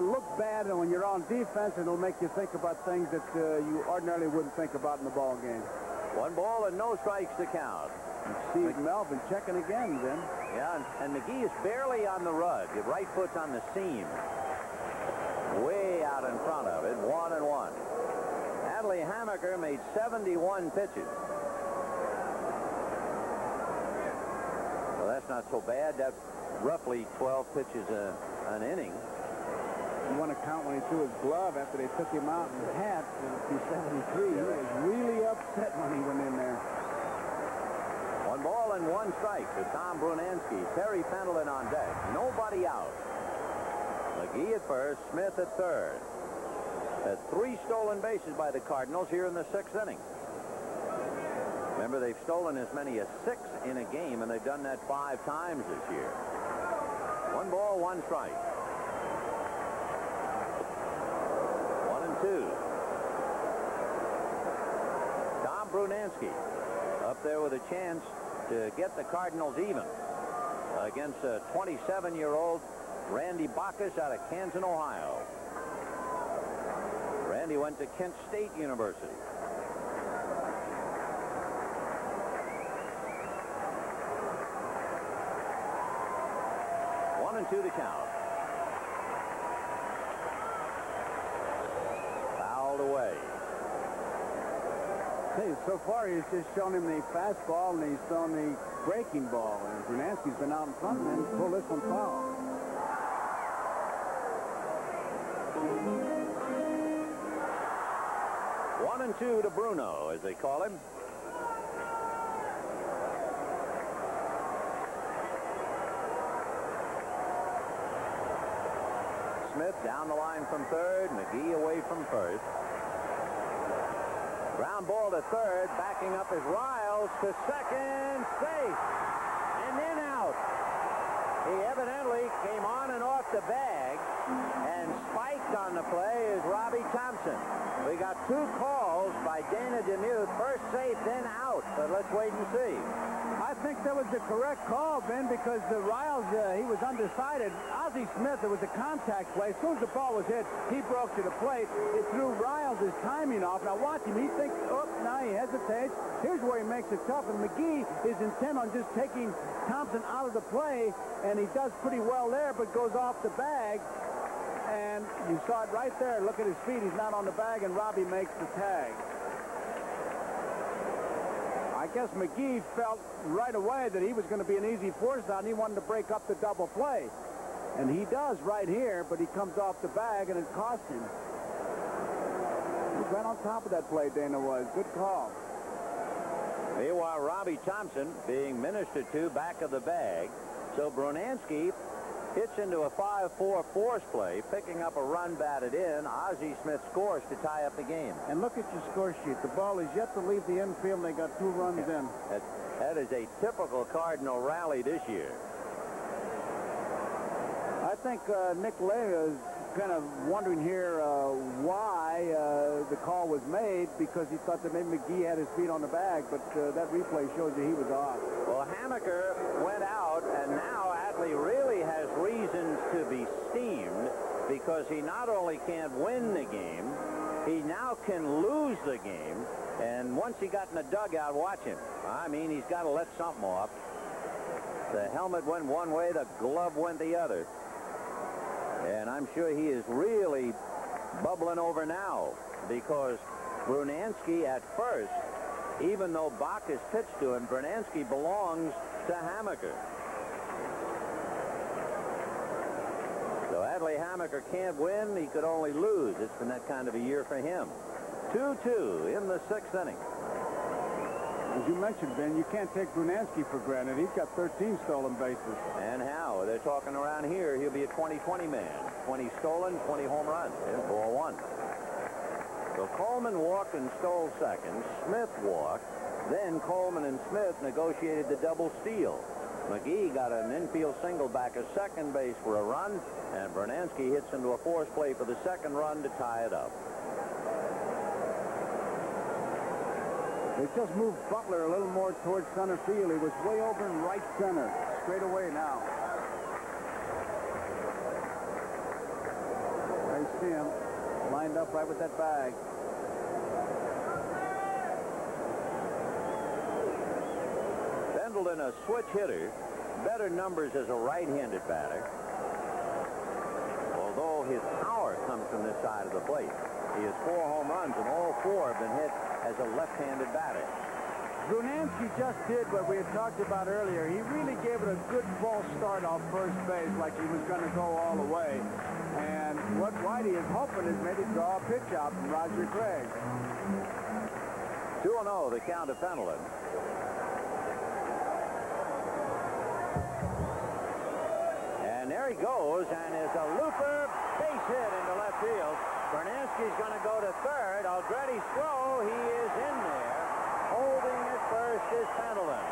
Speaker 8: look bad, and when you're on defense, it'll make you think about things that you ordinarily wouldn't think about in the ball game.
Speaker 3: 1 ball and no strikes to count.
Speaker 8: Steve Melvin checking again, then.
Speaker 3: Yeah, and McGee is barely on the rug. His right foot's on the seam. Way out in front of it, 1-1. Adley Hammaker made 71 pitches. Well, that's not so bad. That's roughly 12 pitches an inning.
Speaker 8: You want to count when he threw his glove after they took him out in the hat in 73. He was really upset when he went in there.
Speaker 3: 1 ball and 1 strike to Tom Brunansky. Terry Pendleton on deck. Nobody out. McGee at first, Smith at third. That's 3 stolen bases by the Cardinals here in the sixth inning. Remember, they've stolen as many as 6 in a game, and they've done that 5 times this year. 1 ball, 1 strike. 1-2. Tom Brunansky up there with a chance to get the Cardinals even against a 27-year-old Randy Bacchus out of Canton, Ohio. Randy went to Kent State University. One and 2 to count. Fouled away.
Speaker 8: Hey, so far he's just shown him the fastball and he's thrown the breaking ball. And Brunansky's been out in front and then pulled this one foul.
Speaker 3: One and 2 to Bruno, as they call him. Smith down the line from third. McGee away from first. Ground ball to third. Backing up is Riles to second. Safe. And then out. He evidently came on and off the bag, and spiked on the play is Robbie Thompson. We got 2 calls by Dana Demuth. First safe, then out. But let's wait and see.
Speaker 8: I think that was the correct call, Ben, because the Riles, he was undecided. Ozzie Smith, it was a contact play. As soon as the ball was hit, he broke to the plate. It threw Riles' timing off. Now watch him. He thinks, oh, now he hesitates. Here's where he makes it tough. And McGee is intent on just taking Thompson out of the play, and he does pretty well there, but goes off the bag. And you saw it right there. Look at his feet. He's not on the bag, and Robbie makes the tag. I guess McGee felt right away that he was going to be an easy force out, and he wanted to break up the double play. And he does right here, but he comes off the bag, and it cost him. He was right on top of that play, Dana was. Good call.
Speaker 3: Meanwhile, Robbie Thompson being ministered to back of the bag. So Brunansky hits into a 5-4 force play, picking up a run batted in. Ozzie Smith scores to tie up the game.
Speaker 8: And look at your score sheet. The ball is yet to leave the infield, and they got 2 runs in.
Speaker 3: That is a typical Cardinal rally this year.
Speaker 8: I think Nick Leah is kind of wondering here why the call was made, because he thought that maybe McGee had his feet on the bag, but that replay shows that he was off.
Speaker 3: Well, Hammaker went out, and now Adley really has reasons to be steamed, because he not only can't win the game, he now can lose the game. And once he got in the dugout, watch him. I mean, he's got to let something off. The helmet went one way, the glove went the other. And I'm sure he is really bubbling over now, because Brunansky at first, even though Bach is pitched to him, Brunansky belongs to Hammaker. So Adley Hammaker can't win. He could only lose. It's been that kind of a year for him. 2-2 in the 6th inning.
Speaker 8: As you mentioned, Ben, you can't take Brunansky for granted. He's got 13 stolen bases.
Speaker 3: And how? They're talking around here. He'll be a 20-20 man. 20 stolen, 20 home runs. And 4-1. So Coleman walked and stole second. Smith walked. Then Coleman and Smith negotiated the double steal. McGee got an infield single back at second base for a run, and Brunansky hits into a force play for the second run to tie it up.
Speaker 8: They just moved Butler a little more towards center field. He was way over in right center. Straight away now. There you see him. Lined up right with that bag.
Speaker 3: Pendleton, a switch hitter. Better numbers as a right-handed batter. Although his power comes from this side of the plate. He has 4 home runs, and all 4 have been hit as a left-handed batter.
Speaker 8: Brunansky just did what we had talked about earlier. He really gave it a good false start off first base, like he was going to go all the way. And what Whitey is hoping is maybe draw a pitch out from Roger Craig.
Speaker 3: 2-0, the count of Pendleton. And there he goes, and is a looper base hit into left field. Brunansky's going to go to third. Aldrete slow. He is in there. Holding at first is Pendleton.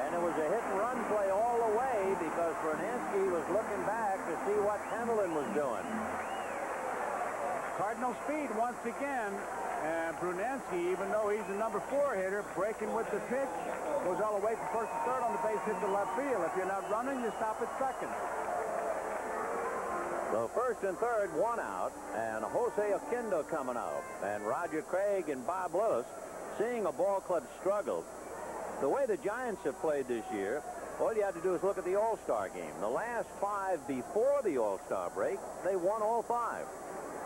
Speaker 3: And it was a hit-and-run play all the way, because Brunansky was looking back to see what Pendleton was doing.
Speaker 8: Cardinal speed once again. And Brunansky, even though he's a number 4 hitter, breaking with the pitch, goes all the way from first to third on the base hit to left field. If you're not running, you stop at second.
Speaker 3: So first and third, 1 out, and Jose Oquendo coming out. And Roger Craig and Bob Lillis, seeing a ball club struggle. The way the Giants have played this year, all you have to do is look at the All-Star game. The last 5 before the All-Star break, they won all 5.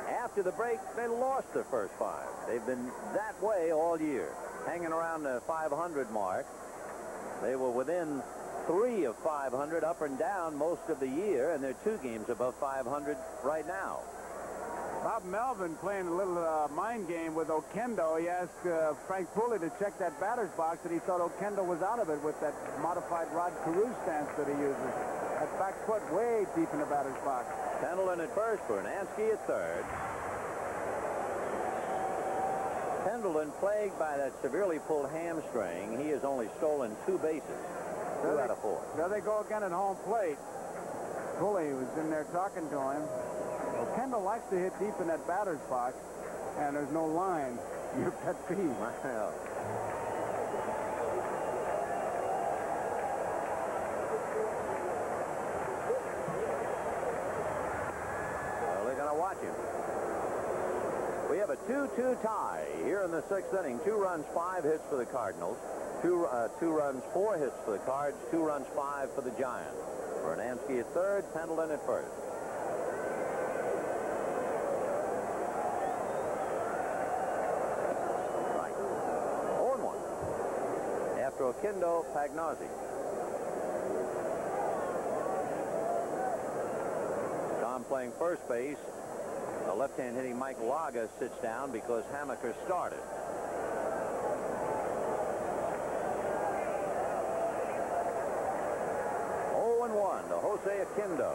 Speaker 3: After the break, they lost their first 5. They've been that way all year, hanging around the 500 mark. They were within 3 of 500 up and down most of the year, and they're 2 games above 500 right now.
Speaker 8: Bob Melvin playing a little mind game with Oquendo. He asked Frank Pooley to check that batter's box, and he thought Oquendo was out of it with that modified Rod Carew stance that he uses. That back foot way deep in the batter's box.
Speaker 3: Pendleton at first, Bernansky at third. Pendleton, plagued by that severely pulled hamstring, he has only stolen 2 bases. 2 out of 4.
Speaker 8: There they go again at home plate. Pulley was in there talking to him. Well, Kendall likes to hit deep in that batter's box, and there's no line. Your pet peeve.
Speaker 3: Well, they're going to watch him. We have a 2-2 tie here in the 6th inning. 2 runs, 5 hits for the Cardinals. 2 runs, 4 hits for the Cards. 2 runs, 5 for the Giants. Bernansky at third, Pendleton at first. Right. 0-1. After Oquendo, Pagnozzi. Tom playing first base. The left-hand hitting Mike Laga sits down because Hamaker started. To Jose Oquendo.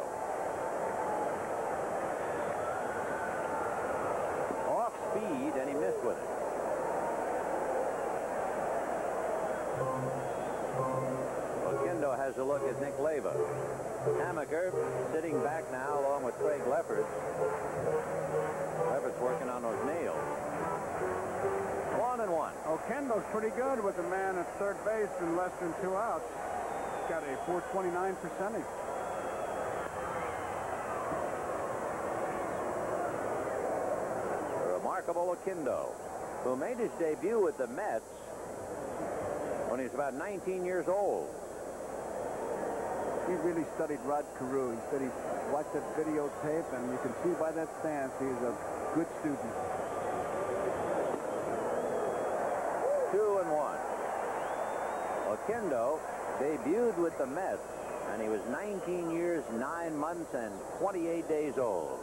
Speaker 3: Off speed, and he missed with it. Oquendo has a look at Nick Leyva. Hamaker sitting back now along with Craig Lefferts. Lefferts working on those nails. 1-1.
Speaker 8: Oquendo's pretty good with a man at third base and less than 2 outs. Got a .429 percentage.
Speaker 3: The remarkable Oquendo, who made his debut with the Mets when he was about 19 years old.
Speaker 8: He really studied Rod Carew. He said he watched that videotape, and you can see by that stance he's a good student.
Speaker 3: 2-1. Oquendo debuted with the Mets, and he was 19 years, 9 months, and 28 days old.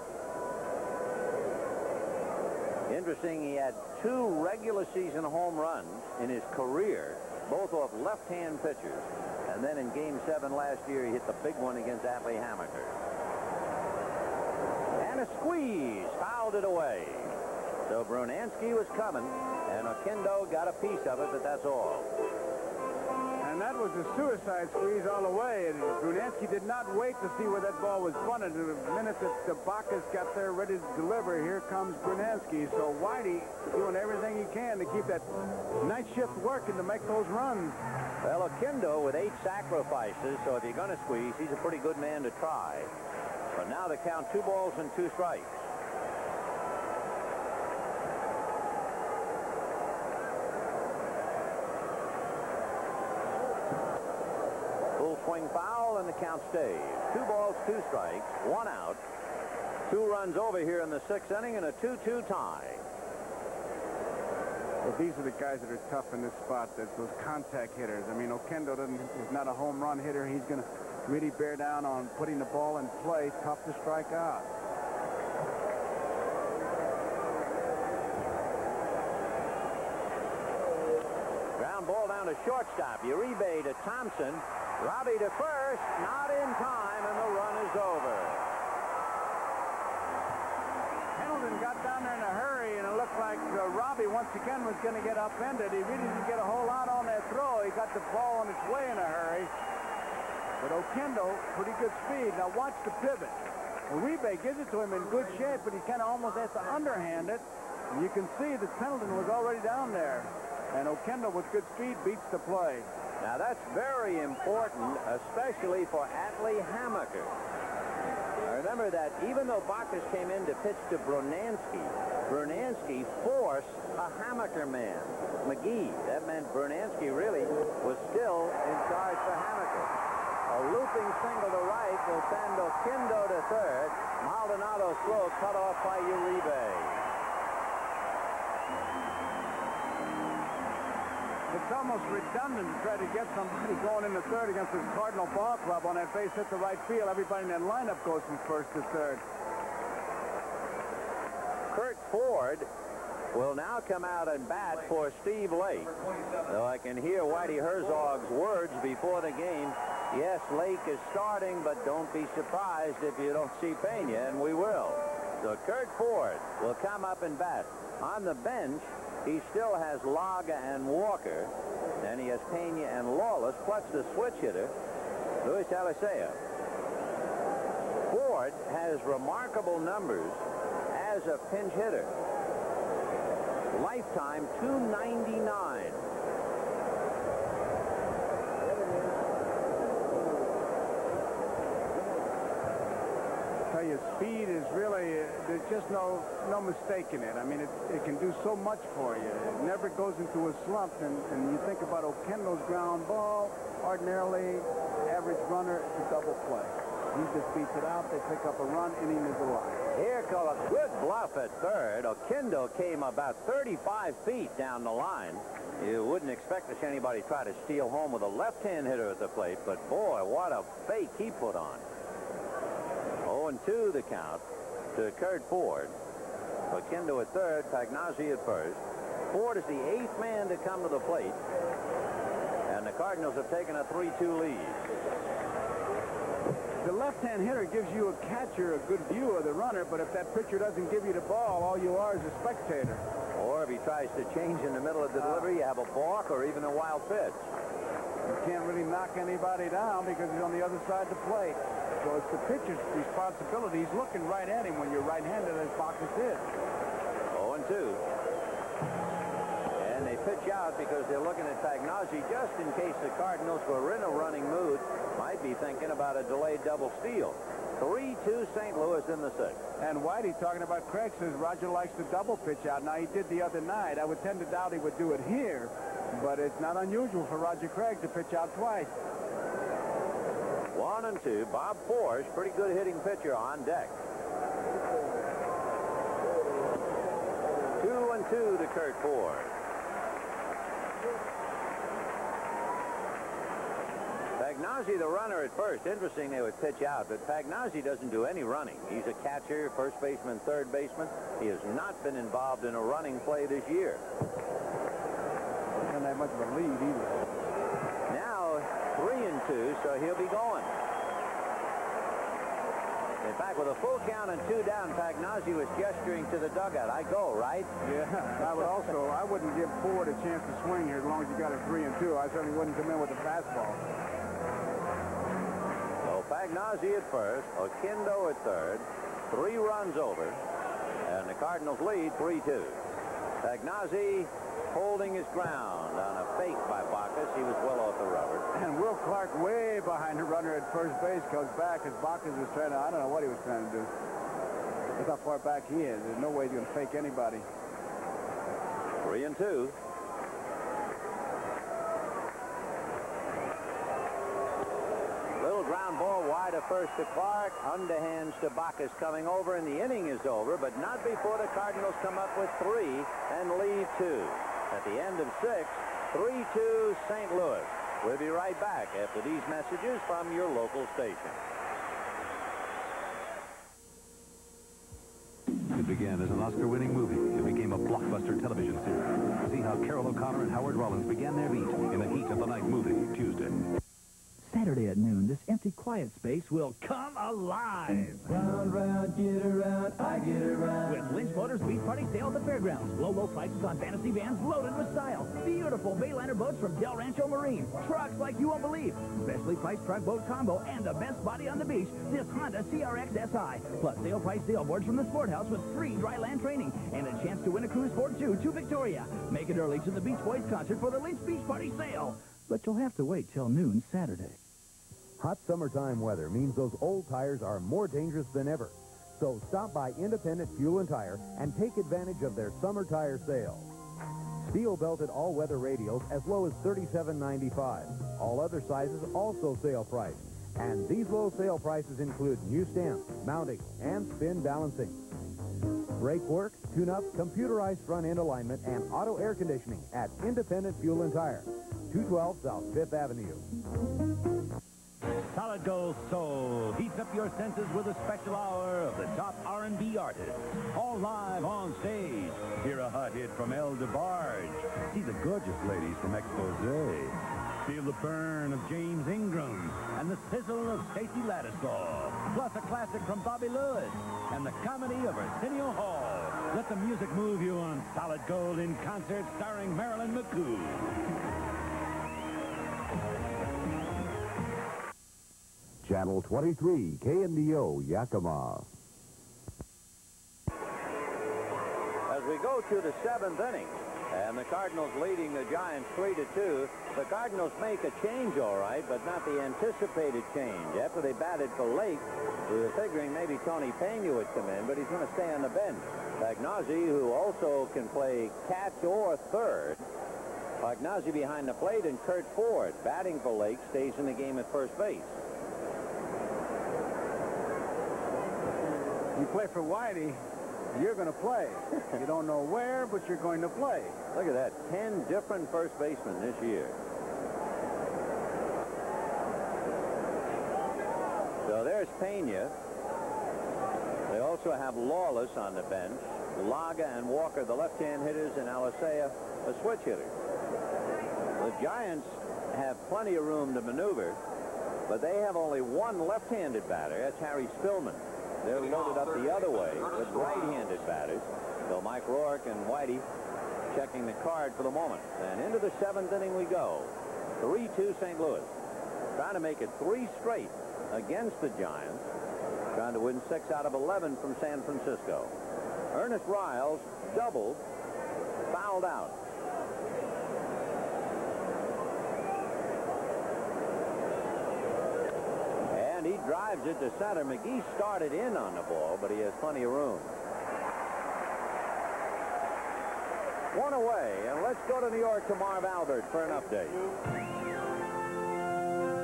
Speaker 3: Interesting, he had 2 regular season home runs in his career, both off left-hand pitchers. And then in Game 7 last year, he hit the big one against Atlee Hamaker. And a squeeze, fouled it away. So Bernansky was coming, and Oquendo got a piece of it, but that's all.
Speaker 8: And that was a suicide squeeze all the way. And Bernansky did not wait to see where that ball was bunted. The minute that the Bacchus got there ready to deliver, here comes Bernansky. So Whitey doing everything he can to keep that night shift working to make those runs.
Speaker 3: Well, Oquendo with 8 sacrifices, so if you're going to squeeze, he's a pretty good man to try. But now they count 2 balls and 2 strikes. Full swing foul, and the count stays. 2 balls, 2 strikes, 1 out. 2 runs over here in the 6th inning, and a 2-2 tie.
Speaker 8: Well, these are the guys that are tough in this spot. That's those contact hitters. I mean, Oquendo is not a home run hitter. He's going to really bear down on putting the ball in play. Tough to strike out.
Speaker 3: Ground ball down to shortstop. Uribe to Thompson. Robbie to first. Not in time, and the run is over.
Speaker 8: Pendleton got down there in a hurry, and it looked like Robbie once again was going to get upended. He really didn't get a whole lot on that throw. He got the ball on its way in a hurry. But Oquendo, pretty good speed. Now watch the pivot. Uribe gives it to him in good shape, but he kind of almost has to underhand it. And you can see that Pendleton was already down there. And Oquendo with good speed beats the play.
Speaker 3: Now that's very important, especially for Atlee Hamaker. Remember that even though Bacchus came in to pitch to Bernansky forced a Hamaker man, McGee. That meant Bernansky really was still in charge for Hamaker. A looping single to right will send Oquendo to third. Maldonado slow, cut off by Uribe.
Speaker 8: It's almost redundant to try to get somebody going into third against this Cardinal ball club on that base hit the right field. Everybody in that lineup goes from first to third.
Speaker 3: Kurt Ford will now come out and bat for Steve Lake. Though I can hear Whitey Herzog's words before the game. Yes, Lake is starting, but don't be surprised if you don't see Pena, and we will. So Kurt Ford will come up and bat. On the bench, he still has Laga and Walker. Then he has Pena and Lawless, plus the switch hitter, Luis Alicea. Ford has remarkable numbers as a pinch hitter. Lifetime .299.
Speaker 8: Tell you, speed is really, there's just no mistaking it. I mean, it can do so much for you. It never goes into a slump. And you think about Oquendo's ground ball, ordinarily, average runner, it's a double play. He just beats it out. They pick up a run. Inning is alive.
Speaker 3: Here comes a good bluff at third. Oquendo came about 35 feet down the line. You wouldn't expect to see anybody try to steal home with a left-hand hitter at the plate, but boy, what a fake he put on. 0-2 the count to Kurt Ford. Oquendo at third, Pagnozzi at first. Ford is the 8th man to come to the plate, and the Cardinals have taken a 3-2 lead.
Speaker 8: The left-hand hitter gives you a catcher a good view of the runner, but if that pitcher doesn't give you the ball, all you are is a spectator.
Speaker 3: Or if he tries to change in the middle of the delivery, you have a balk or even a wild pitch.
Speaker 8: You can't really knock anybody down because he's on the other side of the plate. So it's the pitcher's responsibility. He's looking right at him when you're right-handed as Bacchus is.
Speaker 3: 0-2. And they pitch out because they're looking at Pagnozzi just in case the Cardinals were in a running mood. Might be thinking about a delayed double steal. 3-2 St. Louis in the 6th.
Speaker 8: And Whitey talking about Craig says Roger likes the double pitch out. Now, he did the other night. I would tend to doubt he would do it here, but it's not unusual for Roger Craig to pitch out twice.
Speaker 3: 1-2. Bob Forrest, pretty good hitting pitcher on deck. 2-2 to Kurt Ford. Pagnozzi, the runner at first. Interesting they would pitch out, but Pagnozzi doesn't do any running. He's a catcher, first baseman, third baseman. He has not been involved in a running play this year.
Speaker 8: Doesn't have much of a lead either.
Speaker 3: Now 3-2, so he'll be going. In fact, with a full count and 2 down, Pagnozzi was gesturing to the dugout. I go, right?
Speaker 8: Yeah, I wouldn't give Ford a chance to swing here as long as you got a 3-2. I certainly wouldn't come in with a fastball.
Speaker 3: So Pagnozzi at first, Oquendo at third, 3 runs over, and the Cardinals lead 3-2. Pagnozzi holding his ground on a fake by Bacchus. He was well off the rubber.
Speaker 8: And Will Clark way behind the runner at first base comes back as Bacchus was trying to, I don't know what he was trying to do. Look how far back he is. There's no way he's going to fake anybody.
Speaker 3: 3-2. Little ground ball wide of first to Clark. Underhands to Bacchus coming over, and the inning is over, but not before the Cardinals come up with 3 and lead 2. At the end of 6, 3-2 St. Louis. We'll be right back after these messages from your local station.
Speaker 4: It began as an Oscar-winning movie. It became a blockbuster television series. See how Carol O'Connor and Howard Rollins began their beat in the heat of the night movie, Tuesday.
Speaker 13: Saturday at noon, this empty, quiet space will come alive.
Speaker 12: Round, round, get around, I get around.
Speaker 13: With Lynch Motors Beach Party Sale at the fairgrounds. Low prices on fantasy vans loaded with style. Beautiful Bayliner boats from Del Rancho Marine. Trucks like you won't believe. Specially priced truck boat combo and the best body on the beach, this Honda CRX SI. Plus sale price sailboards from the Sport House with free dry land training. And a chance to win a cruise for 2 to Victoria. Make it early to the Beach Boys concert for the Lynch Beach Party Sale. But you'll have to wait till noon Saturday.
Speaker 16: Hot summertime weather means those old tires are more dangerous than ever. So stop by Independent Fuel and Tire and take advantage of their summer tire sale. Steel-belted all-weather radials as low as $37.95. All other sizes also sale price. And these low sale prices include new stamps, mounting, and spin balancing. Brake work, tune-up, computerized front-end alignment, and auto air conditioning at Independent Fuel and Tire, 212 South 5th Avenue.
Speaker 2: Solid Gold Soul heats up your senses with a special hour of the top R&B artists. All live on stage. Hear a hot hit from El DeBarge. See the gorgeous ladies from Exposé. Feel the burn of James Ingram and the sizzle of Stacey Lattisaw. Plus a classic from Bobby Lewis and the comedy of Arsenio Hall. Let the music move you on Solid Gold in concert starring Marilyn McCoo.
Speaker 1: Channel 23, KNDO, Yakima.
Speaker 3: As we go to the 7th inning, and the Cardinals leading the Giants 3-2. The Cardinals make a change, all right, but not the anticipated change. After they batted for Lake, we were figuring maybe Tony Pena would come in, but he's going to stay on the bench. Pagnozzi, who also can play catch or third. Pagnozzi behind the plate, and Kurt Ford, batting for Lake, stays in the game at first base.
Speaker 8: You play for Whitey, you're going to play. You don't know where, but you're going to play.
Speaker 3: Look at that. 10 different first basemen this year. So there's Pena. They also have Lawless on the bench. Laga and Walker, the left-hand hitters, and Alicea, a switch hitter. The Giants have plenty of room to maneuver, but they have only one left-handed batter. That's Harry Spillman. They're loaded up the other way with right-handed batters. So Mike Rourke and Whitey checking the card for the moment. And into the 7th inning we go. 3-2 St. Louis. Trying to make it 3 straight against the Giants. Trying to win 6 out of 11 from San Francisco. Ernest Riles doubled, fouled out. And he drives it to center. McGee started in on the ball, but he has plenty of room. 1 away, and let's go to New York to Marv Albert for an update.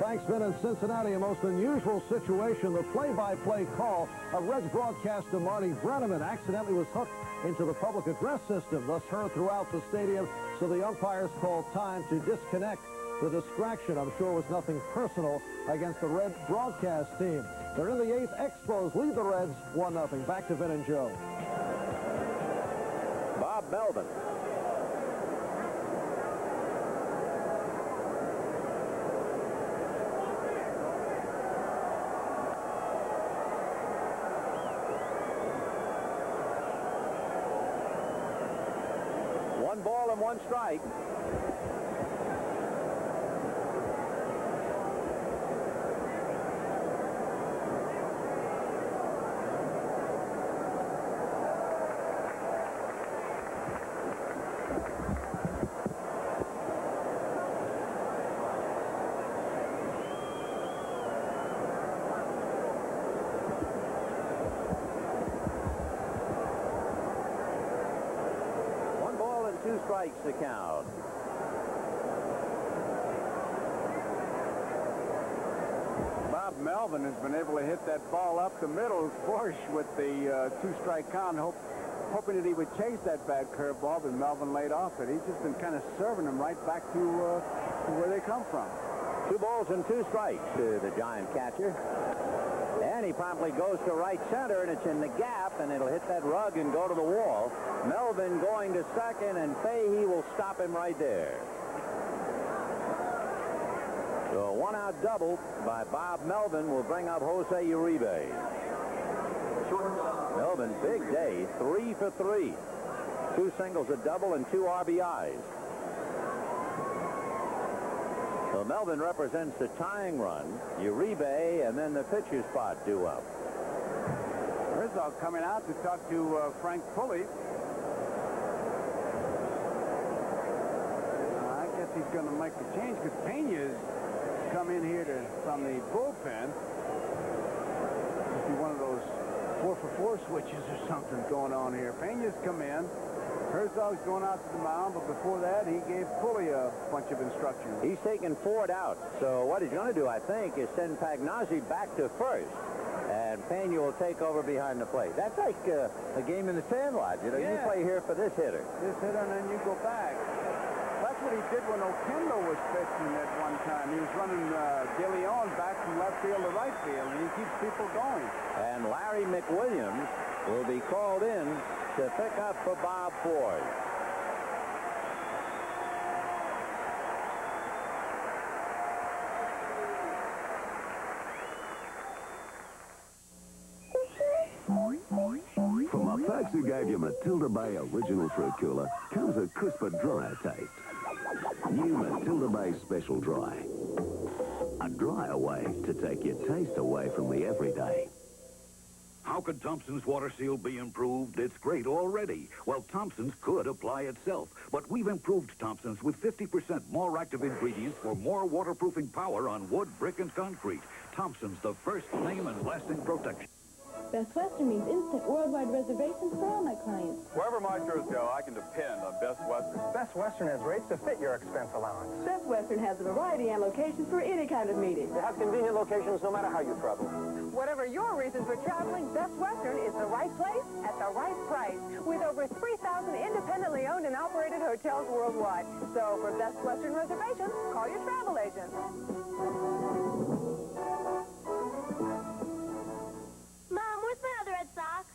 Speaker 17: Thanks, Ben. In Cincinnati, a most unusual situation. The play-by-play call of Reds broadcaster Marty Brenneman accidentally was hooked into the public address system, thus heard throughout the stadium, so the umpires called time to disconnect. The distraction, I'm sure, was nothing personal against the Red broadcast team. They're in the 8th. Expos lead the Reds 1-0. Back to Vin and Joe.
Speaker 3: Bob Melvin. One ball and 1 strike. Two strikes to count.
Speaker 8: Bob Melvin has been able to hit that ball up the middle Bush with the 2-strike count, hoping that he would chase that bad curveball, but Melvin laid off it. He's just been kind of serving them right back to where they come from.
Speaker 3: 2 balls and 2 strikes to the Giant catcher. And he promptly goes to right center, and it's in the gap, and it'll hit that rug and go to the wall. Melvin going to second, and Fahey will stop him right there. So a 1-out double by Bob Melvin will bring up Jose Uribe. Melvin, big day, 3 for 3. 2 singles, a double, and 2 RBIs. So Melvin represents the tying run. Uribe and then the pitcher spot due up.
Speaker 8: Herzog coming out to talk to Frank Pulley. I guess he's going to make a change because Pena's come in here from the bullpen. Must be one of those 4-for-4 switches or something going on here. Pena's come in. Herzog's going out to the mound, but before that, he gave Pulley a bunch of instructions.
Speaker 3: He's taking Ford out. So what he's going to do, I think, is send Pagnozzi back to first. And Pena will take over behind the plate. That's like a game in the Sandlot. You know, you play here for this hitter.
Speaker 8: This hitter, and then you go back. That's what he did when Oquendo was pitching at one time. He was running De Leon back from left field to right field, and he keeps people going.
Speaker 3: And Larry McWilliams will be called in to pick up for Bob Ford.
Speaker 20: who gave you Matilda Bay Original Fruit Cooler comes a crisper, drier taste. New Matilda Bay Special Dry. A drier way to take your taste away from the everyday.
Speaker 4: How could Thompson's water seal be improved? It's great already. Well, Thompson's could apply itself. But we've improved Thompson's with 50% more active ingredients for more waterproofing power on wood, brick, and concrete. Thompson's, the first name and lasting protection.
Speaker 6: Best Western means instant worldwide reservations for all my clients.
Speaker 9: Wherever my tours go, I can depend on Best Western. Best Western has rates to fit your expense allowance.
Speaker 6: Best Western has a variety and locations for any kind of meeting.
Speaker 9: They have convenient locations no matter how you travel.
Speaker 5: Whatever your reasons for traveling, Best Western is the right place at the right price. With over 3,000 independently owned and operated hotels worldwide. So for Best Western reservations, call your travel agent.
Speaker 15: Mom, where's my other red sock?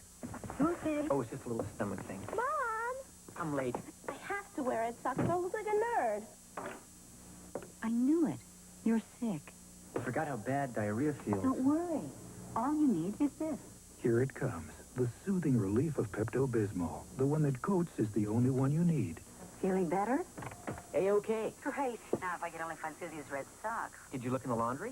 Speaker 19: Okay. Oh, it's just a little stomach thing.
Speaker 15: Mom!
Speaker 19: I'm late.
Speaker 15: I have to wear red socks or I look like a nerd.
Speaker 24: I knew it. You're sick.
Speaker 19: I forgot how bad diarrhea feels.
Speaker 24: Don't worry. All you need is this.
Speaker 2: Here it comes. The soothing relief of Pepto-Bismol. The one that coats is the only one you need.
Speaker 24: Feeling better?
Speaker 19: A-okay.
Speaker 24: Great. Now, if I could only find Susie's red socks.
Speaker 19: Did you look in the laundry?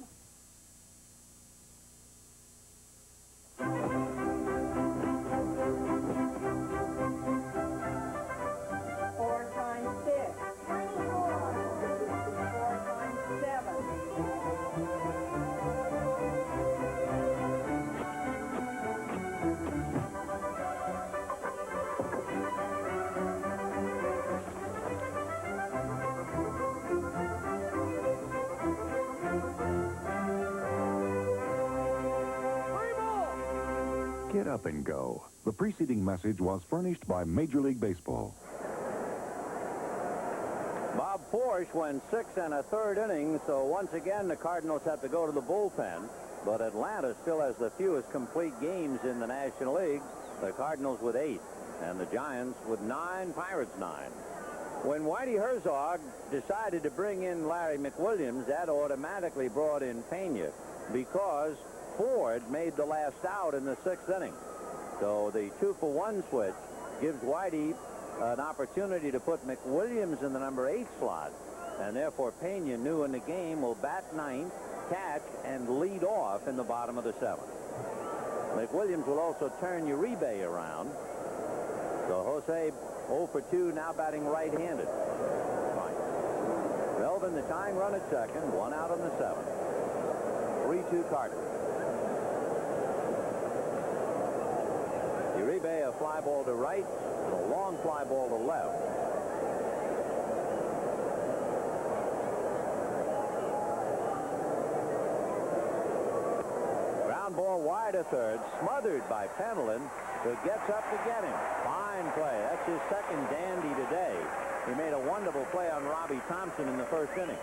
Speaker 11: Get up and go. The preceding message was furnished by Major League Baseball.
Speaker 3: Bob Forsch went 6 1/3 innings, so once again the Cardinals have to go to the bullpen. But Atlanta still has the fewest complete games in the National League. The Cardinals with 8, and the Giants with 9, Pirates 9. When Whitey Herzog decided to bring in Larry McWilliams, that automatically brought in Pena because Ford made the last out in the 6th inning. So the 2-for-1 switch gives Whitey an opportunity to put McWilliams in the number 8 slot. And therefore, Pena, new in the game, will bat 9th, catch, and lead off in the bottom of the 7th. McWilliams will also turn Uribe around. So Jose 0 for 2, now batting right-handed. Fine. Melvin, the tying run at second, 1 out on the 7th. 3-2 Cardinals. Uribe, a fly ball to right, and a long fly ball to left. Ground ball wide to third, smothered by Pendleton, who gets up to get him. Fine play. That's his second dandy today. He made a wonderful play on Robbie Thompson in the 1st inning.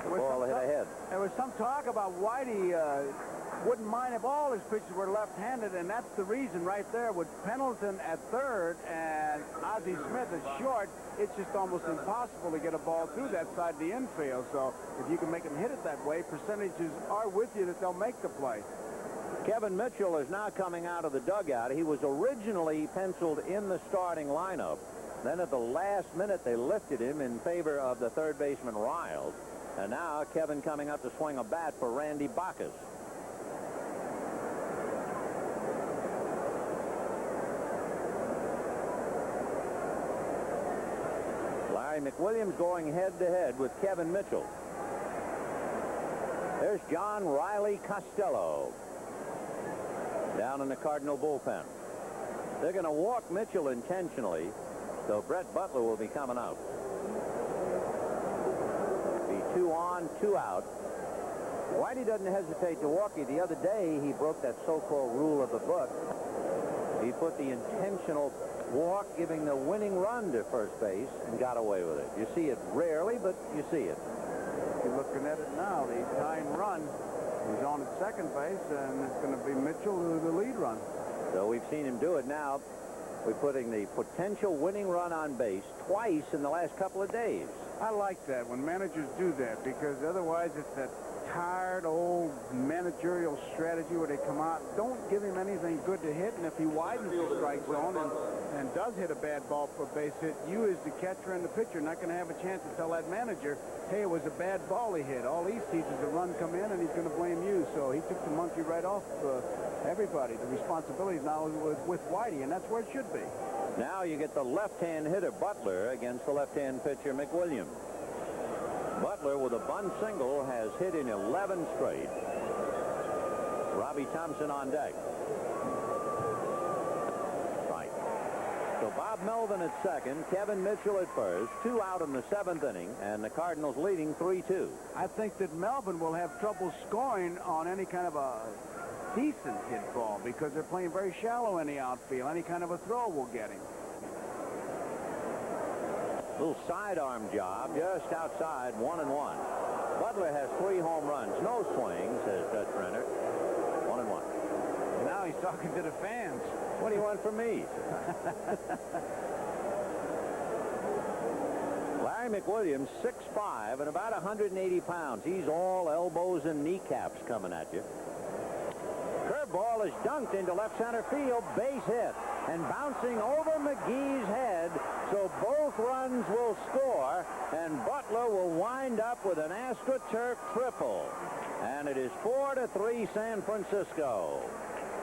Speaker 3: The ball hit ahead.
Speaker 8: There was some talk about Whitey wouldn't mind if all his pitches were left-handed, and that's the reason right there. With Pendleton at third and Ozzie Smith at short, it's just almost impossible to get a ball through that side of the infield. So if you can make them hit it that way, percentages are with you that they'll make the play.
Speaker 3: Kevin Mitchell is now coming out of the dugout. He was originally penciled in the starting lineup. Then at the last minute, they lifted him in favor of the third baseman Riles. And now Kevin coming up to swing a bat for Randy Bacchus. Larry McWilliams going head-to-head with Kevin Mitchell. There's John Riley Costello down in the Cardinal bullpen. They're going to walk Mitchell intentionally, so Brett Butler will be coming out. Be 2 on, 2 out. Whitey doesn't hesitate to walk you. The other day, he broke that so-called rule of the book. He put the intentional walk, giving the winning run to first base, and got away with it. You see it rarely, but you see it.
Speaker 8: You're looking at it now. The tying run is on at second base, and it's going to be Mitchell who's the lead run.
Speaker 3: So we've seen him do it now. We're putting the potential winning run on base twice in the last couple of days.
Speaker 8: I like that when managers do that, because otherwise it's that tired old managerial strategy where they come out, don't give him anything good to hit, and if he widens the strike zone and does hit a bad ball for a base hit, you as the catcher and the pitcher are not going to have a chance to tell that manager, hey, it was a bad ball he hit. All he sees is a run come in, and he's going to blame you. So he took the monkey right off everybody. The responsibility now is with Whitey, and that's where it should be.
Speaker 3: Now you get the left-hand hitter, Butler, against the left-hand pitcher, McWilliams. Butler, with a bunt single, has hit in 11 straight. Robbie Thompson on deck. Right. So Bob Melvin at second, Kevin Mitchell at first, 2 out in the 7th inning, and the Cardinals leading 3-2.
Speaker 8: I think that Melvin will have trouble scoring on any kind of a decent hit ball because they're playing very shallow in the outfield. Any kind of a throw will get him.
Speaker 3: Little sidearm job just outside, 1-1. Butler has 3 home runs. No swing, says Dutch Renner. 1-1.
Speaker 8: Now he's talking to the fans.
Speaker 3: What do you want from me? Larry McWilliams, 6'5", and about 180 pounds. He's all elbows and kneecaps coming at you. Curveball is dunked into left center field. Base hit. And bouncing over McGee's head, so both runs will score, and Butler will wind up with an AstroTurf triple. And it is 4-3 San Francisco.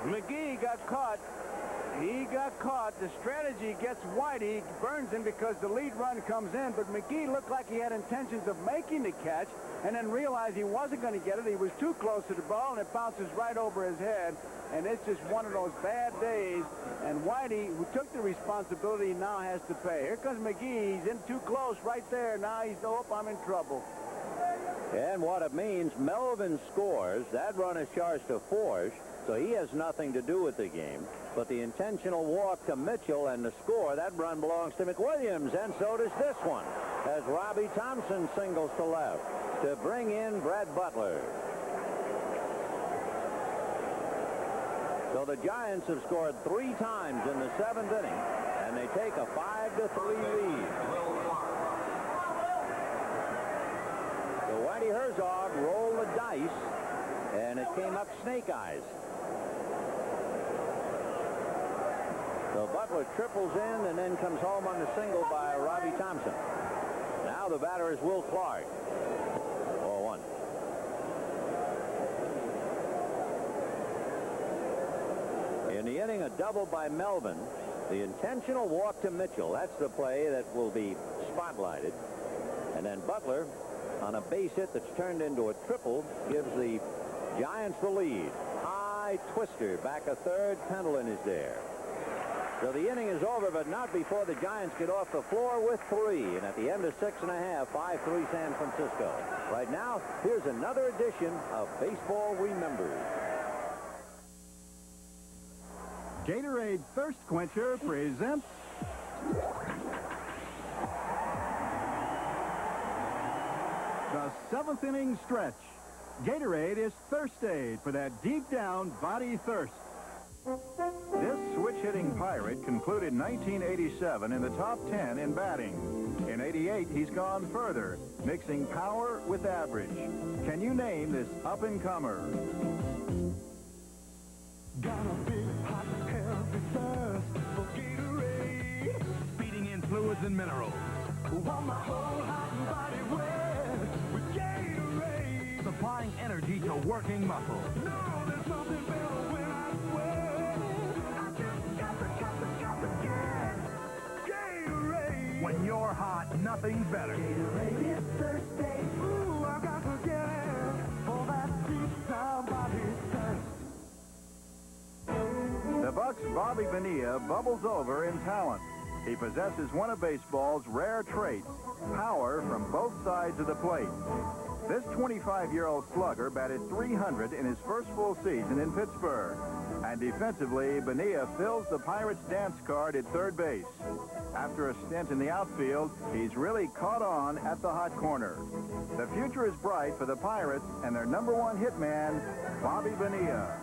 Speaker 8: McGee got caught. He got caught. The strategy gets Whitey, burns him because the lead run comes in, but McGee looked like he had intentions of making the catch and then realized he wasn't going to get it. He was too close to the ball, and it bounces right over his head, and it's just one of those bad days, and Whitey, who took the responsibility, now has to pay. Here comes McGee. He's in too close right there. Now he's, oh, I'm in trouble.
Speaker 3: And what it means, Melvin scores. That run is charged to Forge, so he has nothing to do with the game. But the intentional walk to Mitchell and the score, that run belongs to McWilliams, and so does this one, as Robbie Thompson singles to left to bring in Brad Butler. So the Giants have scored 3 times in the 7th inning, and they take a 5-3 lead. So Whitey Herzog rolled the dice, and it came up snake eyes. So Butler triples in and then comes home on the single by Robbie Thompson. Now the batter is Will Clark. 0-1. In the inning, a double by Melvin. The intentional walk to Mitchell. That's the play that will be spotlighted. And then Butler, on a base hit that's turned into a triple, gives the Giants the lead. High twister back a third. Pendleton is there. So the inning is over, but not before the Giants get off the floor with 3. And at the end of 6.5, 5-3 San Francisco. Right now, here's another edition of Baseball Remembers.
Speaker 14: Gatorade Thirst Quencher presents the 7th inning stretch. Gatorade is thirst aid for that deep down body thirst. This switch-hitting pirate concluded 1987 in the top 10 in batting. In 88, he's gone further, mixing power with average. Can you name this up-and-comer?
Speaker 12: Got a big, hot, healthy thirst for Gatorade. Feeding in fluids and minerals. Want my whole hot body wet with Gatorade. Supplying energy to working muscles. No, there's nothing better when I sweat. I just got to get Gatorade. When you're hot, nothing's better. Gatorade is thirsty. Ooh, I got to get it for that deep down body thirst.
Speaker 14: The Bucks' Bobby Bonilla bubbles over in talent. He possesses one of baseball's rare traits, power from both sides of the plate. This 25-year-old slugger batted .300 in his first full season in Pittsburgh. And defensively, Bonilla fills the Pirates' dance card at third base. After a stint in the outfield, he's really caught on at the hot corner. The future is bright for the Pirates and their #1 hitman, Bobby Bonilla.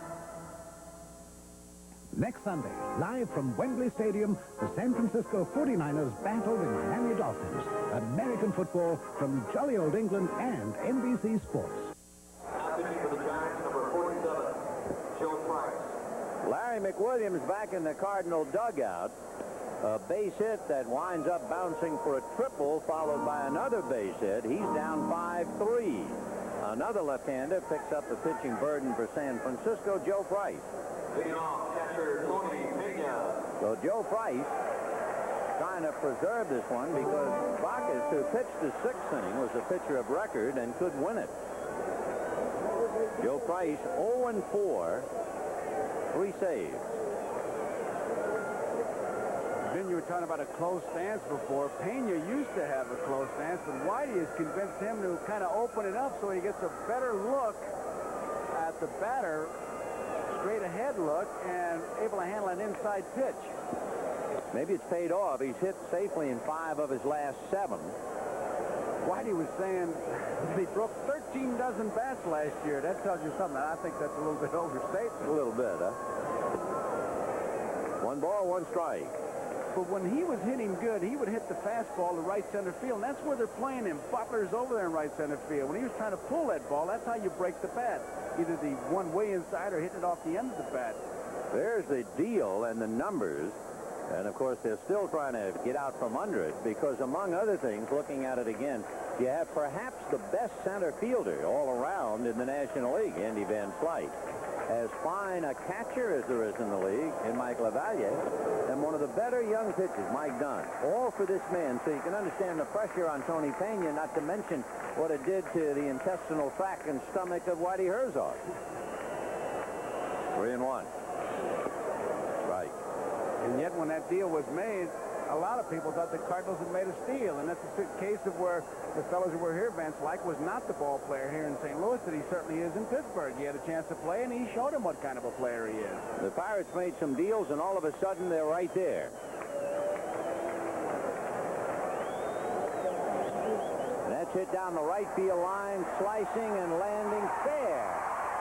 Speaker 13: Next Sunday, live from Wembley Stadium, the San Francisco 49ers battle the Miami Dolphins. American football from jolly old England and NBC Sports.
Speaker 3: Larry McWilliams back in the Cardinal dugout. A base hit that winds up bouncing for a triple, followed by another base hit. He's down 5-3. Another left-hander picks up the pitching burden for San Francisco, Joe Price.
Speaker 10: Leading off, catcher Tony Pena.
Speaker 3: So Joe Price trying to preserve this one because Bacchus, who pitched the 6th inning, was a pitcher of record and could win it. Joe Price 0-4, 3 saves.
Speaker 8: Vin, you were talking about a close stance before. Pena used to have a close stance, but Whitey has convinced him to kind of open it up so he gets a better look at the batter, straight ahead look, and able to handle an inside pitch.
Speaker 3: Maybe it's paid off. He's hit safely in 5 of his last 7.
Speaker 8: Whitey was saying he broke 13 dozen bats last year. That tells you something. I think that's a little bit overstated.
Speaker 3: A little bit, huh? 1 ball, 1 strike.
Speaker 8: But when he was hitting good, he would hit the fastball to right center field, and that's where they're playing him. Butler's over there in right center field. When he was trying to pull that ball, that's how you break the bat. Either the one way inside or hitting it off the end of the bat.
Speaker 3: There's the deal and the numbers. And, of course, they're still trying to get out from under it because, among other things, looking at it again, you have perhaps the best center fielder all around in the National League, Andy Van Slyke. As fine a catcher as there is in the league in Mike LaValliere, and one of the better young pitchers, Mike Dunn. All for this man, so you can understand the pressure on Tony Pena, not to mention what it did to the intestinal tract and stomach of Whitey Herzog. 3-1. Right.
Speaker 8: And yet when that deal was made, a lot of people thought the Cardinals had made a steal. And that's a case of where the fellows who were here, Van Slyke was not the ball player here in St. Louis that he certainly is in Pittsburgh. He had a chance to play, and he showed him what kind of a player he is.
Speaker 3: The Pirates made some deals, and all of a sudden they're right there. And that's hit down the right field line, slicing and landing fair.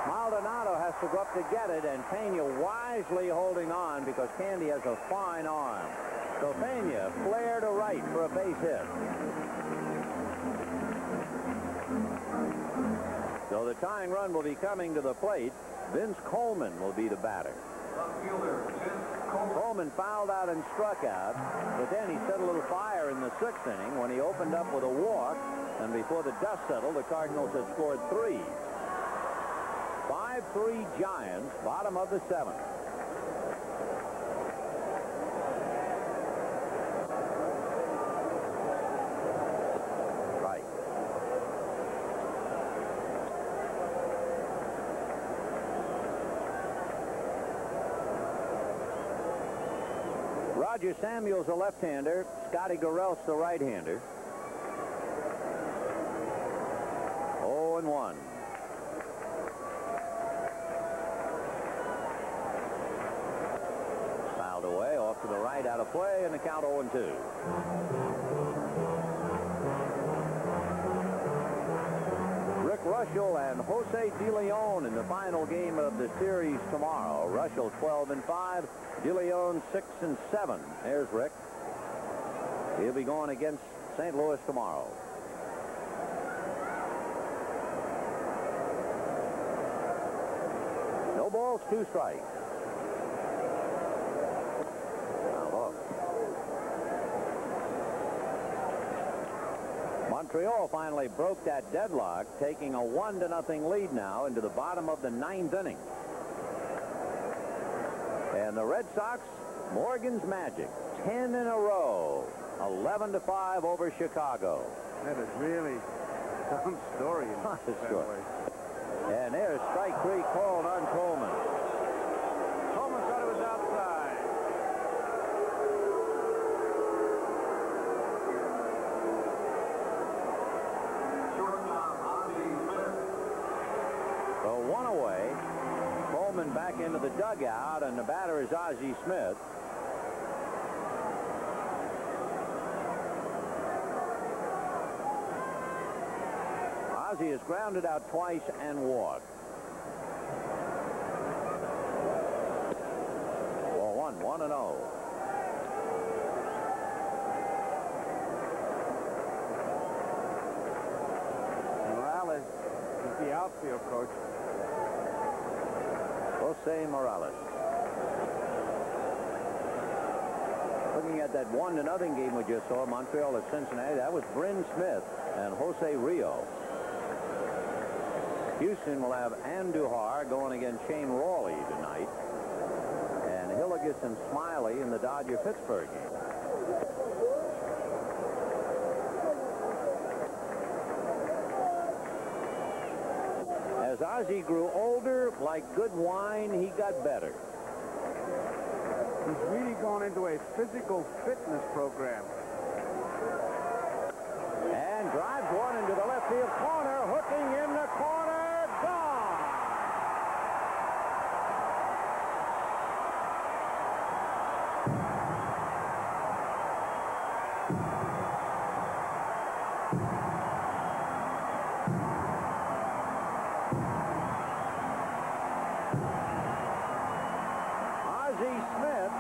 Speaker 3: Maldonado has to go up to get it, and Pena wisely holding on because Candy has a fine arm. So Pena flare to right for a base hit. So the tying run will be coming to the plate. Vince Coleman will be the batter. Coleman fouled out and struck out, but then he set a little fire in the 6th inning when he opened up with a walk, and before the dust settled, the Cardinals had scored 3. 5-3 Giants, bottom of the 7th. Right. Roger Samuel's a left-hander. Scotty Garrelt's the right-hander. 0-1. Away, off to the right, out of play, and the count 0-2. Rick Russell and Jose De Leon in the final game of the series tomorrow. Russell 12-5, De Leon 6-7. There's Rick. He'll be going against St. Louis tomorrow. No balls, 2 strikes. Montreal finally broke that deadlock, taking a 1-0 lead now into the bottom of the 9th inning. And the Red Sox, Morgan's Magic, 10 in a row, 11-5 over Chicago.
Speaker 8: That is really some story.
Speaker 3: And there's strike 3 called on Coleman.
Speaker 8: Coleman thought it was outside.
Speaker 3: So 1 away. Coleman back into the dugout, and the batter is Ozzie Smith. Ozzie has grounded out twice and walked. Ball 1-0.
Speaker 8: Morales is the outfield coach.
Speaker 3: Jose Morales. Looking at that 1-0 game we just saw, Montreal at Cincinnati, that was Bryn Smith and Jose Rio. Houston will have Andujar going against Shane Rawley tonight. And Hilligus and Smiley in the Dodger-Pittsburgh game. As Ozzie grew older, like good wine, he got better.
Speaker 8: He's really gone into a physical fitness program.
Speaker 3: And drives one into the left field corner, hooking in the corner, gone. Ozzie Smith,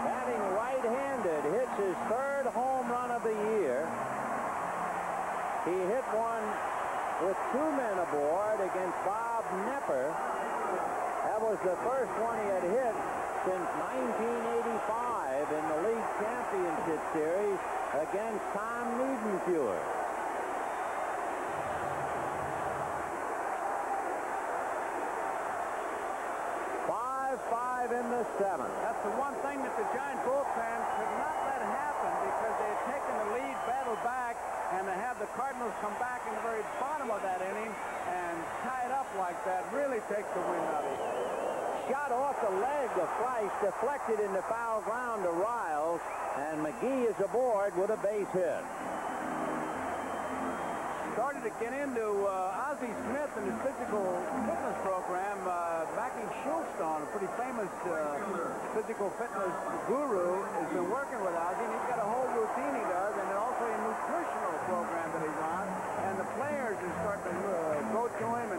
Speaker 3: batting right-handed, hits his third home run of the year. He hit one with 2 men aboard against Bob Nepper. That was the first one he had hit since 1985 in the league championship series against Tom Niedenfuhr. 5-5 in the 7th.
Speaker 8: That's the one thing that the Giant bullpen could not let happen because they had taken the lead battle back, and to have the Cardinals come back in the very bottom of that inning and tie it up like that really takes the wind out of you.
Speaker 3: Shot off the leg of Price, deflected into foul ground to Riles, and McGee is aboard with a base hit.
Speaker 8: Started to get into Ozzie Smith and his physical fitness program. Mackie Shulstone, a pretty famous physical fitness guru, has been working with Ozzie, and he's got a whole routine he does, and also a nutritional program that he's on. And the players are starting to go to him and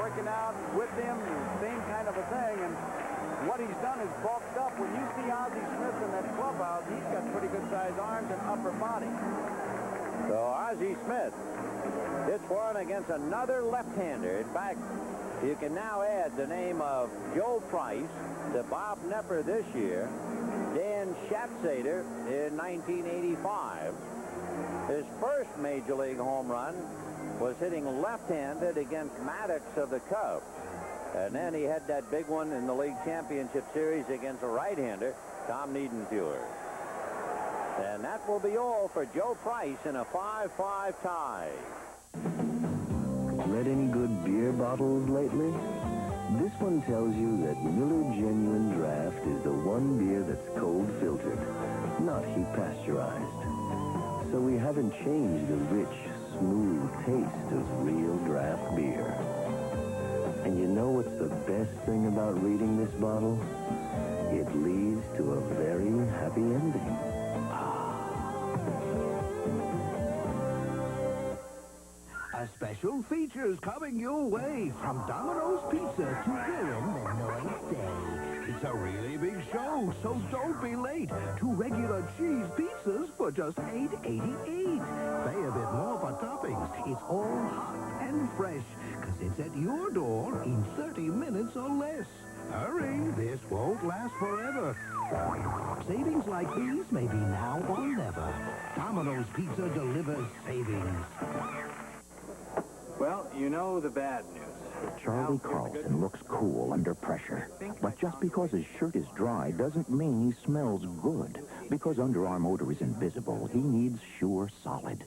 Speaker 8: working out with him, the same kind of a thing. And what he's done is bulked up. When you see Ozzie Smith in that clubhouse, he's got pretty good-sized arms and upper body.
Speaker 3: So Ozzie Smith hits one against another left-hander. In fact, you can now add the name of Joe Price to Bob Nepper this year, Dan Schatzeder in 1985. His first Major League home run was hitting left-handed against Maddox of the Cubs. And then he had that big one in the league championship series against a right-hander, Tom Niedenfuhr. And that will be all for Joe Price in a 5-5 tie.
Speaker 18: Read any good beer bottles lately? This one tells you that Miller Genuine Draft is the one beer that's cold filtered, not heat pasteurized. So we haven't changed the rich, smooth taste of real draft beer. And you know what's the best thing about reading this bottle? It leads to a very happy ending.
Speaker 13: A special feature's coming your way from Domino's Pizza to ruin the noise day. It's a really big show, so don't be late. 2 regular cheese pizzas for just $8.88. Pay a bit more for toppings. It's all hot and fresh, because it's at your door in 30 minutes or less. Hurry, this won't last forever. Savings like these may be now or never. Domino's Pizza delivers savings.
Speaker 9: Well, you know the bad news.
Speaker 11: Charlie Carlton looks cool under pressure. But just because his shirt is dry doesn't mean he smells good. Because underarm odor is invisible, he needs Sure Solid.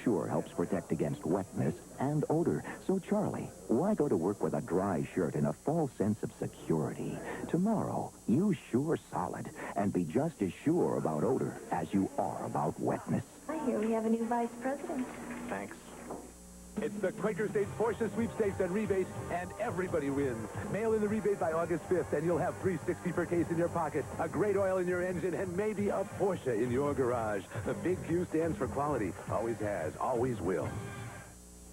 Speaker 11: Sure helps protect against wetness and odor. So, Charlie, why go to work with a dry shirt and a false sense of security? Tomorrow, use Sure Solid and be just as sure about odor as you are about wetness.
Speaker 15: I hear we have a new vice president.
Speaker 9: Thanks.
Speaker 7: It's the Quaker States Porsche Sweepstakes and Rebate, and everybody wins. Mail in the rebate by August 5th, and you'll have $360 per case in your pocket, a great oil in your engine, and maybe a Porsche in your garage. The big Q stands for quality. Always has, always will.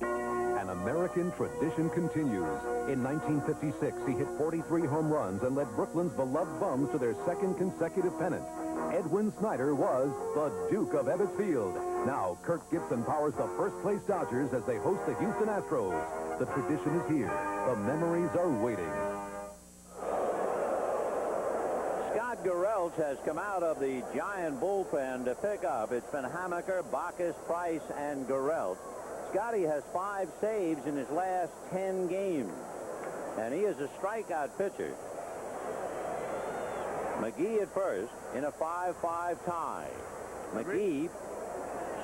Speaker 16: An American tradition continues. In 1956, he hit 43 home runs and led Brooklyn's beloved Bums to their second consecutive pennant. Edwin Snyder was the Duke of Ebbets Field. Now, Kirk Gibson powers the first-place Dodgers as they host the Houston Astros. The tradition is here. The memories are waiting.
Speaker 3: Gerelts has come out of the Giant bullpen to pick up. It's been Hamaker, Bacchus, Price, and Gerelt. Scotty has 5 saves in his last 10 games, and he is a strikeout pitcher. McGee at first in a 5-5 tie. McGee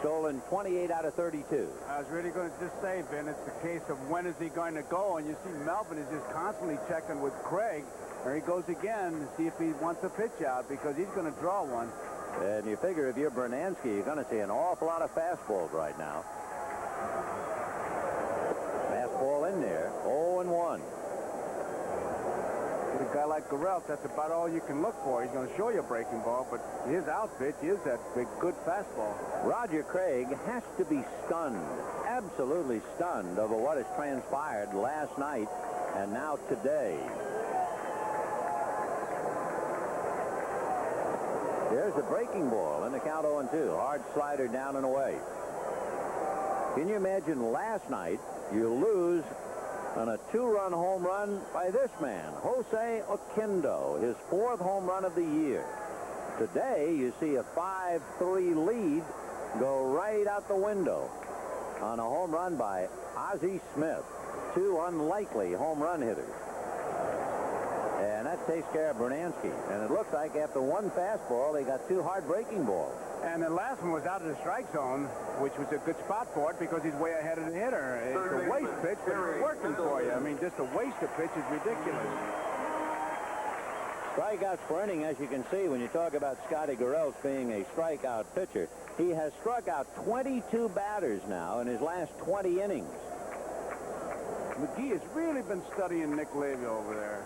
Speaker 3: stolen 28 out of 32.
Speaker 8: I was really going to just say, Vin, it's the case of when is he going to go, and you see Melvin is just constantly checking with Craig. There he goes again to see if he wants a pitch out, because he's going to draw one.
Speaker 3: And you figure if you're Bernansky, you're going to see an awful lot of fastballs right now. Fastball in there, 0-1.
Speaker 8: With a guy like Gerelt, that's about all you can look for. He's going to show you a breaking ball, but his out pitch is that big, good fastball.
Speaker 3: Roger Craig has to be stunned, absolutely stunned over what has transpired last night and now today. There's the breaking ball in the count 0-2. Hard slider down and away. Can you imagine last night you lose on a 2-run home run by this man, Jose Oquendo, his 4th home run of the year. Today you see a 5-3 lead go right out the window on a home run by Ozzie Smith. 2 unlikely home run hitters. And that takes care of Bernansky. And it looks like after 1 fastball, they got 2 hard breaking balls.
Speaker 8: And the last one was out of the strike zone, which was a good spot for it because he's way ahead of the hitter. It's a waste pitch, but it's working for you. I mean, just a waste of pitch is ridiculous.
Speaker 3: Strikeouts per inning, as you can see, when you talk about Scotty Gerelts being a strikeout pitcher. He has struck out 22 batters now in his last 20 innings.
Speaker 8: McGee has really been studying Nick Levy over there.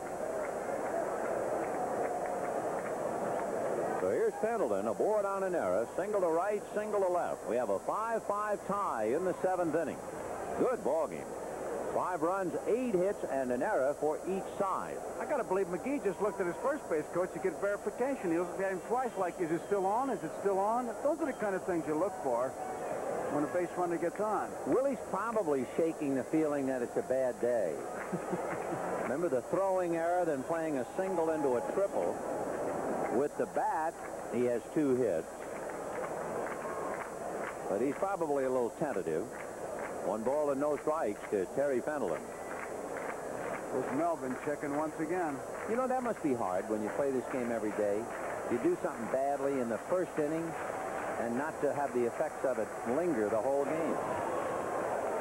Speaker 3: So here's Pendleton, aboard on an error, single to right, single to left. We have a 5-5 tie in the 7th inning. Good ball game. 5 runs, 8 hits, and an error for each side.
Speaker 8: I got to believe McGee just looked at his first base coach to get verification. He looked at him twice like, is it still on? Is it still on? Those are the kind of things you look for when a base runner gets on.
Speaker 3: Willie's probably shaking the feeling that it's a bad day. Remember the throwing error, then playing a single into a triple. With the bat, he has 2 hits. But he's probably a little tentative. 1 ball and no strikes to Terry Pendleton.
Speaker 8: There's Melvin checking once again.
Speaker 3: You know, that must be hard when you play this game every day. You do something badly in the first inning and not to have the effects of it linger the whole game.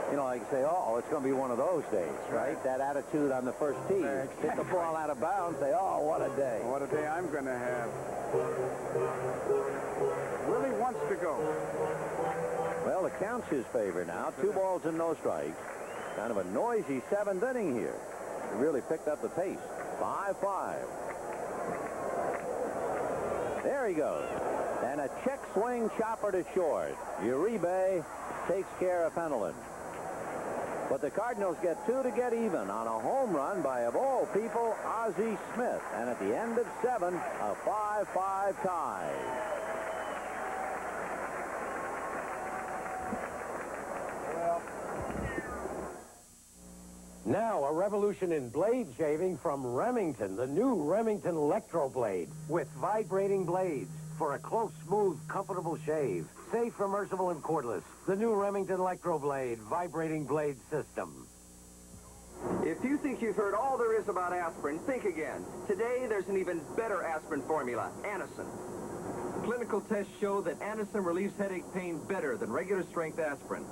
Speaker 3: You know, like you say, oh, it's going to be one of those days, right? That attitude on the first tee. Hit the ball out of bounds, say, oh, what a day.
Speaker 8: What a day I'm going to have. Willie wants to go.
Speaker 3: Well, the count's his favor now. 2 balls and no strikes. Kind of a noisy 7th inning here. He really picked up the pace. 5-5. There he goes. And a check swing chopper to short. Uribe takes care of Pendleton. But the Cardinals get 2 to get even on a home run by, of all people, Ozzie Smith. And at the end of 7, a 5-5 tie.
Speaker 1: Now, a revolution in blade shaving from Remington, the new Remington Electro Blade with vibrating blades for a close, smooth, comfortable shave. Safe, immersible, and cordless. The new Remington Electro Blade vibrating blade system.
Speaker 21: If you think you've heard all there is about aspirin, think again. Today, there's an even better aspirin formula, Anacin. Clinical tests show that Anacin relieves headache pain better than regular strength aspirin.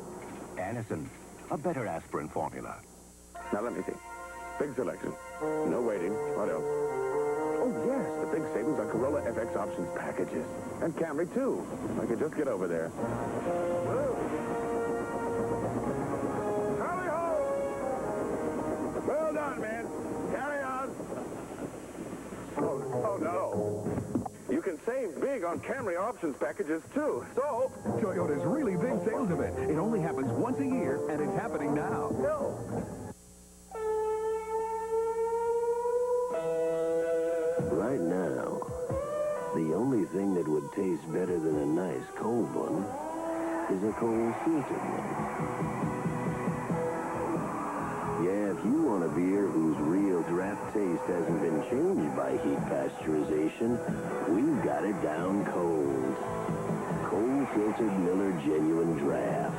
Speaker 22: Anacin, a better aspirin formula.
Speaker 23: Now, let me see. Big selection. No waiting. What else? Oh, yes, the big savings on Corolla FX options packages. And Camry, too. I could just get over there.
Speaker 8: Hurry-ho! Well done, man. Carry on.
Speaker 23: Oh, no. You can save big on Camry options packages, too.
Speaker 22: So, Toyota's really big sales event. It only happens once a year, and it's happening now.
Speaker 18: Right now, the only thing that would taste better than a nice cold one is a cold filtered one. Yeah, if you want a beer whose real draft taste hasn't been changed by heat pasteurization, it down cold. Cold-filtered Miller Genuine Draft.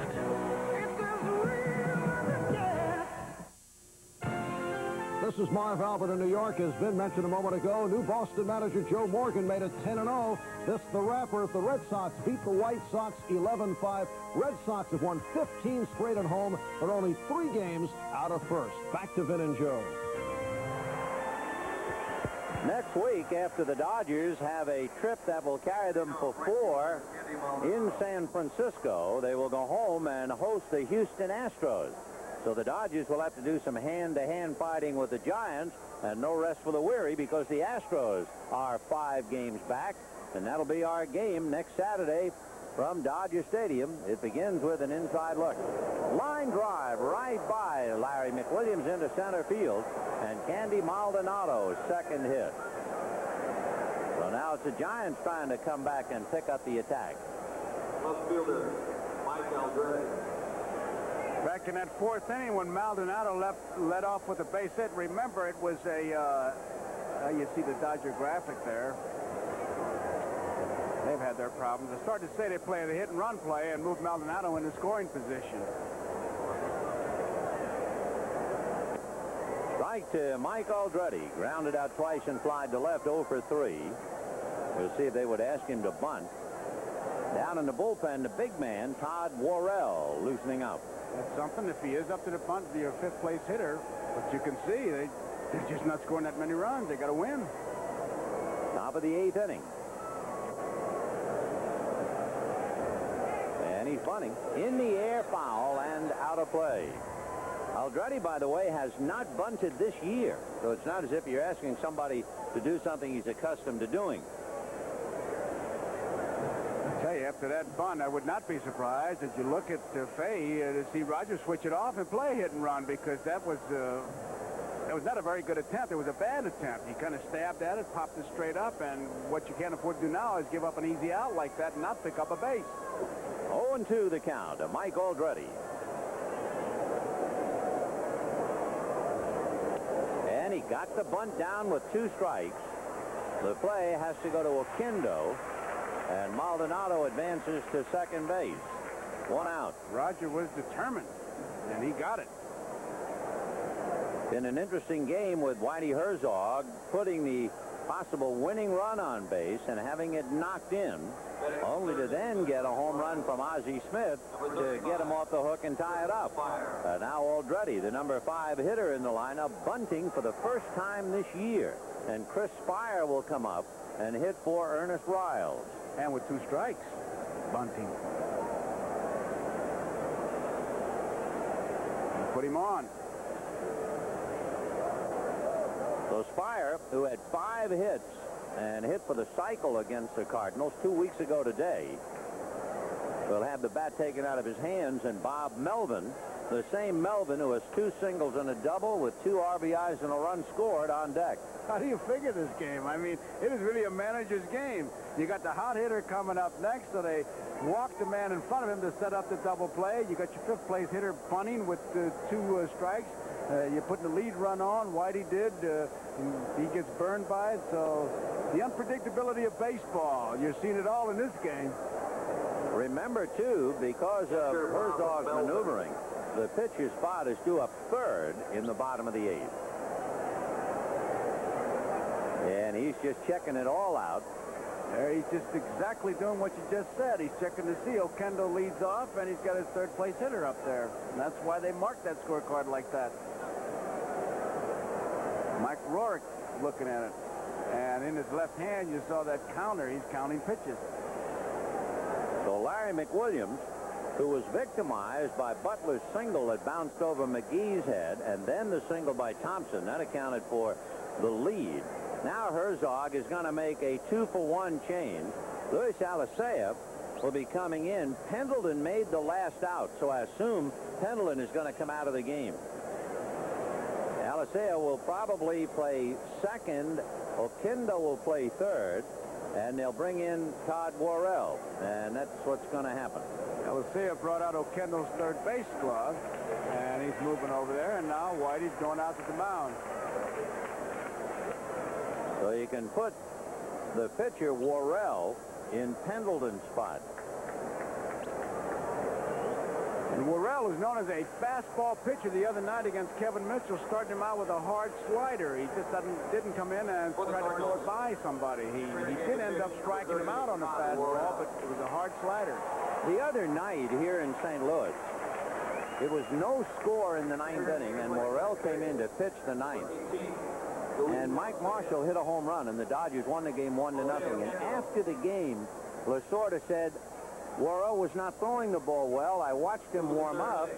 Speaker 4: This is Marv Albert in New York. As Vin mentioned a moment ago, new Boston manager Joe Morgan made it 10-0. This the rapper as the Red Sox beat the White Sox 11-5. Red Sox have won 15 straight at home, but only 3 games out of first. Back to Vin and Joe.
Speaker 3: Next week, after the Dodgers have a trip that will carry them for 4 in San Francisco, they will go home and host the Houston Astros. So the Dodgers will have to do some hand-to-hand fighting with the Giants, and no rest for the weary because the Astros are 5 games back, and that'll be our game next Saturday from Dodger Stadium. It begins with an inside look. Line drive right by Larry McWilliams into center field, and Candy Maldonado's second hit. So now it's the Giants trying to come back and pick up the attack.
Speaker 10: Left fielder, Mike Aldrete.
Speaker 8: Back in that 4th inning when Maldonado led off with a base hit, remember it was a, you see the Dodger graphic there. They've had their problems. They started to say they play the hit-and-run play and moved Maldonado into scoring position.
Speaker 3: Strike to Mike Aldrete. Grounded out twice and flied to left, 0 for 3. We'll see if they would ask him to bunt. Down in the bullpen, the big man, Todd Worrell, loosening up.
Speaker 8: That's something. If he is up to the bunt, your 5th place hitter. But you can see they're just not scoring that many runs. They got to win.
Speaker 3: Top of the 8th inning. And he's bunting. In the air, foul, and out of play. Aldrete, by the way, has not bunted this year. So it's not as if you're asking somebody to do something he's accustomed to doing.
Speaker 8: Hey, after that bunt, I would not be surprised as you look at Fay to see Rogers switch it off and play hit and run, because that was not a very good attempt. It was a bad attempt. He kind of stabbed at it, popped it straight up, and what you can't afford to do now is give up an easy out like that and not pick up a base.
Speaker 3: 0-2 the count to Mike Aldrete. And he got the bunt down with 2 strikes. The play has to go to Oquendo. And Maldonado advances to second base. 1 out.
Speaker 8: Roger was determined, and he got it.
Speaker 3: Been an interesting game with Whitey Herzog putting the possible winning run on base and having it knocked in, only to then get a home run from Ozzie Smith to get him off the hook and tie it up. Now Aldrete, the number 5 hitter in the lineup, bunting for the first time this year. And Chris Spire will come up and hit for Ernest Riles.
Speaker 8: And with 2 strikes, bunting. And put him on.
Speaker 3: So Spire, who had 5 hits and hit for the cycle against the Cardinals 2 weeks ago today, will have the bat taken out of his hands, and Bob Melvin, the same Melvin who has 2 singles and a double with 2 RBIs and a run scored, on deck.
Speaker 8: How do you figure this game? I mean, it is really a manager's game. You got the hot hitter coming up next, so they walk the man in front of him to set up the double play. You got your 5th place hitter bunting with 2 strikes. You're putting the lead run on. Whitey did. He gets burned by it. So the unpredictability of baseball, you're seeing it all in this game.
Speaker 3: Remember, too, because of Herzog's maneuvering, the pitcher's spot is due up 3rd in the bottom of the 8th. And he's just checking it all out.
Speaker 8: There, he's just exactly doing what you just said. He's checking to see Oquendo leads off, and he's got his 3rd place hitter up there. And that's why they marked that scorecard like that. Mike Rourke looking at it. And in his left hand, you saw that counter. He's counting pitches.
Speaker 3: So Larry McWilliams, who was victimized by Butler's single that bounced over McGee's head, and then the single by Thompson, that accounted for the lead. Now Herzog is going to make a 2-for-1 change. Luis Alicea will be coming in. Pendleton made the last out, so I assume Pendleton is going to come out of the game. Alicea will probably play 2nd. Oquendo will play 3rd. And they'll bring in Todd Worrell. And that's what's going to happen.
Speaker 8: Alicea brought out Oquendo's 3rd base glove. And he's moving over there. And now Whitey's going out to the mound.
Speaker 3: So you can put the pitcher, Worrell, in Pendleton's spot.
Speaker 8: And Worrell is known as a fastball pitcher the other night against Kevin Mitchell, starting him out with a hard slider. He just didn't come in and try to go by somebody. He did end up striking him out on the fastball, but it was a hard slider.
Speaker 3: The other night here in St. Louis, it was no score in the ninth inning, and Worrell came in to pitch the ninth. And Mike Marshall hit a home run, and the Dodgers won the game 1-0. And after the game, Lasorda said, Worrell was not throwing the ball well. I watched him warm up,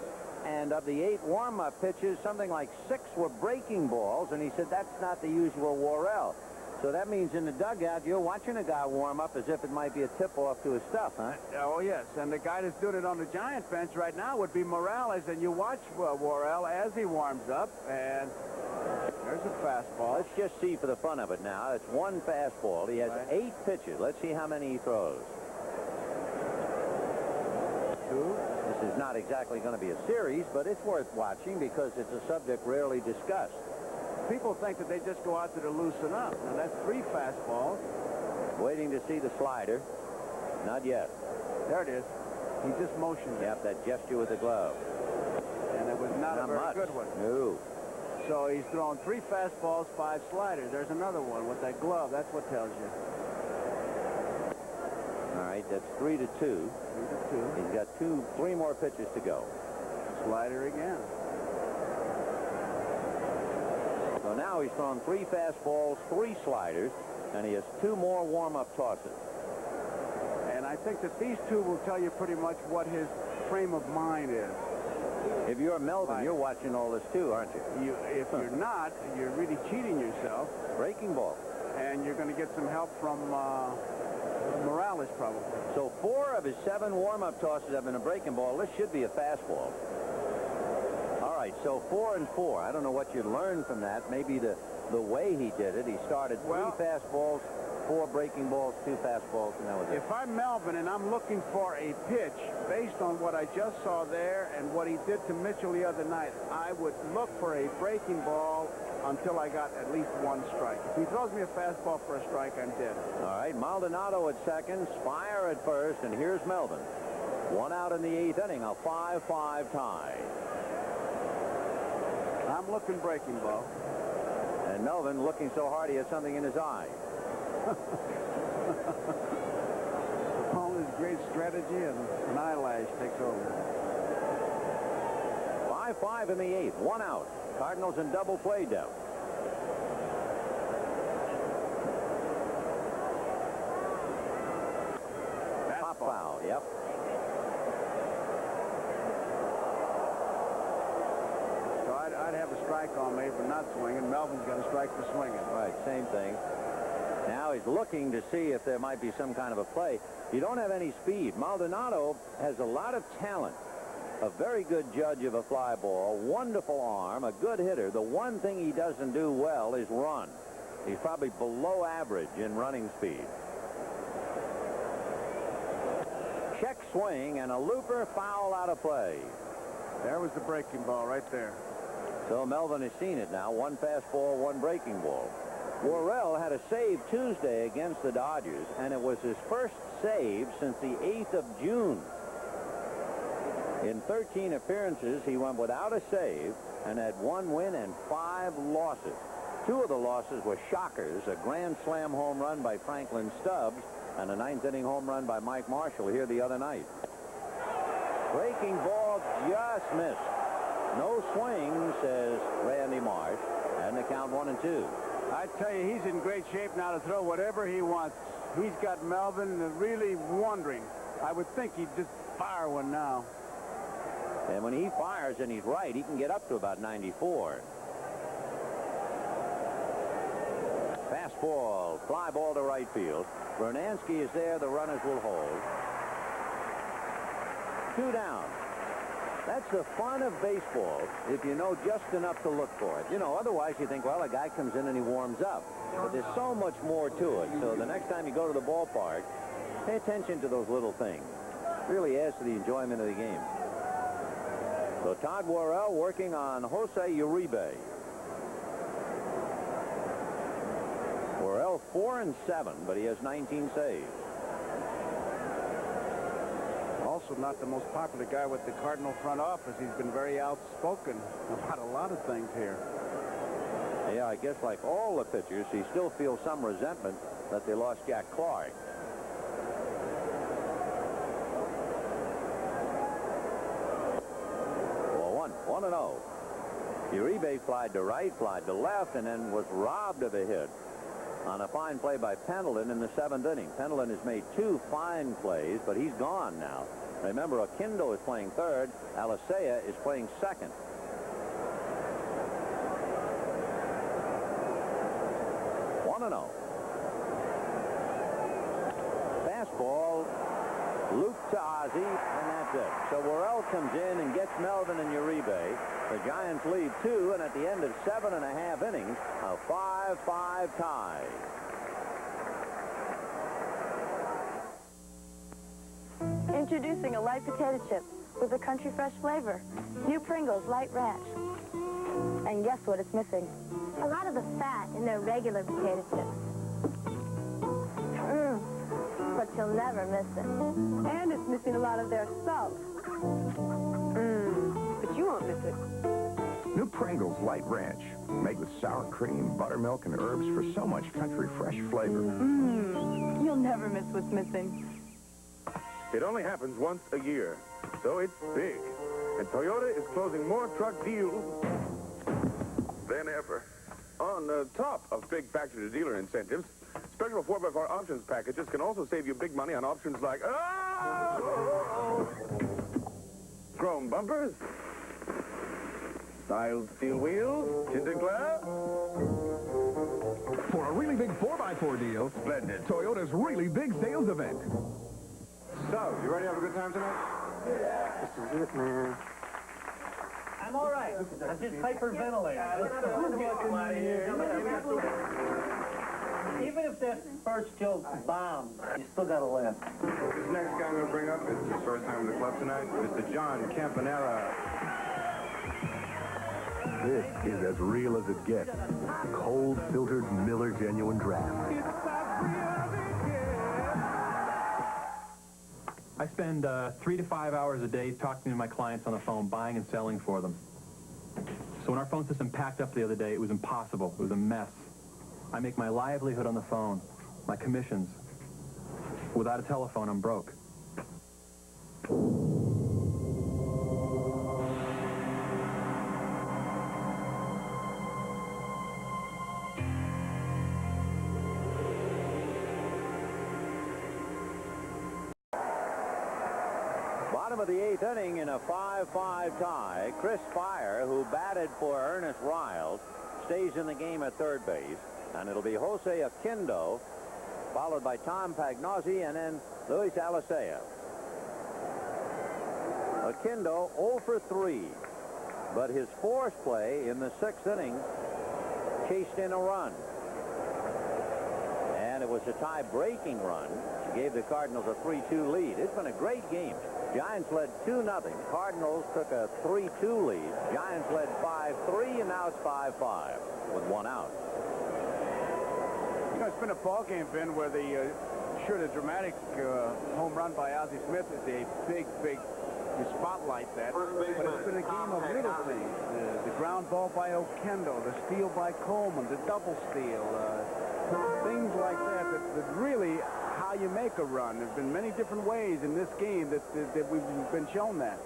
Speaker 3: and of the 8 warm-up pitches, something like 6 were breaking balls, and he said that's not the usual Worrell. So that means in the dugout, you're watching a guy warm up as if it might be a tip-off to his stuff, huh?
Speaker 8: Oh, yes, and the guy that's doing it on the Giant bench right now would be Morales, and you watch Worrell as he warms up, and there's a fastball.
Speaker 3: Let's just see for the fun of it now. It's 1 fastball. He has 8 pitches. Let's see how many he throws. 2. This is not exactly going to be a series, but it's worth watching because it's a subject rarely discussed.
Speaker 8: People think that they just go out there to loosen up. Now, that's 3 fastballs.
Speaker 3: Waiting to see the slider. Not yet.
Speaker 8: There it is. He just motioned it.
Speaker 3: Yep, that gesture with the glove.
Speaker 8: And it was not a very
Speaker 3: much.
Speaker 8: good one.
Speaker 3: No.
Speaker 8: So he's thrown 3 fastballs, 5 sliders. There's another one with that glove. That's what tells you.
Speaker 3: All right, that's 3-2.
Speaker 8: 3-2.
Speaker 3: He's got 3 more pitches to go.
Speaker 8: Slider again.
Speaker 3: So now he's thrown 3 fastballs, 3 sliders, and he has 2 more warm-up tosses.
Speaker 8: And I think that these 2 will tell you pretty much what his frame of mind is.
Speaker 3: If you're Melvin, you're watching all this too, aren't you?
Speaker 8: If you're not, you're really cheating yourself.
Speaker 3: Breaking ball.
Speaker 8: And you're going to get some help from Morales, probably.
Speaker 3: So 4 of his 7 warm-up tosses have been a breaking ball. This should be a fastball. All right, so 4 and 4. I don't know what you learned from that. Maybe the way he did it. He started 3 fastballs, 4 breaking balls, 2 fastballs, and that was it.
Speaker 8: If I'm Melvin and I'm looking for a pitch based on what I just saw there and what he did to Mitchell the other night, I would look for a breaking ball until I got at least 1 strike. If he throws me a fastball for a strike, I'm dead.
Speaker 3: All right, Maldonado at second, Spire at first, and here's Melvin. 1 out in the 8th inning, a 5-5 tie.
Speaker 8: I'm looking breaking ball.
Speaker 3: And Melvin looking so hard he has something in his eye.
Speaker 8: All his great strategy and an eyelash takes over.
Speaker 3: 5-5 in the 8th, 1 out. Cardinals in double play down. Pop foul, yep.
Speaker 8: So I'd have a strike on me for not swinging. Melvin's got a strike for swinging.
Speaker 3: Right, same thing. Now he's looking to see if there might be some kind of a play. You don't have any speed. Maldonado has a lot of talent. A very good judge of a fly ball, wonderful arm, a good hitter. The one thing he doesn't do well is run. He's probably below average in running speed. Check swing and a looper, foul out of play.
Speaker 8: There was the breaking ball right there.
Speaker 3: So Melvin has seen it now. 1 fastball, 1 breaking ball. Worrell had a save Tuesday against the Dodgers, and it was his first save since the 8th of June. In 13 appearances, he went without a save and had 1 win and 5 losses. 2 of the losses were shockers, a grand slam home run by Franklin Stubbs and a 9th inning home run by Mike Marshall here the other night. Breaking ball just missed. No swing, says Randy Marsh, and the count 1-2.
Speaker 8: I tell you, he's in great shape now to throw whatever he wants. He's got Melvin really wondering. I would think he'd just fire one now.
Speaker 3: And when he fires and he's right, he can get up to about 94. Fastball, fly ball to right field. Bernansky is there. The runners will hold. 2 down. That's the fun of baseball if you know just enough to look for it. You know, otherwise you think, well, a guy comes in and he warms up. But there's so much more to it. So the next time you go to the ballpark, pay attention to those little things. It really adds to the enjoyment of the game. So Todd Worrell working on Jose Uribe. Worrell 4-7, but he has 19 saves.
Speaker 8: Also not the most popular guy with the Cardinal front office. He's been very outspoken about a lot of things here.
Speaker 3: Yeah, I guess like all the pitchers, he still feels some resentment that they lost Jack Clark. Well, 1-0. Uribe flied to right, flied to left, and then was robbed of a hit on a fine play by Pendleton in the 7th inning. Pendleton has made 2 fine plays, but he's gone now. Remember, Oquendo is playing third. Alicea is playing second. Fastball looped to Ozzie, and that's it. So Worrell comes in and gets Melvin and Uribe. The Giants lead 2, and at the end of 7.5 innings, a 5-5 tie.
Speaker 15: Introducing a light potato chip with a country fresh flavor. New Pringles Light Ranch. And guess what it's missing? A lot of the fat in their regular potato chips. But you'll never miss it. And it's missing a lot of their salt. But you won't miss it.
Speaker 5: New Pringles Light Ranch, made with sour cream, buttermilk, and herbs for so much country fresh flavor.
Speaker 15: You'll never miss what's missing.
Speaker 23: It only happens once a year, so it's big. And Toyota is closing more truck deals than ever. On the top of big factory-to-dealer incentives, special 4x4 options packages can also save you big money on options like chrome bumpers, styled steel wheels, tinted glass.
Speaker 22: For a really big 4x4 deal,
Speaker 23: Splendid.
Speaker 22: Toyota's really big sales event.
Speaker 23: So, you ready to have a good time tonight?
Speaker 9: This is it, man.
Speaker 19: I'm all right. I'm just hyperventilating. Even if that first joke bombs, you still got to laugh.
Speaker 23: This next guy I'm going to bring up is his first time in the club tonight, Mr. John Campanella.
Speaker 5: This is as real as it gets. Cold filtered Miller Genuine Draft.
Speaker 6: I spend 3 to 5 hours a day talking to my clients on the phone, buying and selling for them. So when our phone system packed up the other day, it was impossible. It was a mess. I make my livelihood on the phone, my commissions. Without a telephone, I'm broke.
Speaker 3: Bottom of the 8th inning in a 5-5 tie. Chris Fire, who batted for Ernest Riles, stays in the game at third base. And it'll be Jose Oquendo, followed by Tom Pagnozzi, and then Luis Alicea. Oquendo 0 for 3. But his force play in the 6th inning chased in a run. And it was a tie-breaking run. It gave the Cardinals a 3-2 lead. It's been a great game. Giants led 2-0. Cardinals took a 3-2 lead. Giants led 5-3, and now it's 5-5 with 1 out.
Speaker 8: You know, it's been a ball game, Vin, where the dramatic home run by Ozzie Smith is a big spotlight that. But it's been a game of little things. The ground ball by Oquendo, the steal by Coleman, the double steal, things like that really how you make a run. There's been many different ways in this game that we've been shown that.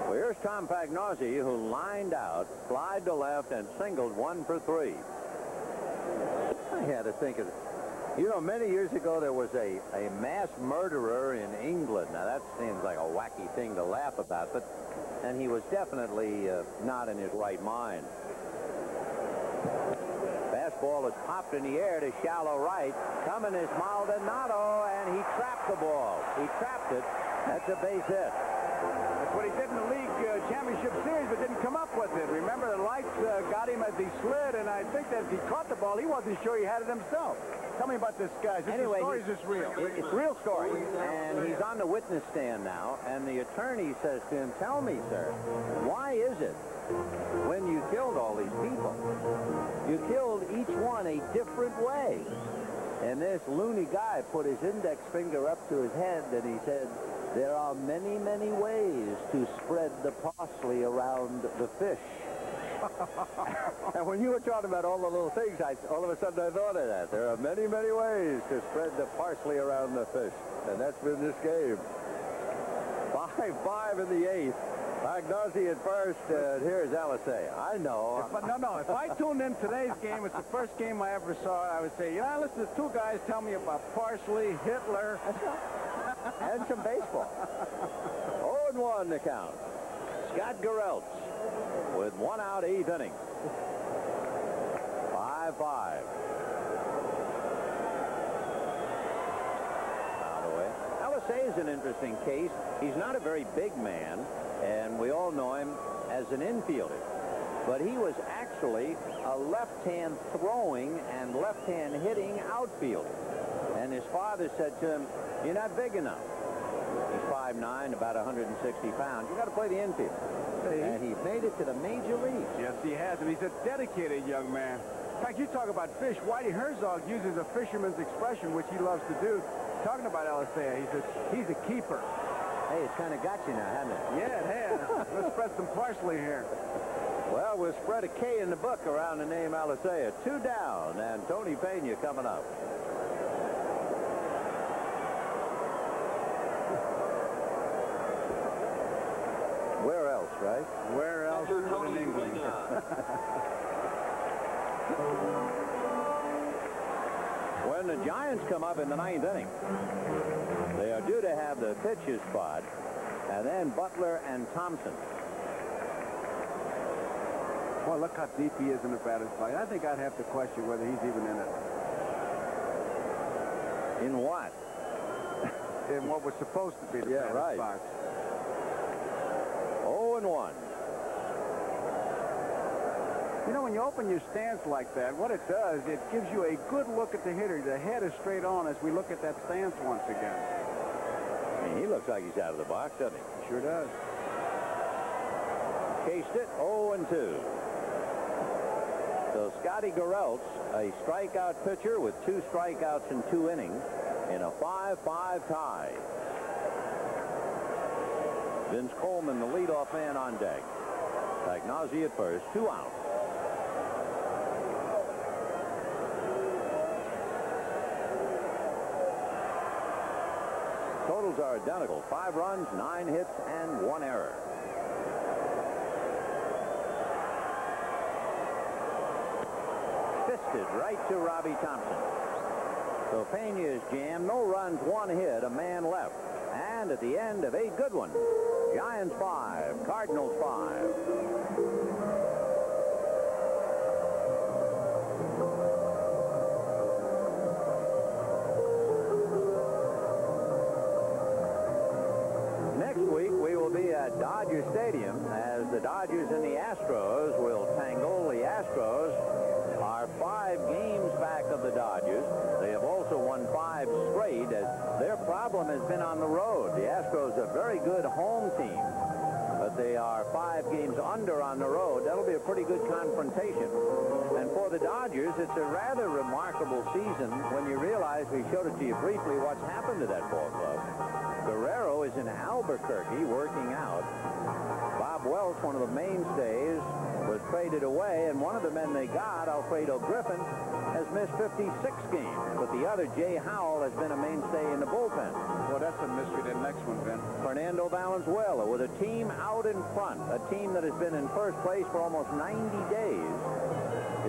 Speaker 3: Well, here's Tom Pagnozzi, who lined out, flied to left, and singled 1 for 3. I had to think of it. You know, many years ago, there was a mass murderer in England. Now, that seems like a wacky thing to laugh about, and he was definitely not in his right mind. Fastball is popped in the air to shallow right. Coming is Maldonado, and he trapped the ball. He trapped it. That's a base hit.
Speaker 8: That's what he did in the league championship series, but didn't come up with it. Remember, the lights got him as he slid, and I think that if he caught the ball, he wasn't sure he had it himself. Tell me about this, guys.
Speaker 3: Anyway,
Speaker 8: is this real?
Speaker 3: It's a real story, and he's on the witness stand now, and the attorney says to him, "Tell me, sir, why is it when you killed all these people. You killed each one a different way. And this loony guy put his index finger up to his head and he said, there are many, many ways to spread the parsley around the fish. And when you were talking about all the little things, all of a sudden I thought of that. There are many, many ways to spread the parsley around the fish. And that's been this game. 5-5 in the 8th. Agnozzi at first, here's Alisea. I know.
Speaker 8: If I tuned in today's game, it's the first game I ever saw, I would say, I listened to two guys tell me about parsley, Hitler.
Speaker 3: And some baseball. 0-1 the count. Scott Garrelts with 1 out, 8th inning. 5-5. Out of the way. Alisea is an interesting case. He's not a very big man, and we all know him as an infielder. But he was actually a left-hand throwing and left-hand hitting outfielder. And his father said to him, you're not big enough. He's 5'9", about 160 pounds. You got to play the infield. And he made it to the major leagues.
Speaker 8: Yes, he has, and he's a dedicated young man. In fact, you talk about fish. Whitey Herzog uses a fisherman's expression, which he loves to do. Talking about Alisea, he says, he's a keeper.
Speaker 3: Hey, it's kind of got you now, hasn't it?
Speaker 8: Yeah, it has. Let's spread some parsley here.
Speaker 3: Well, we'll spread a K in the book around the name Alisea. 2 down, and Tony Pena coming up. Where else, right?
Speaker 8: Where else but in England?
Speaker 3: When the Giants come up in the 9th inning, they are due to have the pitcher's spot, and then Butler and Thompson.
Speaker 8: Boy, look how deep he is in the batter's box. I think I'd have to question whether he's even in it.
Speaker 3: In what?
Speaker 8: In what was supposed to be the batter's box.
Speaker 3: 0-1.
Speaker 8: You know, when you open your stance like that, what it does, it gives you a good look at the hitter. The head is straight on as we look at that stance once again.
Speaker 3: I mean, he looks like he's out of the box, doesn't he?
Speaker 8: Sure does.
Speaker 3: Cased it, 0-2. So Scotty Garrelts, a strikeout pitcher with 2 strikeouts in 2 innings in a 5-5 tie. Vince Coleman, the leadoff man on deck. Agnozzi at first, 2 out. Totals are identical. 5 runs, 9 hits, and 1 error. Fisted right to Robbie Thompson. So Pena is jammed. No runs, 1 hit, a man left. And at the end of 8 good ones, Giants 5, Cardinals 5. Next week, we will be at Dodger Stadium as the Dodgers and the Astros will tangle. The Astros are 5 games back of the Dodgers. They have also won 5 straight as their problem has been on the road. The Astros are a very good home team, but they are 5 games under on the road. That'll be a pretty good confrontation. And for the Dodgers, it's a rather remarkable season when you realize, we showed it to you briefly, what's happened to that ball club. Guerrero is in Albuquerque working out. Bob Welch, one of the mainstays, was traded away, and one of the men they got, Alfredo Griffin, has missed 56 games. But the other, Jay Howell, has been a mainstay in the bullpen.
Speaker 8: Well, that's a mystery, that next one, Ben.
Speaker 3: Fernando Valenzuela with a team out in front, a team that has been in first place for almost 90 days,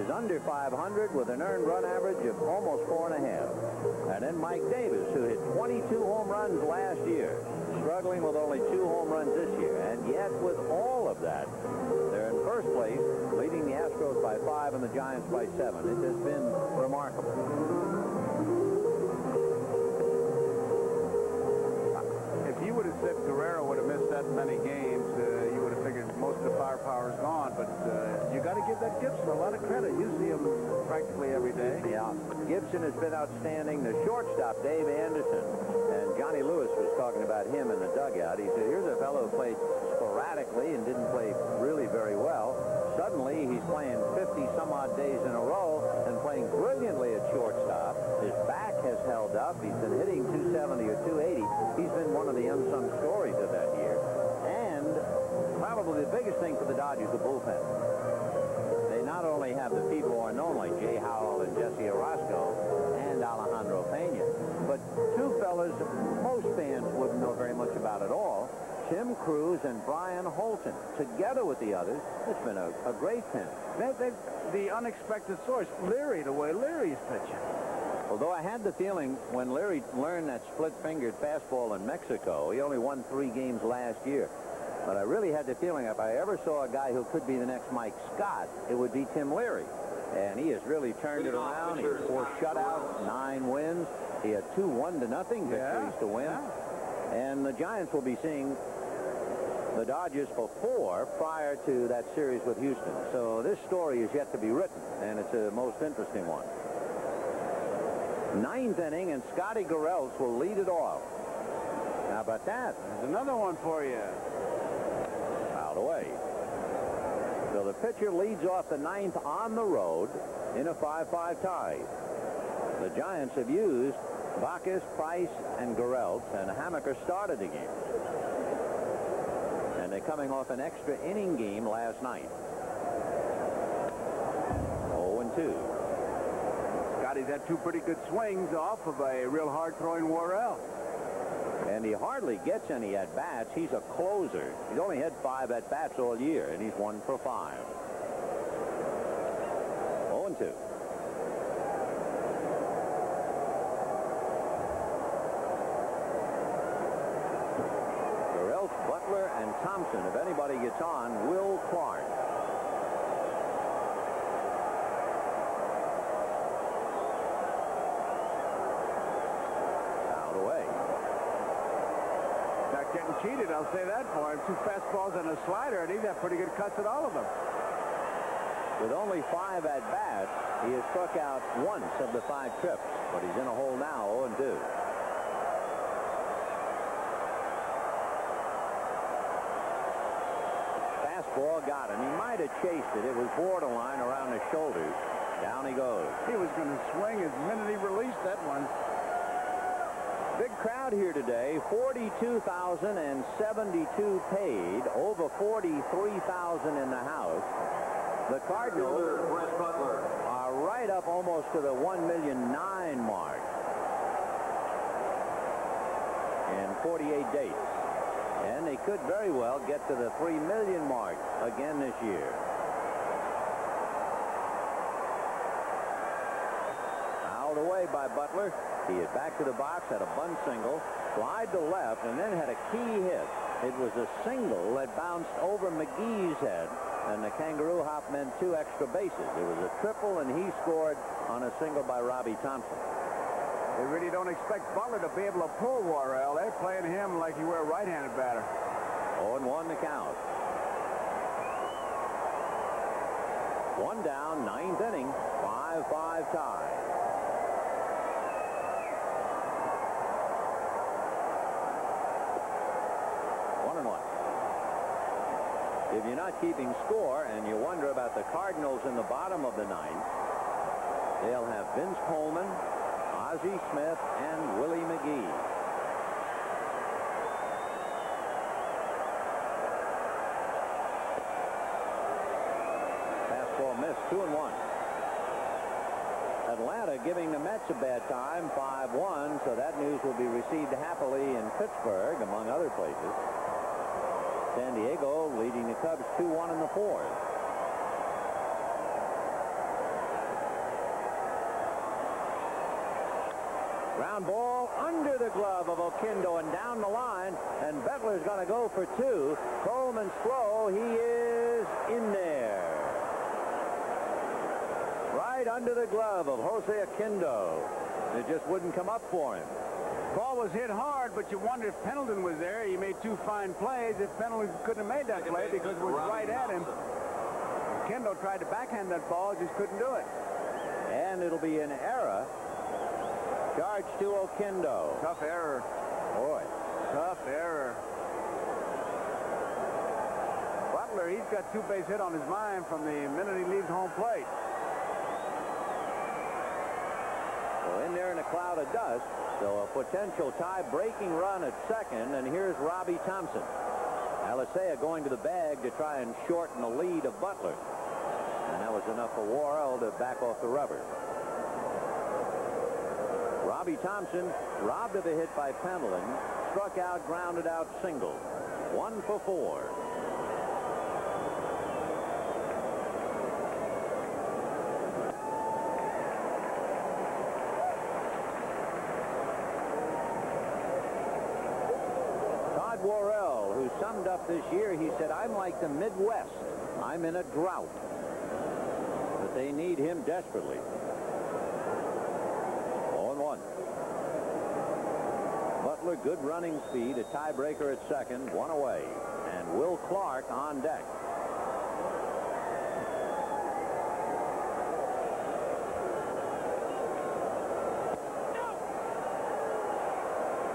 Speaker 3: is under 500 with an earned run average of almost 4.5. And then Mike Davis, who hit 22 home runs last year, struggling with only 2 home runs this year. And yet, with all of that, they're in first place, leading the Astros by 5 and the Giants by 7. It has been remarkable.
Speaker 8: If you would have said Guerrero would have missed that many games, you would have figured most of the firepower is gone. But you got to give that Gibson a lot of credit. You see him practically every day.
Speaker 3: Yeah, Gibson has been outstanding. The shortstop, Dave Anderson, and Johnny Lewis was talking about him in the dugout. He said, here's a fellow who played sporadic erratically and didn't play really very well. Suddenly, he's playing 50-some-odd days in a row and playing brilliantly at shortstop. His back has held up. He's been hitting 270 or 280. He's been one of the unsung stories of that year. And probably the biggest thing for the Dodgers, the bullpen. They not only have the people who are known like Jay Howell and Jesse Orozco and Alejandro Pena, but two fellas most fans wouldn't know very much about at all, Tim Cruz and Brian Holton. Together with the others, it's been a great pen.
Speaker 8: The unexpected source, Leary, the way Leary's pitching.
Speaker 3: Although I had the feeling when Leary learned that split-fingered fastball in Mexico, he only won 3 games last year. But I really had the feeling if I ever saw a guy who could be the next Mike Scott, it would be Tim Leary. And he has really turned it around. He has 4 shutouts, 9 wins. He had 2 1-0 victories to win. And the Giants will be seeing the Dodgers for 4 prior to that series with Houston. So this story is yet to be written, and it's a most interesting one. 9th inning, and Scotty Garrels will lead it off. How about that?
Speaker 8: There's another one for you.
Speaker 3: Fouled away. So the pitcher leads off the 9th on the road in a 5-5 tie. The Giants have used Bacchus, Price, and Garrels, and Hammaker started the game. And they're coming off an extra inning game last night. 0-2.
Speaker 8: Scotty's had 2 pretty good swings off of a real hard-throwing Worrell.
Speaker 3: And he hardly gets any at-bats. He's a closer. He's only had 5 at-bats all year, and he's 1 for 5. 0-2. Garrels, Butler, and Thompson. If anybody gets on, Will Clark.
Speaker 8: Getting cheated, I'll say that for him. 2 fastballs and a slider, and he's had pretty good cuts at all of them.
Speaker 3: With only 5 at-bats, he has struck out once of the 5 trips, but he's in a hole now, 0-2. Fastball got him. He might have chased it. It was borderline around the shoulders. Down he goes.
Speaker 8: He was going to swing the minute he released that one.
Speaker 3: Big crowd here today, 42,072 paid, over 43,000 in the house. The Cardinals are right up almost to the 1,000,009 mark in 48 days. And they could very well get to the 3 million mark again this year. Fouled away by Butler. He is back to the box, had a bunt single, slide to left, and then had a key hit. It was a single that bounced over McGee's head, and the kangaroo hop meant 2 extra bases. It was a triple, and he scored on a single by Robbie Thompson.
Speaker 8: They really don't expect Butler to be able to pull Worrell. They're playing him like he were a right-handed batter.
Speaker 3: 0-1 the count. 1 down, 9th inning, 5-5 tie. If you're not keeping score and you wonder about the Cardinals in the bottom of the 9th, they'll have Vince Coleman, Ozzie Smith, and Willie McGee. Fastball missed, 2-1. Atlanta giving the Mets a bad time, 5-1, so that news will be received happily in Pittsburgh, among other places. San Diego leading the Cubs 2-1 in the 4th. Ground ball under the glove of Oquendo and down the line, and Bettler's going to go for 2. Coleman's slow. He is in there. Right under the glove of Jose Oquendo. It just wouldn't come up for him.
Speaker 8: Ball was hit hard, but you wonder if Pendleton was there. He made 2 fine plays. If Pendleton couldn't have made that play because it was right at him. Kendo tried to backhand that ball, just couldn't do it.
Speaker 3: And it'll be an error. Charge to Oquendo.
Speaker 8: Tough error.
Speaker 3: Boy.
Speaker 8: Tough error. hitter. He's got 2 base hit on his mind from the minute he leaves home plate.
Speaker 3: So in there in a cloud of dust. So a potential tie-breaking run at second, and here's Robbie Thompson. Alicea going to the bag to try and shorten the lead of Butler. And that was enough for Worrell to back off the rubber. Robbie Thompson, robbed of a hit by Pendleton, struck out, grounded out single. 1 for 4. Todd Worrell, who summed up this year, he said, I'm like the Midwest. I'm in a drought. But they need him desperately. 0-1. Butler, good running speed, a tiebreaker at second, 1 away. And Will Clark on deck.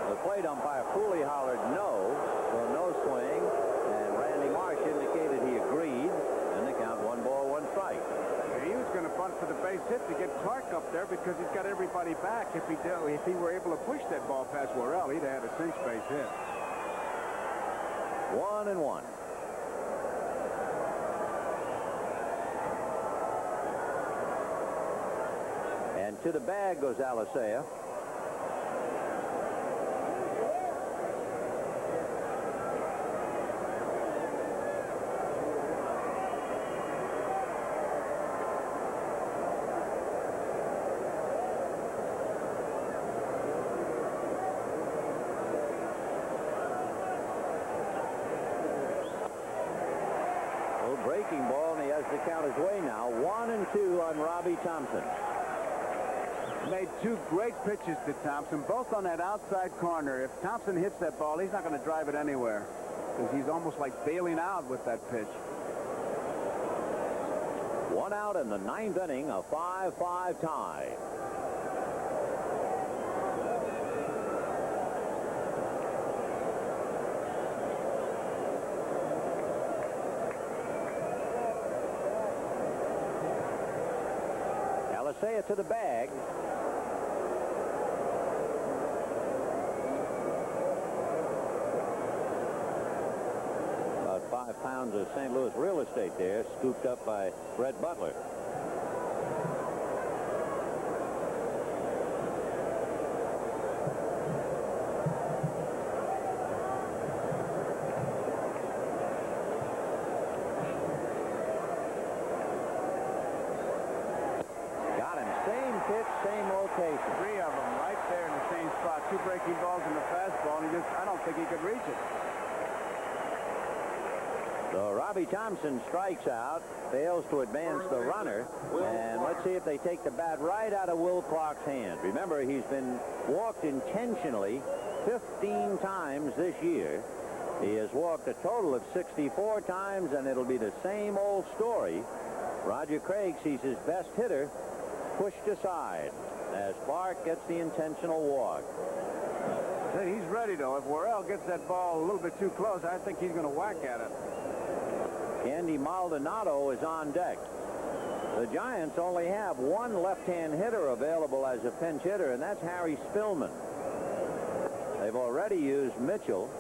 Speaker 3: The plate umpire Pooley hollered no, so no swing, and Randy Marsh indicated he agreed, and the count 1 ball, 1 strike.
Speaker 8: He was going to bunt for the base hit to get Clark up there because he's got everybody back. If he were able to push that ball past Worrell, he'd have had a cinch base hit.
Speaker 3: 1-1. And to the bag goes Alicea. Breaking ball, and he has the count his way now. 1-2 on Robbie Thompson.
Speaker 8: Made 2 great pitches to Thompson, both on that outside corner. If Thompson hits that ball, he's not going to drive it anywhere because he's almost like bailing out with that pitch.
Speaker 3: 1 out in the 9th inning, a 5-5 tie. Alicea to the bag. About 5 pounds of St. Louis real estate there, scooped up by Brett Butler. Same location.
Speaker 8: 3 of them right there in the same spot. 2 breaking balls in the fastball, and I don't think he could reach it.
Speaker 3: So Robbie Thompson strikes out, fails to advance the runner, and let's see if they take the bat right out of Will Clark's hand. Remember, he's been walked intentionally 15 times this year. He has walked a total of 64 times, and it'll be the same old story. Roger Craig sees his best hitter pushed aside as Clark gets the intentional walk.
Speaker 8: He's ready, though. If Worrell gets that ball a little bit too close, I think he's going to whack at it.
Speaker 3: Andy Maldonado is on deck. The Giants only have 1 left-hand hitter available as a pinch hitter, and that's Harry Spillman. They've already used Mitchell,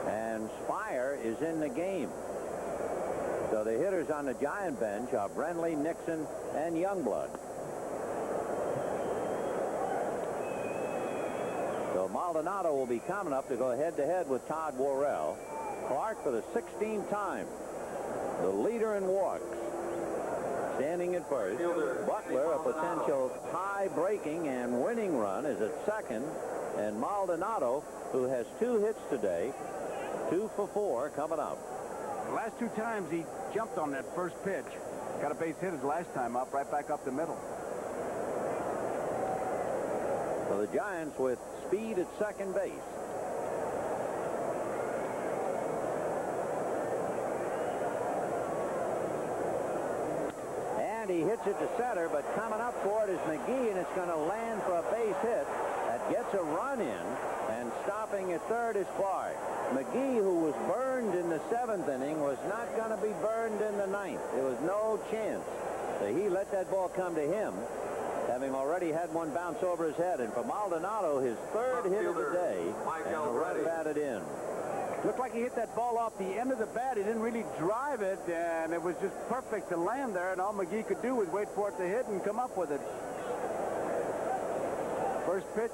Speaker 3: and Spire is in the game. So the hitters on the Giant bench are Brenly, Nixon, and Youngblood. So Maldonado will be coming up to go head-to-head with Todd Worrell. Clark for the 16th time, the leader in walks. Standing at first. Butler, a potential tie-breaking and winning run, is at second. And Maldonado, who has 2 hits today, 2 for 4 coming up.
Speaker 8: The last 2 times he jumped on that first pitch. Got a base hit his last time up, right back up the middle.
Speaker 3: So the Giants with speed at second base. And he hits it to center, but coming up for it is McGee, and it's going to land for a base hit. That gets a run in, and stopping at third is Clark. McGee, who was burned in the 7th inning, was not going to be burned in the 9th. There was no chance. So he let that ball come to him, having already had one bounce over his head. And for Maldonado, his 3rd hit of the day, and a run batted in.
Speaker 8: Looked like he hit that ball off the end of the bat. He didn't really drive it, and it was just perfect to land there, and all McGee could do was wait for it to hit and come up with it. First pitch,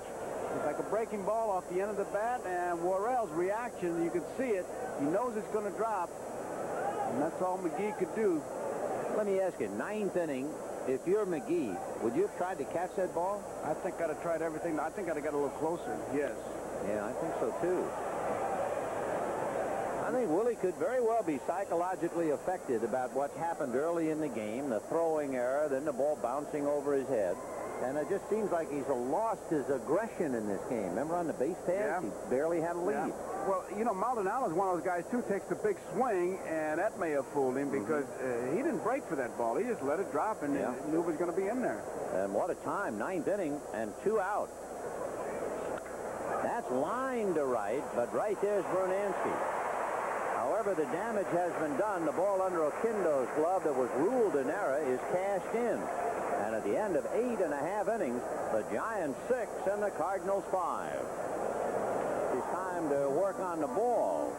Speaker 8: it's like a breaking ball off the end of the bat, and Worrell's reaction, you could see it. He knows it's going to drop, and that's all McGee could do.
Speaker 3: Let me ask you, 9th inning, if you're McGee, would you have tried to catch that ball?
Speaker 8: I think I'd have tried everything. I think I'd have got a little closer, yes.
Speaker 3: Yeah, I think so, too. I think Willie could very well be psychologically affected about what happened early in the game, the throwing error, then the ball bouncing over his head. And it just seems like he's lost his aggression in this game. Remember on the base paths, he barely had a lead.
Speaker 8: Yeah. Well, you know, Maldonado's one of those guys, too, takes the big swing, and that may have fooled him because he didn't break for that ball. He just let it drop and knew it was going to be in there.
Speaker 3: And what a time, 9th inning and 2 out. That's lined to right, but right there's Brunansky. However, the damage has been done. The ball under Oquindo's glove that was ruled an error is cashed in. And at the end of 8.5 innings, the Giants 6 and the Cardinals 5. It's time to work on the ball.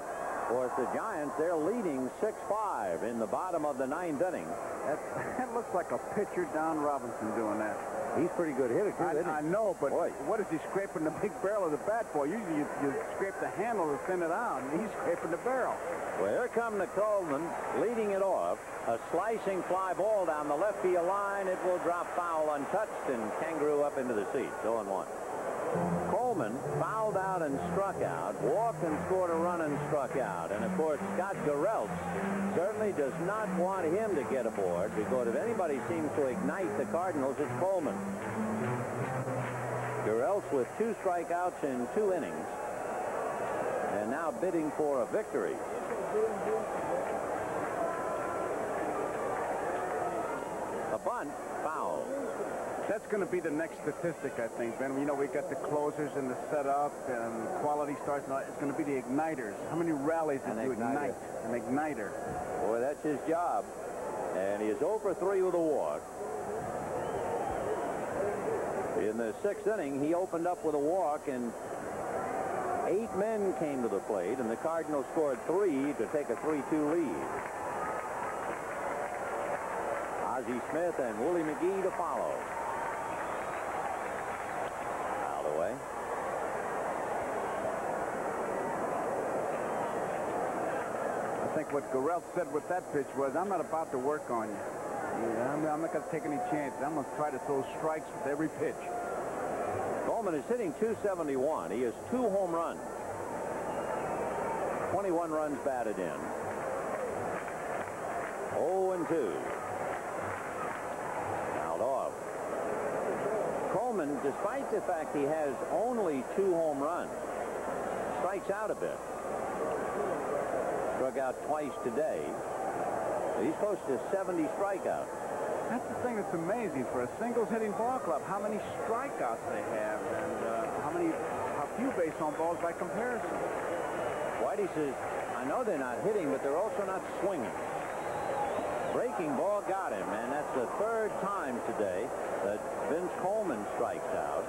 Speaker 3: Of course, the Giants, they're leading 6-5 in the bottom of the 9th inning.
Speaker 8: That looks like a pitcher, Don Robinson, doing that.
Speaker 3: He's a pretty good hitter, too, isn't he?
Speaker 8: I know, but what is he scraping the big barrel of the bat for? Usually you scrape the handle to thin it out, and he's scraping the barrel.
Speaker 3: Well, here come the Coleman leading it off. A slicing fly ball down the left field line. It will drop foul untouched and kangaroo up into the seats. 0-1. Coleman fouled out and struck out, walked and scored a run and struck out. And, of course, Scott Garrelts certainly does not want him to get aboard because if anybody seems to ignite the Cardinals, it's Coleman. Garrelts with 2 strikeouts in 2 innings and now bidding for a victory. A bunt, foul.
Speaker 8: That's going to be the next statistic, I think, Ben. You know, we got the closers and the setup and quality starts. It's going to be the igniters. How many rallies did you ignite? An igniter.
Speaker 3: Boy, that's his job. And he is 0 for 3 with a walk. In the 6th inning, he opened up with a walk, and 8 men came to the plate, and the Cardinals scored 3 to take a 3-2 lead. Ozzie Smith and Willie McGee to follow. Out of the way.
Speaker 8: I think what Garrelts said with that pitch was, I'm not about to work on you. I'm not going to take any chances. I'm going to try to throw strikes with every pitch.
Speaker 3: Coleman is hitting .271. He has 2 home runs. 21 runs batted in. 0-2. Fouled off. Coleman, despite the fact he has only 2 home runs, strikes out a bit. Struck out twice today. He's close to 70 strikeouts.
Speaker 8: That's the thing that's amazing for a singles hitting ball club. How many strikeouts they have, and how few base on balls by comparison.
Speaker 3: Whitey says, I know they're not hitting, but they're also not swinging. Breaking ball got him, and that's the 3rd time today that Vince Coleman strikes out.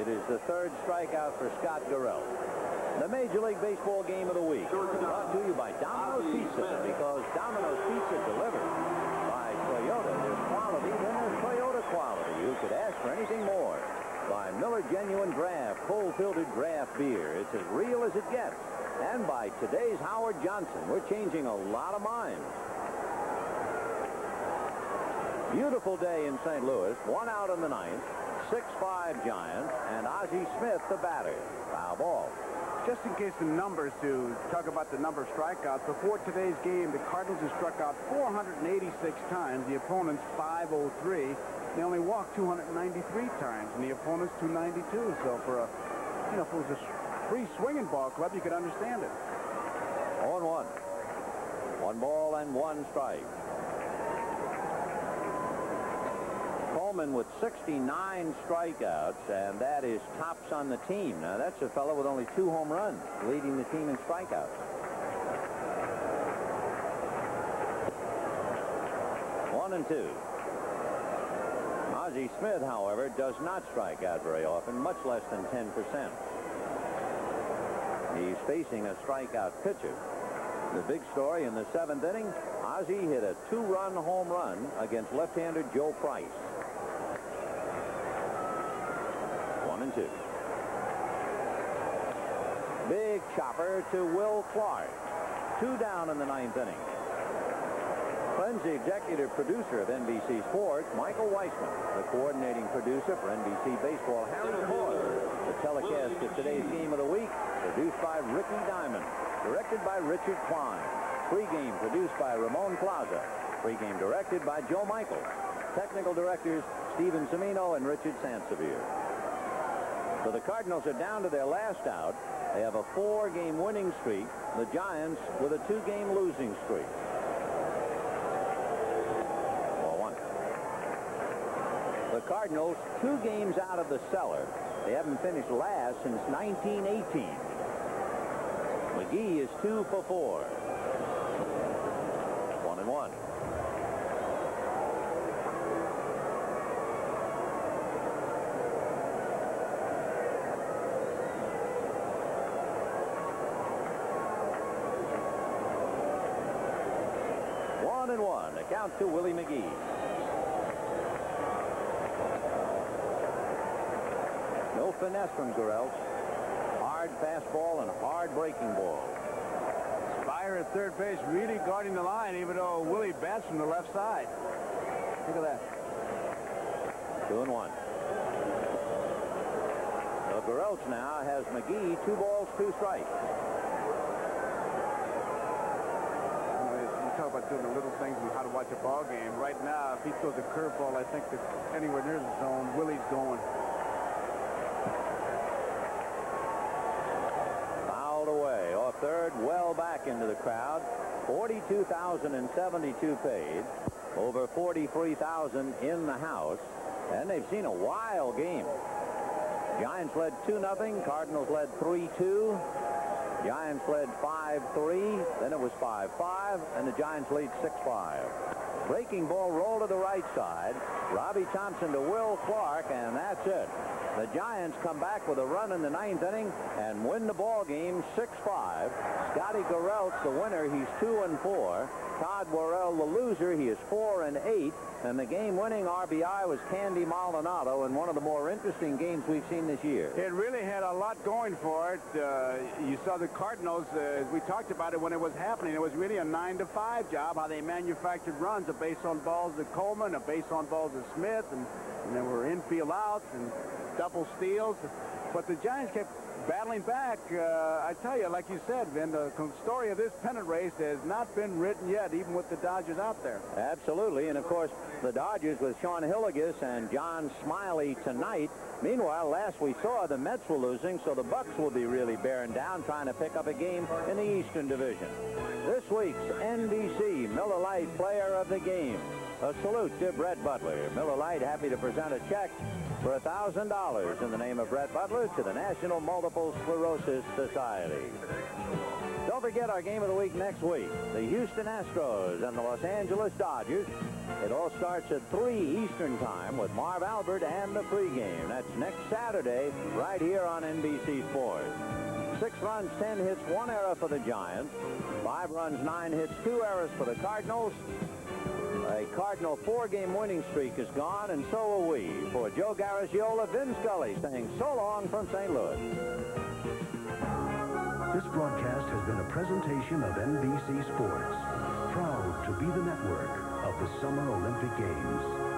Speaker 3: It is the 3rd strikeout for Scott Garrelts. The Major League Baseball game of the week brought to you by Domino's Pizza, because Domino's Pizza delivers. By Toyota, there's quality, then there's Toyota quality. You could ask for anything more. By Miller Genuine Draft, cold-filtered draft beer. It's as real as it gets. And by today's Howard Johnson. We're changing a lot of minds. Beautiful day in St. Louis. 1 out in the 9th. 6-5 Giants. And Ozzie Smith, the batter. Foul ball.
Speaker 8: Just in case the numbers, to talk about the number of strikeouts, before today's game, the Cardinals have struck out 486 times. The opponents 503. They only walked 293 times, and the opponents 292. So for if it was a free swinging ball club, you could understand it.
Speaker 3: 0-1. 1 ball and 1 strike. Coleman with 69 strikeouts, and that is tops on the team. Now, that's a fellow with only 2 home runs, leading the team in strikeouts. 1-2. Ozzie Smith, however, does not strike out very often, much less than 10%. He's facing a strikeout pitcher. The big story in the 7th inning, Ozzie hit a 2-run home run against left-hander Joe Price. 1-2. Big chopper to Will Clark. 2 down in the 9th inning. Friends, the executive producer of NBC Sports, Michael Weissman, the coordinating producer for NBC Baseball, Harry Ford. The telecast of today's Game of the Week, produced by Ricky Diamond, directed by Richard Klein. Pregame produced by Ramon Plaza. Pregame directed by Joe Michael. Technical directors Steven Cimino and Richard Sansevier. So the Cardinals are down to their last out. They have a 4-game winning streak. The Giants with a 2-game losing streak. 4-1. The Cardinals 2 games out of the cellar. They haven't finished last since 1918. McGee is 2 for 4. 1-1. The count to Willie McGee. No finesse from Gurelt. Hard fastball and hard breaking ball.
Speaker 8: Spire at third base, really guarding the line, even though Willie bats from the left side. Look at that.
Speaker 3: 2-1. So Gurelt now has McGee 2 balls, 2 strikes.
Speaker 8: Talk about doing the little things and how to watch a ball game. Right now, if he throws a curveball, I think that's anywhere near the zone, Willie's going.
Speaker 3: Fouled away off third, well back into the crowd. 42,072 paid, over 43,000 in the house, and they've seen a wild game. Giants led 2-0, Cardinals led 3-2. Giants led 5-3, then it was 5-5, and the Giants lead 6-5. Breaking ball rolled to the right side. Robbie Thompson to Will Clark, and that's it. The Giants come back with a run in the 9th inning and win the ball game 6-5. Scotty Gurelt's the winner. He's 2-4. Todd Worrell, the loser. He is 4-8. And the game-winning RBI was Candy Maldonado in one of the more interesting games we've seen this year.
Speaker 8: It really had a lot going for it. You saw the Cardinals, as we talked about it when it was happening. It was really a 9-to-5 job, how they manufactured runs, a base on balls to Coleman, a base on balls to Smith, and there were infield outs and double steals. But the Giants kept battling back. I tell you, like you said, Vin, the story of this pennant race has not been written yet, even with the Dodgers out there.
Speaker 3: Absolutely. And, of course, the Dodgers with Sean Hilligus and John Smiley tonight. Meanwhile, last we saw, the Mets were losing, so the Bucks will be really bearing down, trying to pick up a game in the Eastern Division. This week's NBC Miller Lite Player of the Game. A salute to Brett Butler. Miller Lite happy to present a check for $1,000 in the name of Brett Butler to the National Multiple Sclerosis Society. Don't forget our Game of the Week next week. The Houston Astros and the Los Angeles Dodgers. It all starts at 3 Eastern Time with Marv Albert and the pregame. That's next Saturday right here on NBC Sports. 6 runs, 10 hits, 1 error for the Giants. 5 runs, 9 hits, 2 errors for the Cardinals. A Cardinal 4-game winning streak is gone, and so are we. For Joe Garagiola, Vin Scully saying so long from St. Louis.
Speaker 2: This broadcast has been a presentation of NBC Sports, proud to be the network of the Summer Olympic Games.